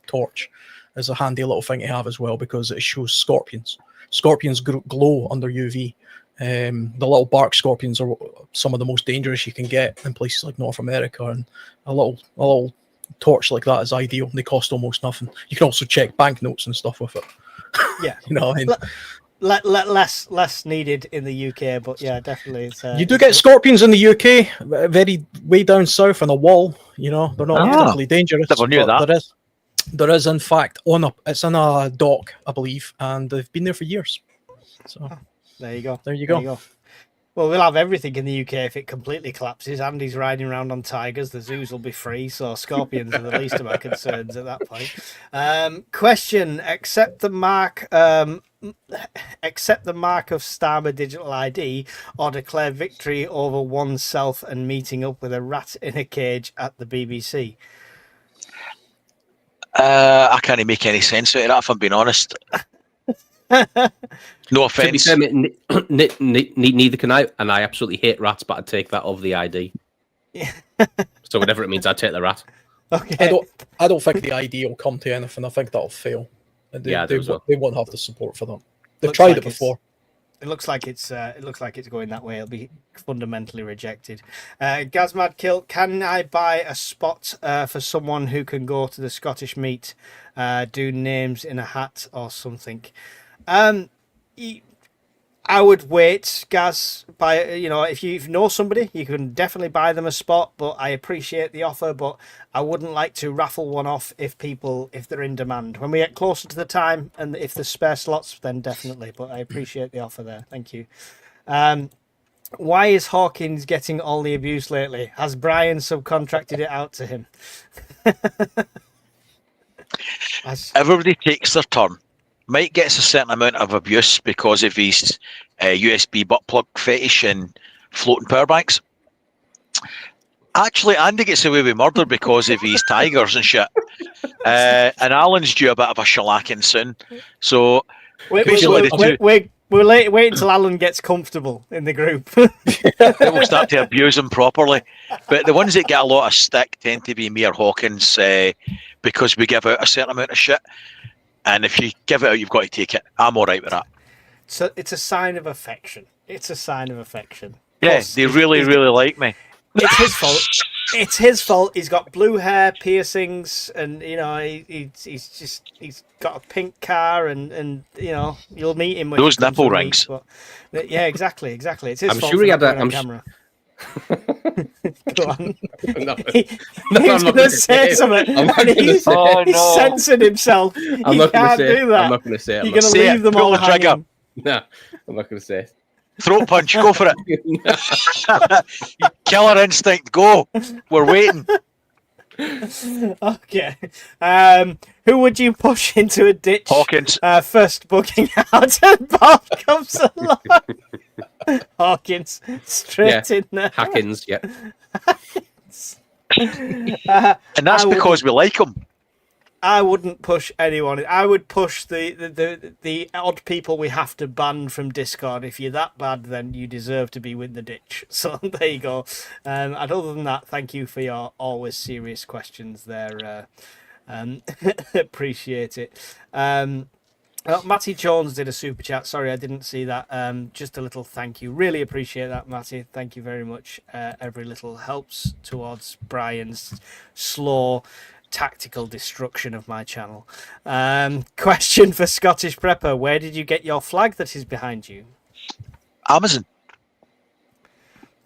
torch is a handy little thing to have as well, because it shows scorpions. Scorpions glow under UV. The little bark scorpions are some of the most dangerous you can get in places like North America, and a little torch like that is ideal. They cost almost nothing. You can also check banknotes and stuff with it. Yeah, you know, I mean, less needed in the UK, but yeah, definitely. It's, you do get scorpions in the UK, very way down south on a wall. You know, they're not particularly dangerous. Never knew that. There is in fact it's in a dock, I believe, and they've been there for years. So there you go. There you go. Well, we'll have everything in the UK if it completely collapses. Andy's riding around on tigers. The zoos will be free, so scorpions are the least of our concerns at that point. Question: accept the mark of Starmer digital ID, or declare victory over oneself and meeting up with a rat in a cage at the BBC? I can't make any sense out of that, if I'm being honest. No offense. Neither can I, and I absolutely hate rats, but I'd take that over the ID. Yeah. So whatever it means, I'd take the rat. Okay. I don't think the ID will come to anything. I think that'll fail. They won't have the support for that. They've tried it before. It looks like it's going that way. It'll be fundamentally rejected. Gazmad Kill, can I buy a spot for someone who can go to the Scottish meet, do names in a hat or something? I would wait, Gaz. If you know somebody, you can definitely buy them a spot. But I appreciate the offer, but I wouldn't like to raffle one off if they're in demand. When we get closer to the time and if there's spare slots, then definitely. But I appreciate the offer there. Thank you. Why is Hawkins getting all the abuse lately? Has Brian subcontracted it out to him? Everybody takes their turn. Mike gets a certain amount of abuse because of his USB butt plug fetish and floating power banks. Actually, Andy gets away with murder because of his tigers and shit. And Alan's due a bit of a shellacking soon. So Wait until Alan gets comfortable in the group. we'll start to abuse him properly. But the ones that get a lot of stick tend to be me or Hawkins because we give out a certain amount of shit. And if you give it out, you've got to take it. I'm all right with that. So it's a sign of affection. Yeah, they really like me. It's his fault. it's his fault. He's got blue hair, piercings, and he's got a pink car, and you'll meet him when Those he comes nipple to meet, rings. but yeah, exactly. It's his I'm fault. sure for he not had a- going on I'm camera. Go on. No, He I'm was not going to gonna say say it. something, I'm not and gonna he's, say it. Oh, he's no. censored himself. I'm You not going to can't say do it. that. I'm not going to say it. You're going to Say it. leave them Pull all the trigger. hanging. No, I'm not going to say it. Throat punch. Go for it. Killer instinct. Go. We're waiting. Okay. Who would you push into a ditch? Hawkins. First booking out, and Bob comes along. Hawkins, straight in there. Hackins, yeah. And that's because we like him. I wouldn't push anyone. I would push the odd people we have to ban from Discord. If you're that bad, then you deserve to be with the ditch. So there you go. And other than that, thank you for your always serious questions there. Appreciate it. Matty Jones did a super chat. Sorry, I didn't see that. Just a little thank you. Really appreciate that, Matty. Thank you very much. Every little helps towards Brian's slow tactical destruction of my channel. Question for Scottish Prepper: where did you get your flag that is behind you? Amazon.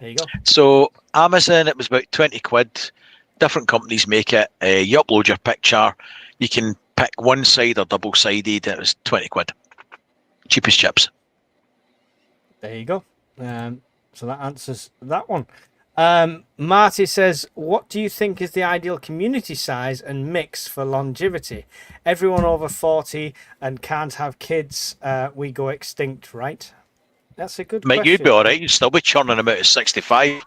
There you go. So Amazon, it was about 20 quid. Different companies make it. You upload your picture. You can pick one side or double sided. It was 20 quid. Cheapest chips. There you go. So that answers that one. Marty says, what do you think is the ideal community size and mix for longevity? Everyone over 40 and can't have kids, we go extinct, right? That's a good Mate, question. you'd be all right. You'd still be churning them out at 65.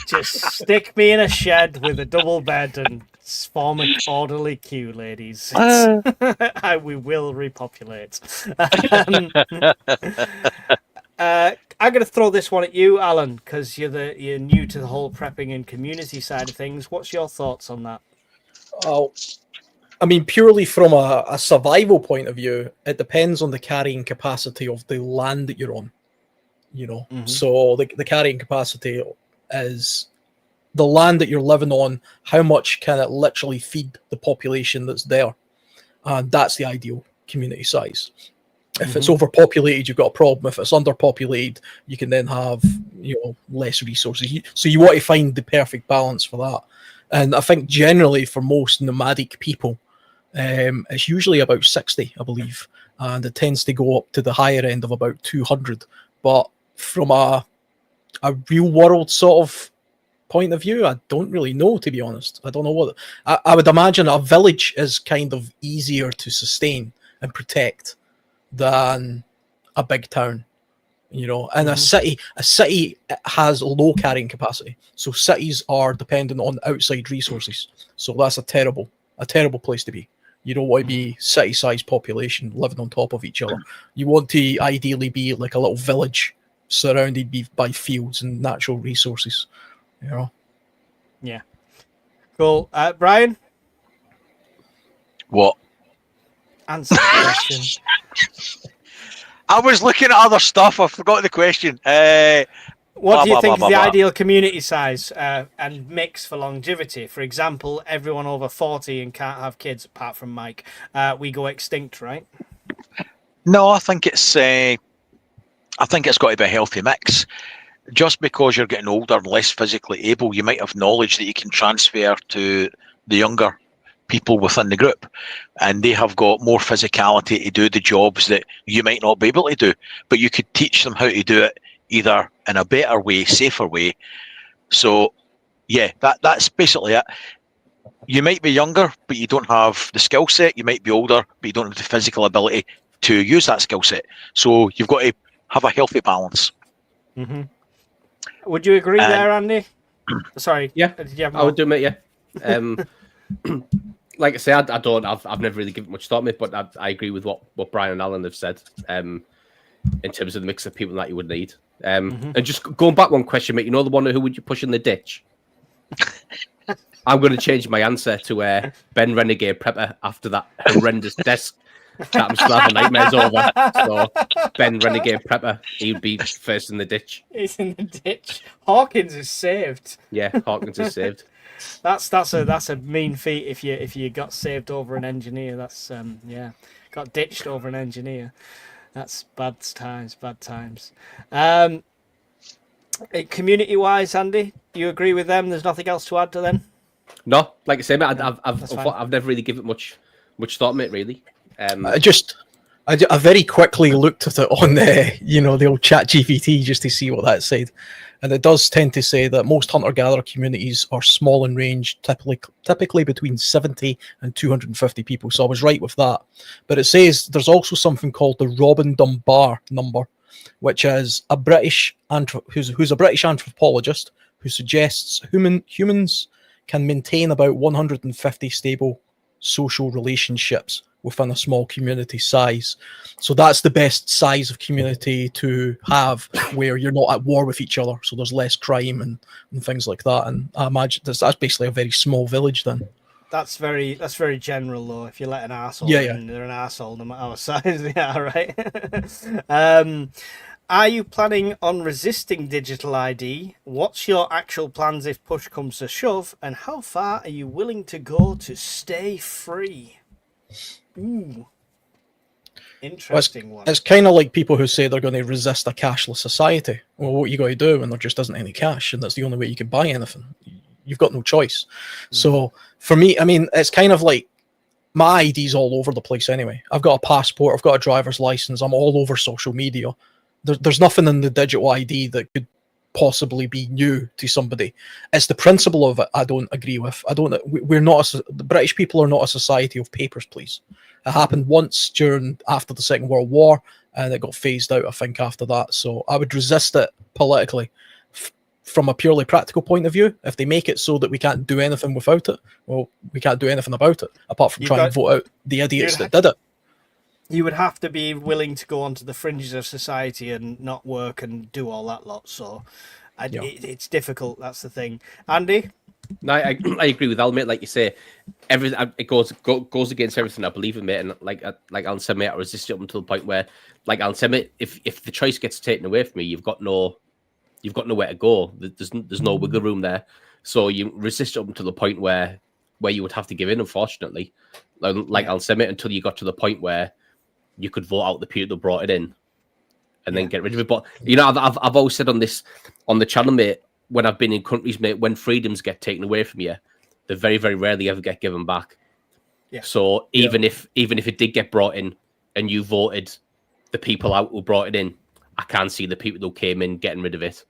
Just stick me in a shed with a double bed and form an orderly queue, ladies. We will repopulate. I'm going to throw this one at you, Alan, because you're new to the whole prepping and community side of things. What's your thoughts on that? Oh, I mean, purely from a survival point of view, it depends on the carrying capacity of the land that you're on. So the carrying capacity is the land that you're living on. How much can it literally feed the population that's there? And that's the ideal community size. If it's overpopulated, you've got a problem. If it's underpopulated, you can then have less resources. So you want to find the perfect balance for that. And I think generally for most nomadic people, it's usually about 60, I believe, and it tends to go up to the higher end of about 200. But from a real world sort of point of view, I don't really know, to be honest. I don't know what I would imagine. A village is kind of easier to sustain and protect than a big town, and a city has low carrying capacity, so cities are dependent on outside resources. So that's a terrible place to be. You don't want to be city-sized population living on top of each other. You want to ideally be like a little village surrounded by fields and natural resources. Yeah. Cool. Brian? What? Answer the question. I was looking at other stuff. I forgot the question. What do you think is the ideal community size and mix for longevity? For example, everyone over 40 and can't have kids, apart from Mike. We go extinct, right? No, I think it's got to be a healthy mix. Just because you're getting older and less physically able, you might have knowledge that you can transfer to the younger people within the group, and they have got more physicality to do the jobs that you might not be able to do, but you could teach them how to do it either in a better way, safer way. So yeah, that's basically it. You might be younger, but you don't have the skill set. You might be older, but you don't have the physical ability to use that skill set. So you've got to have a healthy balance. Would you agree there, Andy? Sorry. Yeah, did you have I would do it. Yeah. Like I say, I've never really given much thought to it, but I agree with what Brian and Alan have said in terms of the mix of people that you would need. And just going back one question, mate, the one who would you push in the ditch? I'm going to change my answer to Ben Renegade Prepper after that horrendous Chatham's Slaver nightmare's over. So Ben Renegade Prepper, he would be first in the ditch. He's in the ditch. Hawkins is saved. Yeah, Hawkins is saved. That's a mean feat if you got saved over an engineer. That's got ditched over an engineer. That's bad times. Community wise, Andy, do you agree with them? There's nothing else to add to them. No, like I say, mate, I've never really given it much thought, mate. Really. I very quickly looked at it on the old Chat GPT just to see what that said, and it does tend to say that most hunter-gatherer communities are small in range, typically between 70 and 250 people. So I was right with that. But it says there's also something called the Robin Dunbar number, which is a British who's a British anthropologist who suggests humans can maintain about 150 stable social relationships within a small community size. So that's the best size of community to have where you're not at war with each other. So there's less crime and things like that. And I imagine that's basically a very small village then. That's very general though. If you let an arsehole in, they're an arsehole no matter what size. Yeah, right. Are you planning on resisting digital ID? What's your actual plans if push comes to shove? And how far are you willing to go to stay free? Ooh. Interesting one. It's kind of like people who say they're going to resist a cashless society. Well, what you got to do when there just isn't any cash and that's the only way you can buy anything? You've got no choice. So for me, I mean, it's kind of like my ID's all over the place anyway. I've got a passport, I've got a driver's license, I'm all over social media. There's nothing in the digital ID that could possibly be new to somebody. It's the principle of it I don't agree with. We're not the British people are not a society of papers, please. It happened once after the Second World War, and it got phased out, I think, after that. So I would resist it politically. From a purely practical point of view, if they make it so that we can't do anything without it, well, we can't do anything about it, apart from trying to vote out the idiots that did it. You would have to be willing to go onto the fringes of society and not work and do all that lot. So it's difficult. That's the thing. Andy? No, I agree with Al, mate. Like you say, it goes against everything I believe in, mate. And like Alan said, mate, I resist it up until the point where, like Alan said, mate, if the choice gets taken away from me, you've got nowhere to go. There's no wiggle room there. So you resist it up until the point where you would have to give in, unfortunately. Like Alan said, mate, until you got to the point where you could vote out the people that brought it in and then get rid of it. But, I've always said on the channel, mate, when I've been in countries, mate, when freedoms get taken away from you, they very, very rarely ever get given back. Yeah. So even if it did get brought in and you voted the people out who brought it in, I can't see the people who came in getting rid of it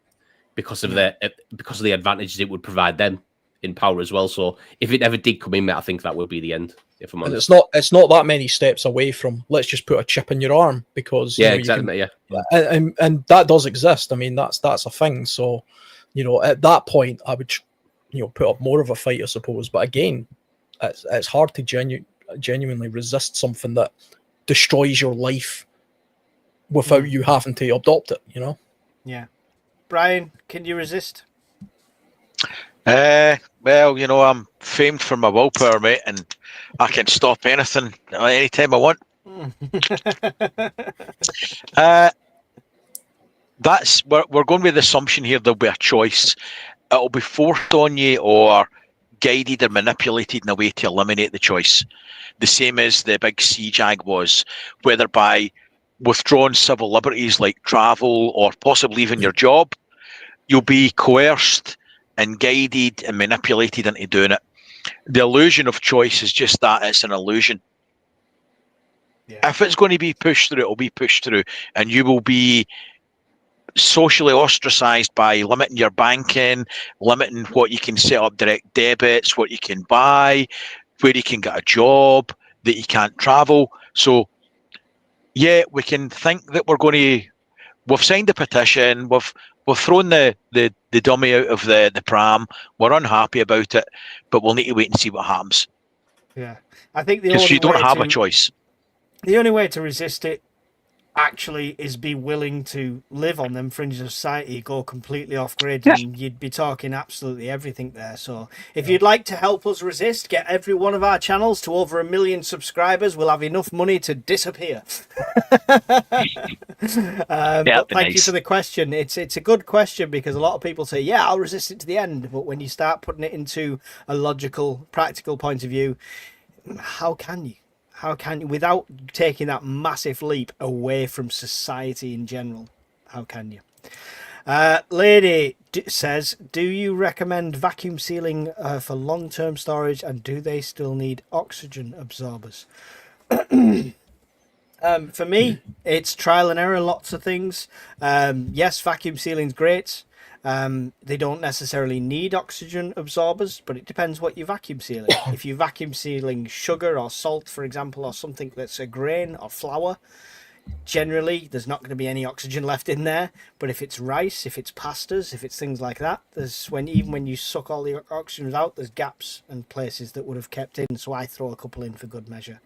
because of the advantages it would provide them in power as well. So if it ever did come in, mate, I think that would be the end. If I'm honest. And it's not that many steps away from let's just put a chip in your arm because exactly. And that does exist. I mean that's a thing. So at that point I would put up more of a fight, I suppose. But again, it's hard to genuinely resist something that destroys your life without you having to adopt it. Yeah. Brian, can you resist? Well, I'm famed for my willpower, mate, and I can stop anything anytime I want. We're going with the assumption here there'll be a choice. It'll be forced on you or guided or manipulated in a way to eliminate the choice. The same as the big CJAG was, whether by withdrawing civil liberties like travel or possibly even your job, you'll be coerced and guided and manipulated into doing it. The illusion of choice is just that, it's an illusion. Yeah. If it's going to be pushed through, it'll be pushed through, and you will be socially ostracized by limiting your banking, limiting what you can set up direct debits, what you can buy, where you can get a job, that you can't travel. So, yeah, we can think that we've signed a petition, we've thrown the dummy out of the pram. We're unhappy about it, but we'll need to wait and see what happens. Yeah, I think because you don't have a choice. The only way to resist it, actually is be willing to live on them fringes of society, go completely off grid, and you'd be talking absolutely everything there. So if you'd like to help us resist, get every one of our channels to over 1 million subscribers, we'll have enough money to disappear. But thank you for the question. It's a good question, because a lot of people say, yeah, I'll resist it to the end, but when you start putting it into a logical, practical point of view, how can you? How can you, without taking that massive leap away from society in general? How can you? Lady says, do you recommend vacuum sealing for long-term storage, and do they still need oxygen absorbers? For me, it's trial and error, lots of things. Yes, vacuum sealing's great. They don't necessarily need oxygen absorbers, but it depends what you're vacuum sealing. If you're vacuum sealing sugar or salt, for example, or something that's a grain or flour, generally there's not going to be any oxygen left in there. But if it's rice, if it's pastas, if it's things like that, even when you suck all the oxygen out, there's gaps and places that would have kept in. So I throw a couple in for good measure.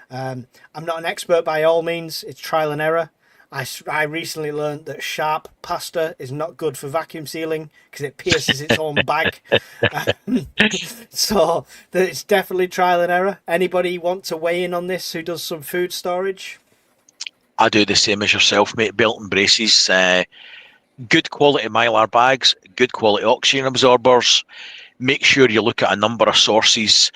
I'm not an expert by all means. It's trial and error. I recently learned that sharp pasta is not good for vacuum sealing because it pierces its own bag. So it's definitely trial and error. Anybody want to weigh in on this who does some food storage? I do the same as yourself, mate. Belt and braces, good quality mylar bags, good quality oxygen absorbers. Make sure you look at a number of sources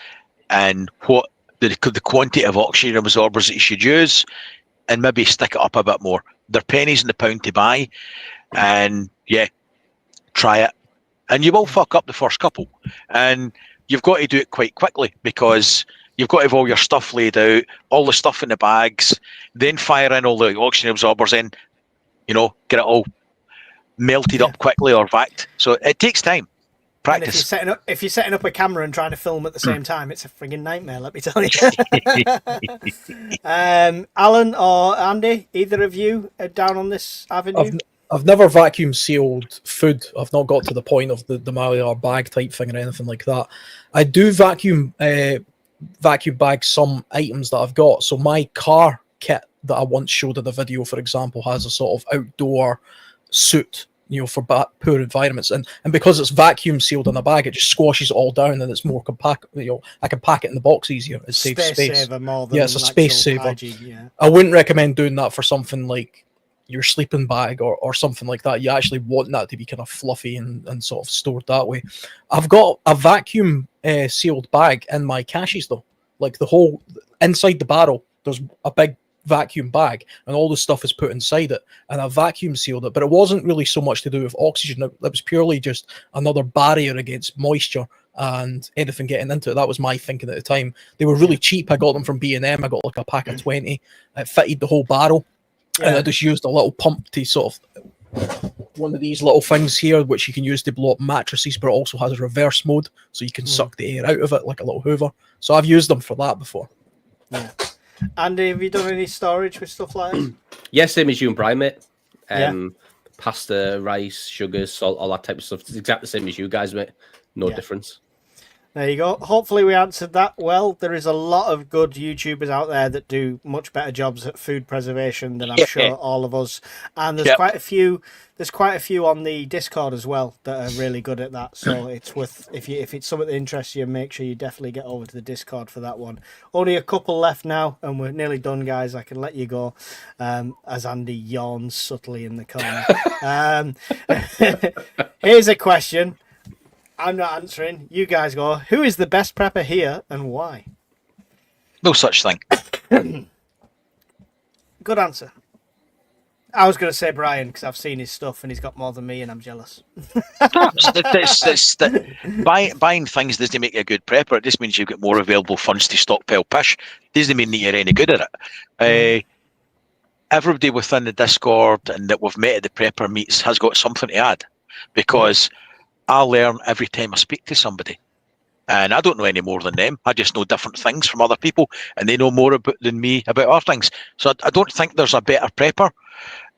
and what the quantity of oxygen absorbers that you should use, and maybe stick it up a bit more. They're pennies in the pound to buy, and yeah, try it. And you will fuck up the first couple, and you've got to do it quite quickly, because you've got to have all your stuff laid out, all the stuff in the bags, then fire in all the oxygen absorbers in, get it all melted up quickly or vac. So it takes time. Practice. And if you're setting up a camera and trying to film at the same time, it's a frigging nightmare, let me tell you. Alan or Andy, either of you are down on this avenue? I've never vacuum sealed food. I've not got to the point of the mylar bag type thing or anything like that. I do vacuum bag some items that I've got. So my car kit that I once showed in the video, for example, has a sort of outdoor suit, for poor environments, and because it's vacuum sealed in a bag, it just squashes it all down, and it's more compact. I can pack it in the box easier. It saves space. Saver more than it's a space saver. hygiene, yeah. I wouldn't recommend doing that for something like your sleeping bag or something like that. You actually want that to be kind of fluffy and sort of stored that way. I've got a vacuum sealed bag in my caches though, like the whole inside the barrel. There's a big vacuum bag, and all the stuff is put inside it, and I vacuum sealed it. But it wasn't really so much to do with oxygen. It was purely just another barrier against moisture and anything getting into it. That was my thinking at the time. They were really cheap. I got them from B&M. I got like a pack of 20. It fitted the whole barrel, and I just used a little pump to sort of one of these little things here, which you can use to blow up mattresses, but it also has a reverse mode, so you can suck the air out of it like a little hoover. So I've used them for that before. Yeah. Andy, have you done any storage with stuff like that? Yeah, same as you and Brian, mate. Pasta, rice, sugars, salt, all that type of stuff. It's exactly the same as you guys, mate. No difference. There you go. Hopefully we answered that well. There is a lot of good YouTubers out there that do much better jobs at food preservation than I'm sure all of us. And there's quite a few. There's quite a few on the Discord as well that are really good at that. So it's worth, if it's something that interests you, make sure you definitely get over to the Discord for that one. Only a couple left now, and we're nearly done, guys. I can let you go. As Andy yawns subtly in the corner. Here's a question. I'm not answering. You guys go. Who is the best prepper here and why? No such thing. Good answer. I was going to say Brian because I've seen his stuff and he's got more than me and I'm jealous. Buying things doesn't make you a good prepper. It just means you've got more available funds to stockpile pish. Doesn't mean that you're any good at it. Everybody within the Discord and that we've met at the prepper meets has got something to add, because I learn every time I speak to somebody, and I don't know any more than them. I just know different things from other people, and they know more than me about other things. So I don't think there's a better prepper.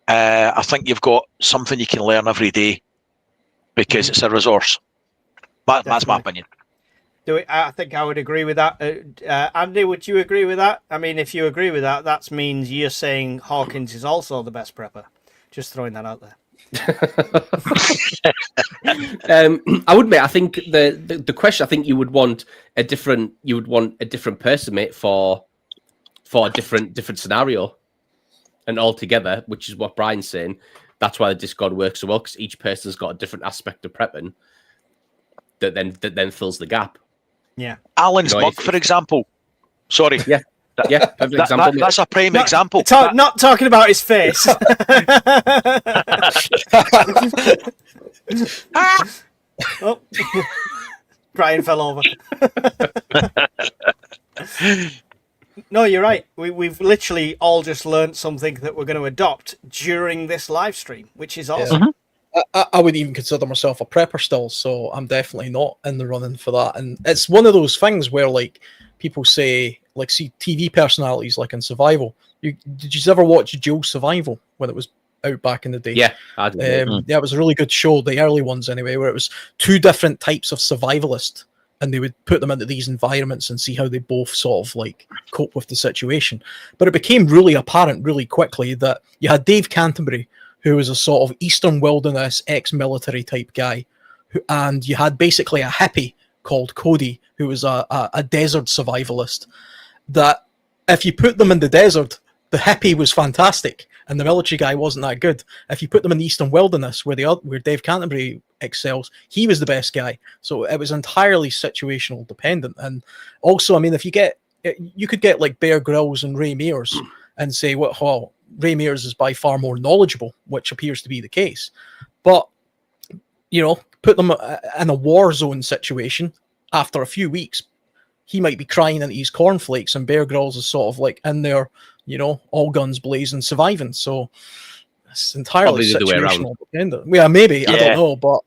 I think you've got something you can learn every day because it's a resource. That's my opinion. I think I would agree with that. Andy, would you agree with that? I mean, if you agree with that, that means you're saying Hawkins is also the best prepper. Just throwing that out there. I would, mate. I think the question. I think you would want a different person, mate, for a different scenario, and altogether, which is what Brian's saying. That's why the Discord works so well, because each person's got a different aspect of prepping that then fills the gap. Yeah, Alan's mug, for example. Sorry. Yeah. Yeah, perfect example. That's a prime example. Not talking about his face. Oh. Brian fell over. No, you're right. We've literally all just learned something that we're going to adopt during this live stream, which is awesome. I wouldn't even consider myself a prepper still, so I'm definitely not in the running for that. And it's one of those things where, like, people say, like, see TV personalities like in Survival. Did you ever watch Joe Survival when it was out back in the day? Yeah, I did. Yeah, it was a really good show, the early ones anyway, where it was two different types of survivalists, and they would put them into these environments and see how they both sort of like cope with the situation. But it became really apparent really quickly that you had Dave Canterbury, who was a sort of Eastern Wilderness ex-military type guy, and you had basically a hippie called Cody, who was a desert survivalist, that if you put them in the desert, the hippie was fantastic and the military guy wasn't that good. If you put them in the Eastern Wilderness, where Dave Canterbury excels, he was the best guy. So it was entirely situational dependent. And also, I mean, you could get like Bear Grylls and Ray Mears and say, well, Ray Mears is by far more knowledgeable, which appears to be the case. But, you know, put them in a war zone situation, after a few weeks, he might be crying into his cornflakes, and Bear Grylls is sort of like in there, you know, all guns blazing, surviving. So it's entirely situational dependent. Yeah, maybe. I don't know, but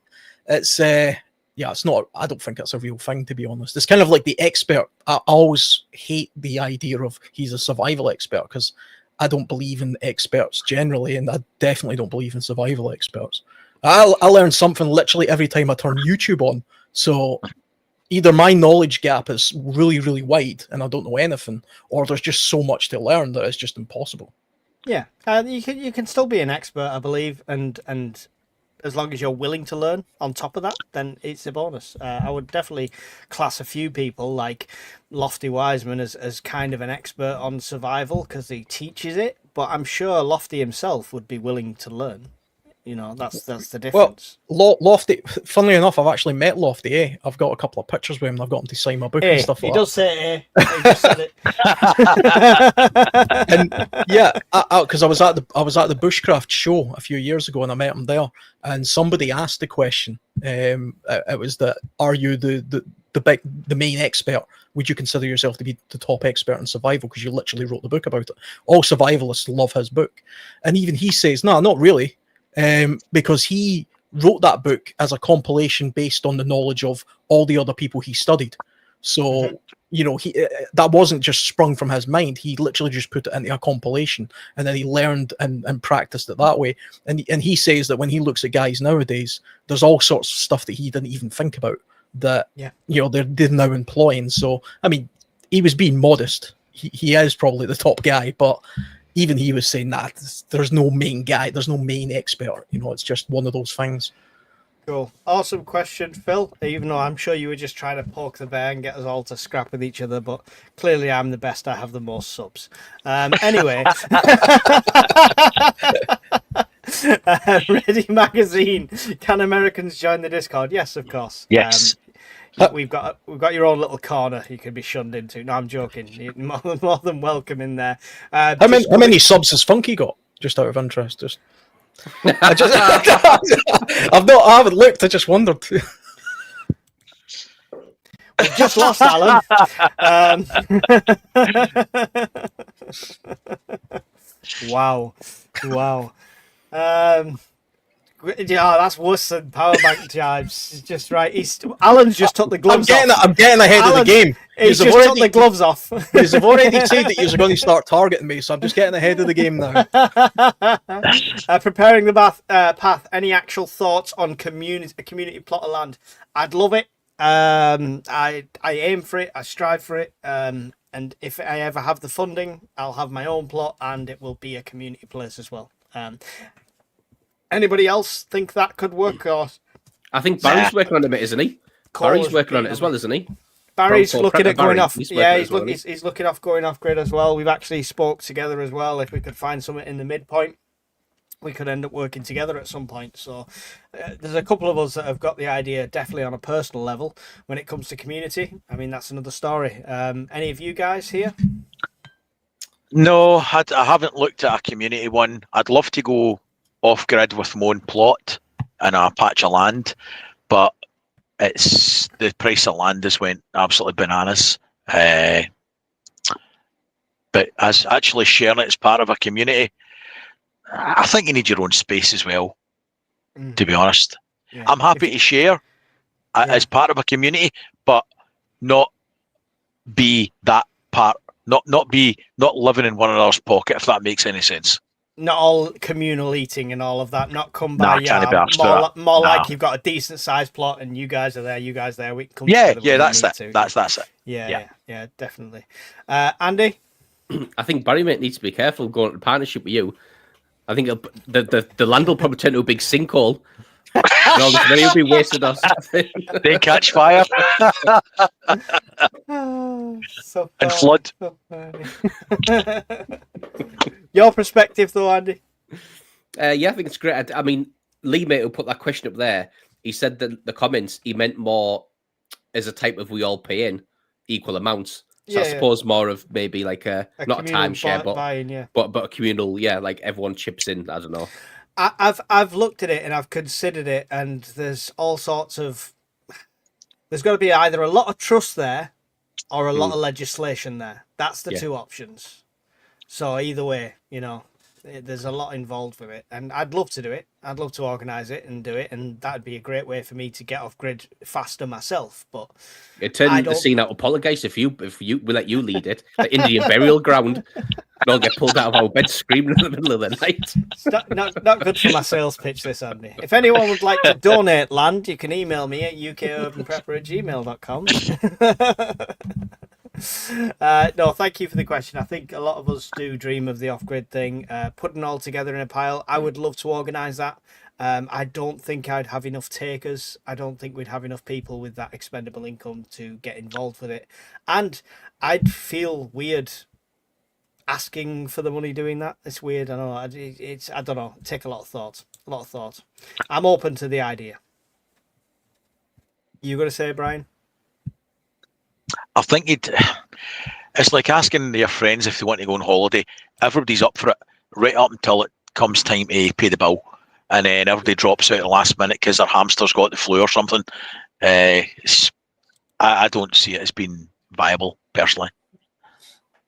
it's it's not. I don't think it's a real thing, to be honest. It's kind of like the expert. I always hate the idea of he's a survival expert, because I don't believe in experts generally, and I definitely don't believe in survival experts. I learn something literally every time I turn YouTube on. So either my knowledge gap is really, really wide and I don't know anything, or there's just so much to learn that it's just impossible. Yeah, you can still be an expert, I believe, and as long as you're willing to learn on top of that, then it's a bonus. I would definitely class a few people like Lofty Wiseman as kind of an expert on survival because he teaches it, but I'm sure Lofty himself would be willing to learn. You know, that's the difference. Well, Lofty, funnily enough, I've actually met Lofty. I've got a couple of pictures with him. I've got him to sign my book and stuff like that. He does say he just said it. And yeah, because I was at the Bushcraft show a few years ago and I met him there, and somebody asked the question. It was that, are you the main expert? Would you consider yourself to be the top expert in survival because you literally wrote the book about it? All survivalists love his book, and even he says, no, not really. Because he wrote that book as a compilation based on the knowledge of all the other people he studied. So, you know, that wasn't just sprung from his mind. He literally just put it into a compilation, and then he learned and practiced it that way. And he says that when he looks at guys nowadays, there's all sorts of stuff that he didn't even think about that, you know, they're now employing. So, I mean, he was being modest. He is probably the top guy, but even he was saying that there's no main guy, there's no main expert. You know, it's just one of those things. Cool. Awesome question, Phil. Even though I'm sure you were just trying to poke the bear and get us all to scrap with each other, but clearly I'm the best. I have the most subs. Anyway. Ready Magazine. Can Americans join the Discord? Yes, of course. Yes. We've got your own little corner you can be shunned into. No, I'm joking. You're more than welcome in there. How many subs has Funky got? Just out of interest. Just I haven't looked. I just wondered. We've just lost Alan. Wow. Yeah, that's worse than powerbank jibes. Just right. Alan's just took the gloves off. I'm getting ahead of the game. He's just took the gloves off. You've already said that you're going to start targeting me, so I'm just getting ahead of the game now. Preparing the path. Any actual thoughts on a community plot of land? I'd love it. I aim for it. I strive for it. And if I ever have the funding, I'll have my own plot, and it will be a community place as well. Anybody else think that could work? Or I think Barry's working on it, isn't he? Barry's working on it as well, isn't he? Barry's looking at going off. He's looking off going off grid as well. We've actually spoke together as well. If we could find something in the midpoint, we could end up working together at some point. So there's a couple of us that have got the idea definitely on a personal level. When it comes to community, I mean, that's another story. Any of you guys here? No, I haven't looked at a community one. I'd love to go off grid with my own plot and a patch of land, but it's the price of land has went absolutely bananas. But as actually sharing it as part of a community, I think you need your own space as well. To be honest, I'm happy to share as part of a community, but not be that part. Not living in one another's pocket, if that makes any sense. Not all communal eating and all of that. Not come by more like you've got a decent sized plot and you guys are there, you guys there. We can come together that's it. That's it. Yeah, definitely. Andy, I think Barry mate needs to be careful going into partnership with you. I think the land will probably turn to a big sinkhole. And all this money will be wasted on something. They catch fire so and flood. So your perspective, though, Andy? Yeah, I think it's great. I mean, Lee mate who put that question up there, he said that the comments he meant more as a type of we all pay in equal amounts. So I suppose more of maybe like a not a timeshare, but a communal, like everyone chips in. I don't know. I've looked at it and I've considered it, and there's all sorts of. There's got to be either a lot of trust there, or a lot of legislation there. That's the two options. So either way, there's a lot involved with it, and I'd love to do it. I'd love to organise it and do it, and that'd be a great way for me to get off grid faster myself. But it turned the scene out of poltergeist if we let you lead it, the Indian burial ground, and all get pulled out of our bed screaming in the middle of the night. It's not good for my sales pitch, this, Andy. If anyone would like to donate land, you can email me at ukurbanprepper@gmail.com. No, thank you for the question. I think a lot of us do dream of the off-grid thing, putting all together in a pile. I would love to organise that. I don't think I'd have enough takers. I don't think we'd have enough people with that expendable income to get involved with it, and I'd feel weird asking for the money doing that. It's weird. I know. I don't know. Take a lot of thought. I'm open to the idea. You got to say, Brian? I think it's like asking your friends if they want to go on holiday. Everybody's up for it right up until it comes time to pay the bill, and then everybody drops out at the last minute because their hamster's got the flu or something. I don't see it as being viable personally.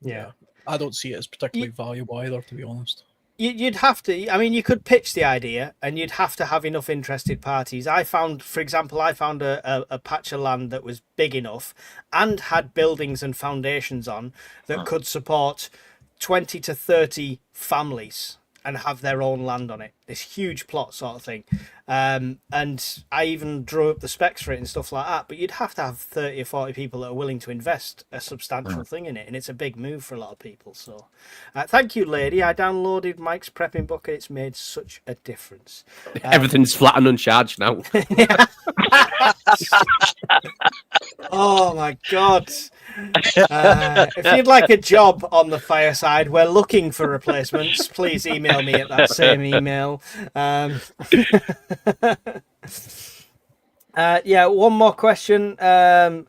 Yeah, I don't see it as particularly valuable either, to be honest. You'd have to. I mean, you could pitch the idea, and you'd have to have enough interested parties. I found a patch of land that was big enough and had buildings and foundations on that could support 20 to 30 families and have their own land on it. This huge plot sort of thing. And I even drew up the specs for it and stuff like that. But you'd have to have 30 or 40 people that are willing to invest a substantial thing in it. And it's a big move for a lot of people. So thank you, lady. I downloaded Mike's prepping book and it's made such a difference. Everything's flat and uncharged now. Oh, my God. If you'd like a job on the Fireside, we're looking for replacements. Please email me at that same email. One more question. There's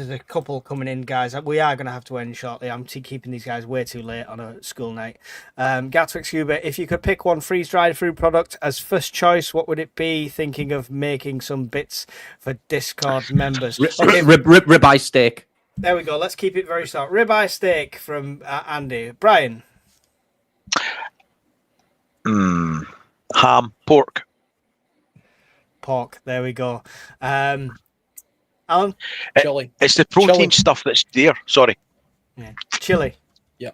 a couple coming in, guys. We are going to have to end shortly. I'm keeping these guys way too late on a school night. Gatwick Scuba, if you could pick one freeze-dried food product as first choice, what would it be? Thinking of making some bits for Discord members. Ribeye steak. There we go. Let's keep it very short. Ribeye steak from Andy. Brian? Ham, pork. There we go. Alan? Chili. It's the protein stuff that's there. Sorry. Yeah. Chili. Yeah.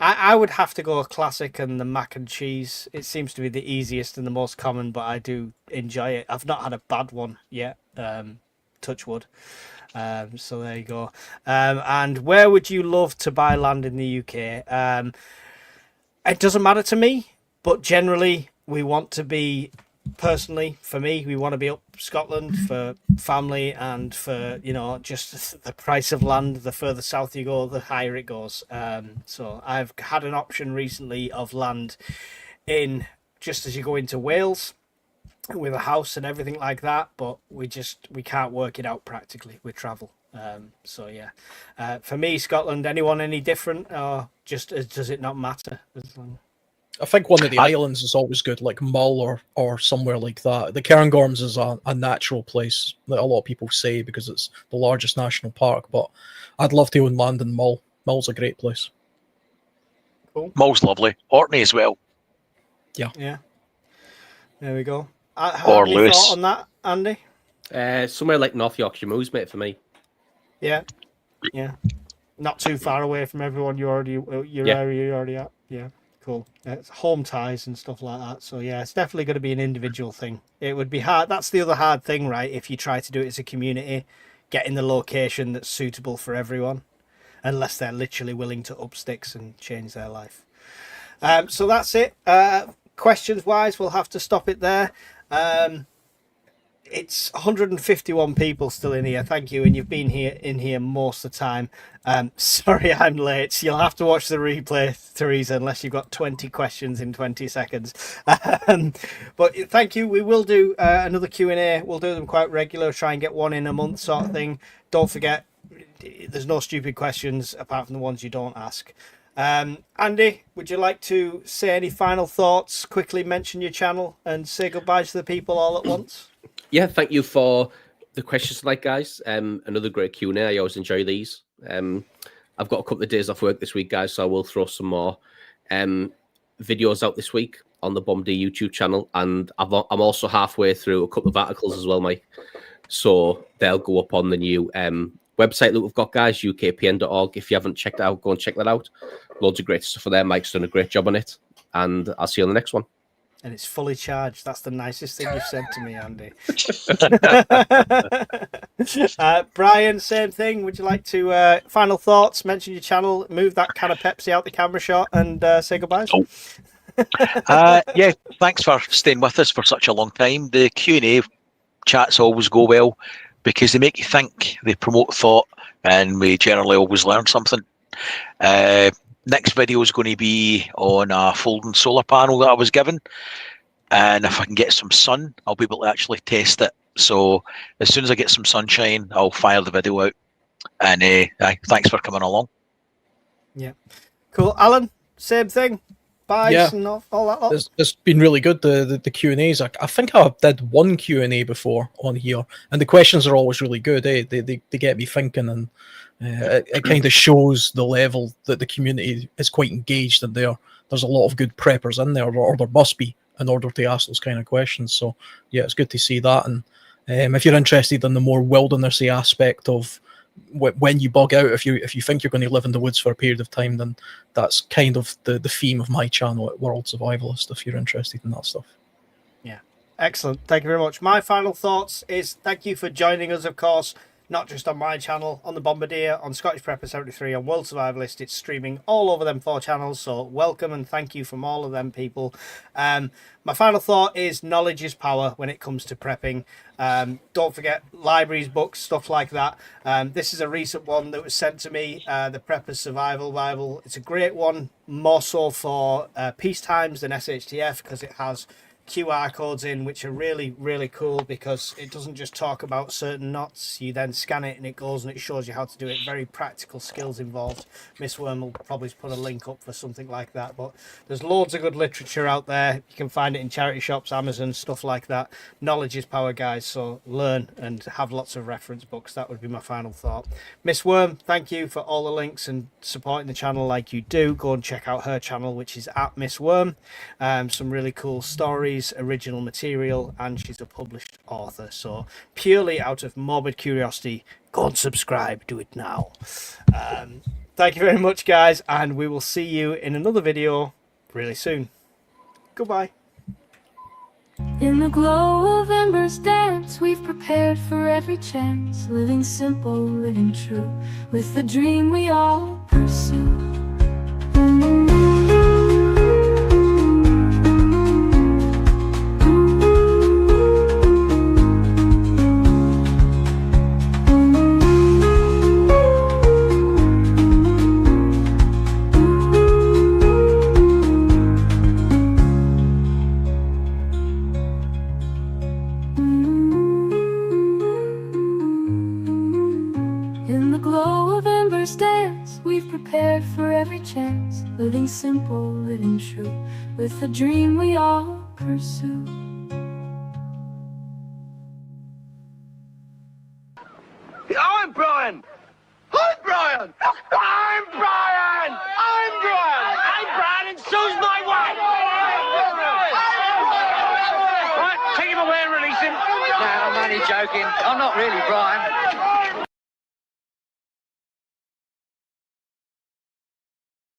I would have to go classic and the mac and cheese. It seems to be the easiest and the most common, but I do enjoy it. I've not had a bad one yet. Touch wood. So there you go. And where would you love to buy land in the UK? It doesn't matter to me, but generally we want to be, personally for me, we want to be up Scotland for family and for, you know, just the price of land. The further south you go, the higher it goes. So I've had an option recently of land in just as you go into Wales with a house and everything like that, but we can't work it out practically with travel. So yeah, for me, Scotland. Anyone any different, or just does it not matter? I think one of the islands is always good, like Mull or somewhere like that. The Cairngorms is a natural place that a lot of people say because it's the largest national park, but I'd love to own land in Mull. Mull's a great place. Cool. Mull's lovely. Orkney as well. Yeah. There we go. Or Any Lewis. thought on that, Andy? Somewhere like North Yorkshire Moors, mate, for me. Yeah. Not too far away from everyone your area you're already at. Yeah. Cool. It's home ties and stuff like that. So yeah, it's definitely going to be an individual thing. It would be hard. That's the other hard thing, right? If you try to do it as a community, getting the location that's suitable for everyone, unless they're literally willing to up sticks and change their life. So that's it. Questions wise, we'll have to stop it there. It's 151 people still in here. Thank you, and you've been in here most of the time. Sorry I'm late. You'll have to watch the replay, Teresa, unless you've got 20 questions in 20 seconds. But thank you. We will do another Q&A. We'll do them quite regular. Try and get one in a month sort of thing. Don't forget, there's no stupid questions apart from the ones you don't ask. Andy, would you like to say any final thoughts? Quickly mention your channel and say goodbye to the people all at once. Yeah, thank you for the questions tonight, guys. Another great Q&A. I always enjoy these. I've got a couple of days off work this week, guys, so I will throw some more videos out this week on the Bomb D YouTube channel, and I'm also halfway through a couple of articles as well, Mike. So they'll go up on the new website that we've got, guys, ukpn.org. If you haven't checked it out, go and check that out. Loads of great stuff for there. Mike's done a great job on it, and I'll see you on the next one. And it's fully charged. That's the nicest thing you've said to me, Andy. Brian, same thing. Would you like to final thoughts? Mention your channel. Move that can of Pepsi out the camera shot and say goodbye. Yeah, thanks for staying with us for such a long time. The Q&A chats always go well because they make you think, they promote thought, and we generally always learn something. Next video is going to be on a folding solar panel that I was given, and if I can get some sun, I'll be able to actually test it. So as soon as I get some sunshine, I'll fire the video out. And thanks for coming along. Yeah, cool. Alan, same thing. Buys and all that lot. It's been really good, the Q&As. I think I did one Q&A before on here, and the questions are always really good. They get me thinking, and it kind of shows the level that the community is quite engaged in there. There's a lot of good preppers in there, or there must be, in order to ask those kind of questions. So yeah, it's good to see that. And if you're interested in the more wildernessy aspect of when you bug out, if you think you're going to live in the woods for a period of time, then that's kind of the theme of my channel at World Survivalist, if you're interested in that stuff. Yeah, excellent. Thank you very much. My final thoughts is thank you for joining us, of course, not just on my channel, on the Bombardier, on Scottish Prepper 73, on World Survivalist. It's streaming all over them 4 channels, so welcome and thank you from all of them people. My final thought is knowledge is power when it comes to prepping. Don't forget libraries, books, stuff like that. This is a recent one that was sent to me, the Prepper's Survival Bible. It's a great one, more so for peace times than SHTF, because it has QR codes in, which are really, really cool, because it doesn't just talk about certain knots. You then scan it and it goes and it shows you how to do it. Very practical skills involved. Miss Worm will probably put a link up for something like that, but there's loads of good literature out there. You can find it in charity shops, Amazon, stuff like that. Knowledge is power, guys, so learn and have lots of reference books. That would be my final thought. Miss Worm, thank you for all the links and supporting the channel like you do. Go and check out her channel, which is at Miss Worm. Some really cool stories, original material, and she's a published author. So purely out of morbid curiosity, go and subscribe. Do it now. Thank you very much, guys, and we will see you in another video really soon. Goodbye. In the glow of embers dance, we've prepared for every chance, living simple, living true, with the dream we all pursue. In the glow of embers dance, we've prepared for every chance, living simple, living true, with the dream we all pursue. I'm Brian! I'm Brian! I'm Brian! I'm Brian! I'm Brian and so's my wife! Right, take him away and release him. No, I'm only joking. I'm not really Brian.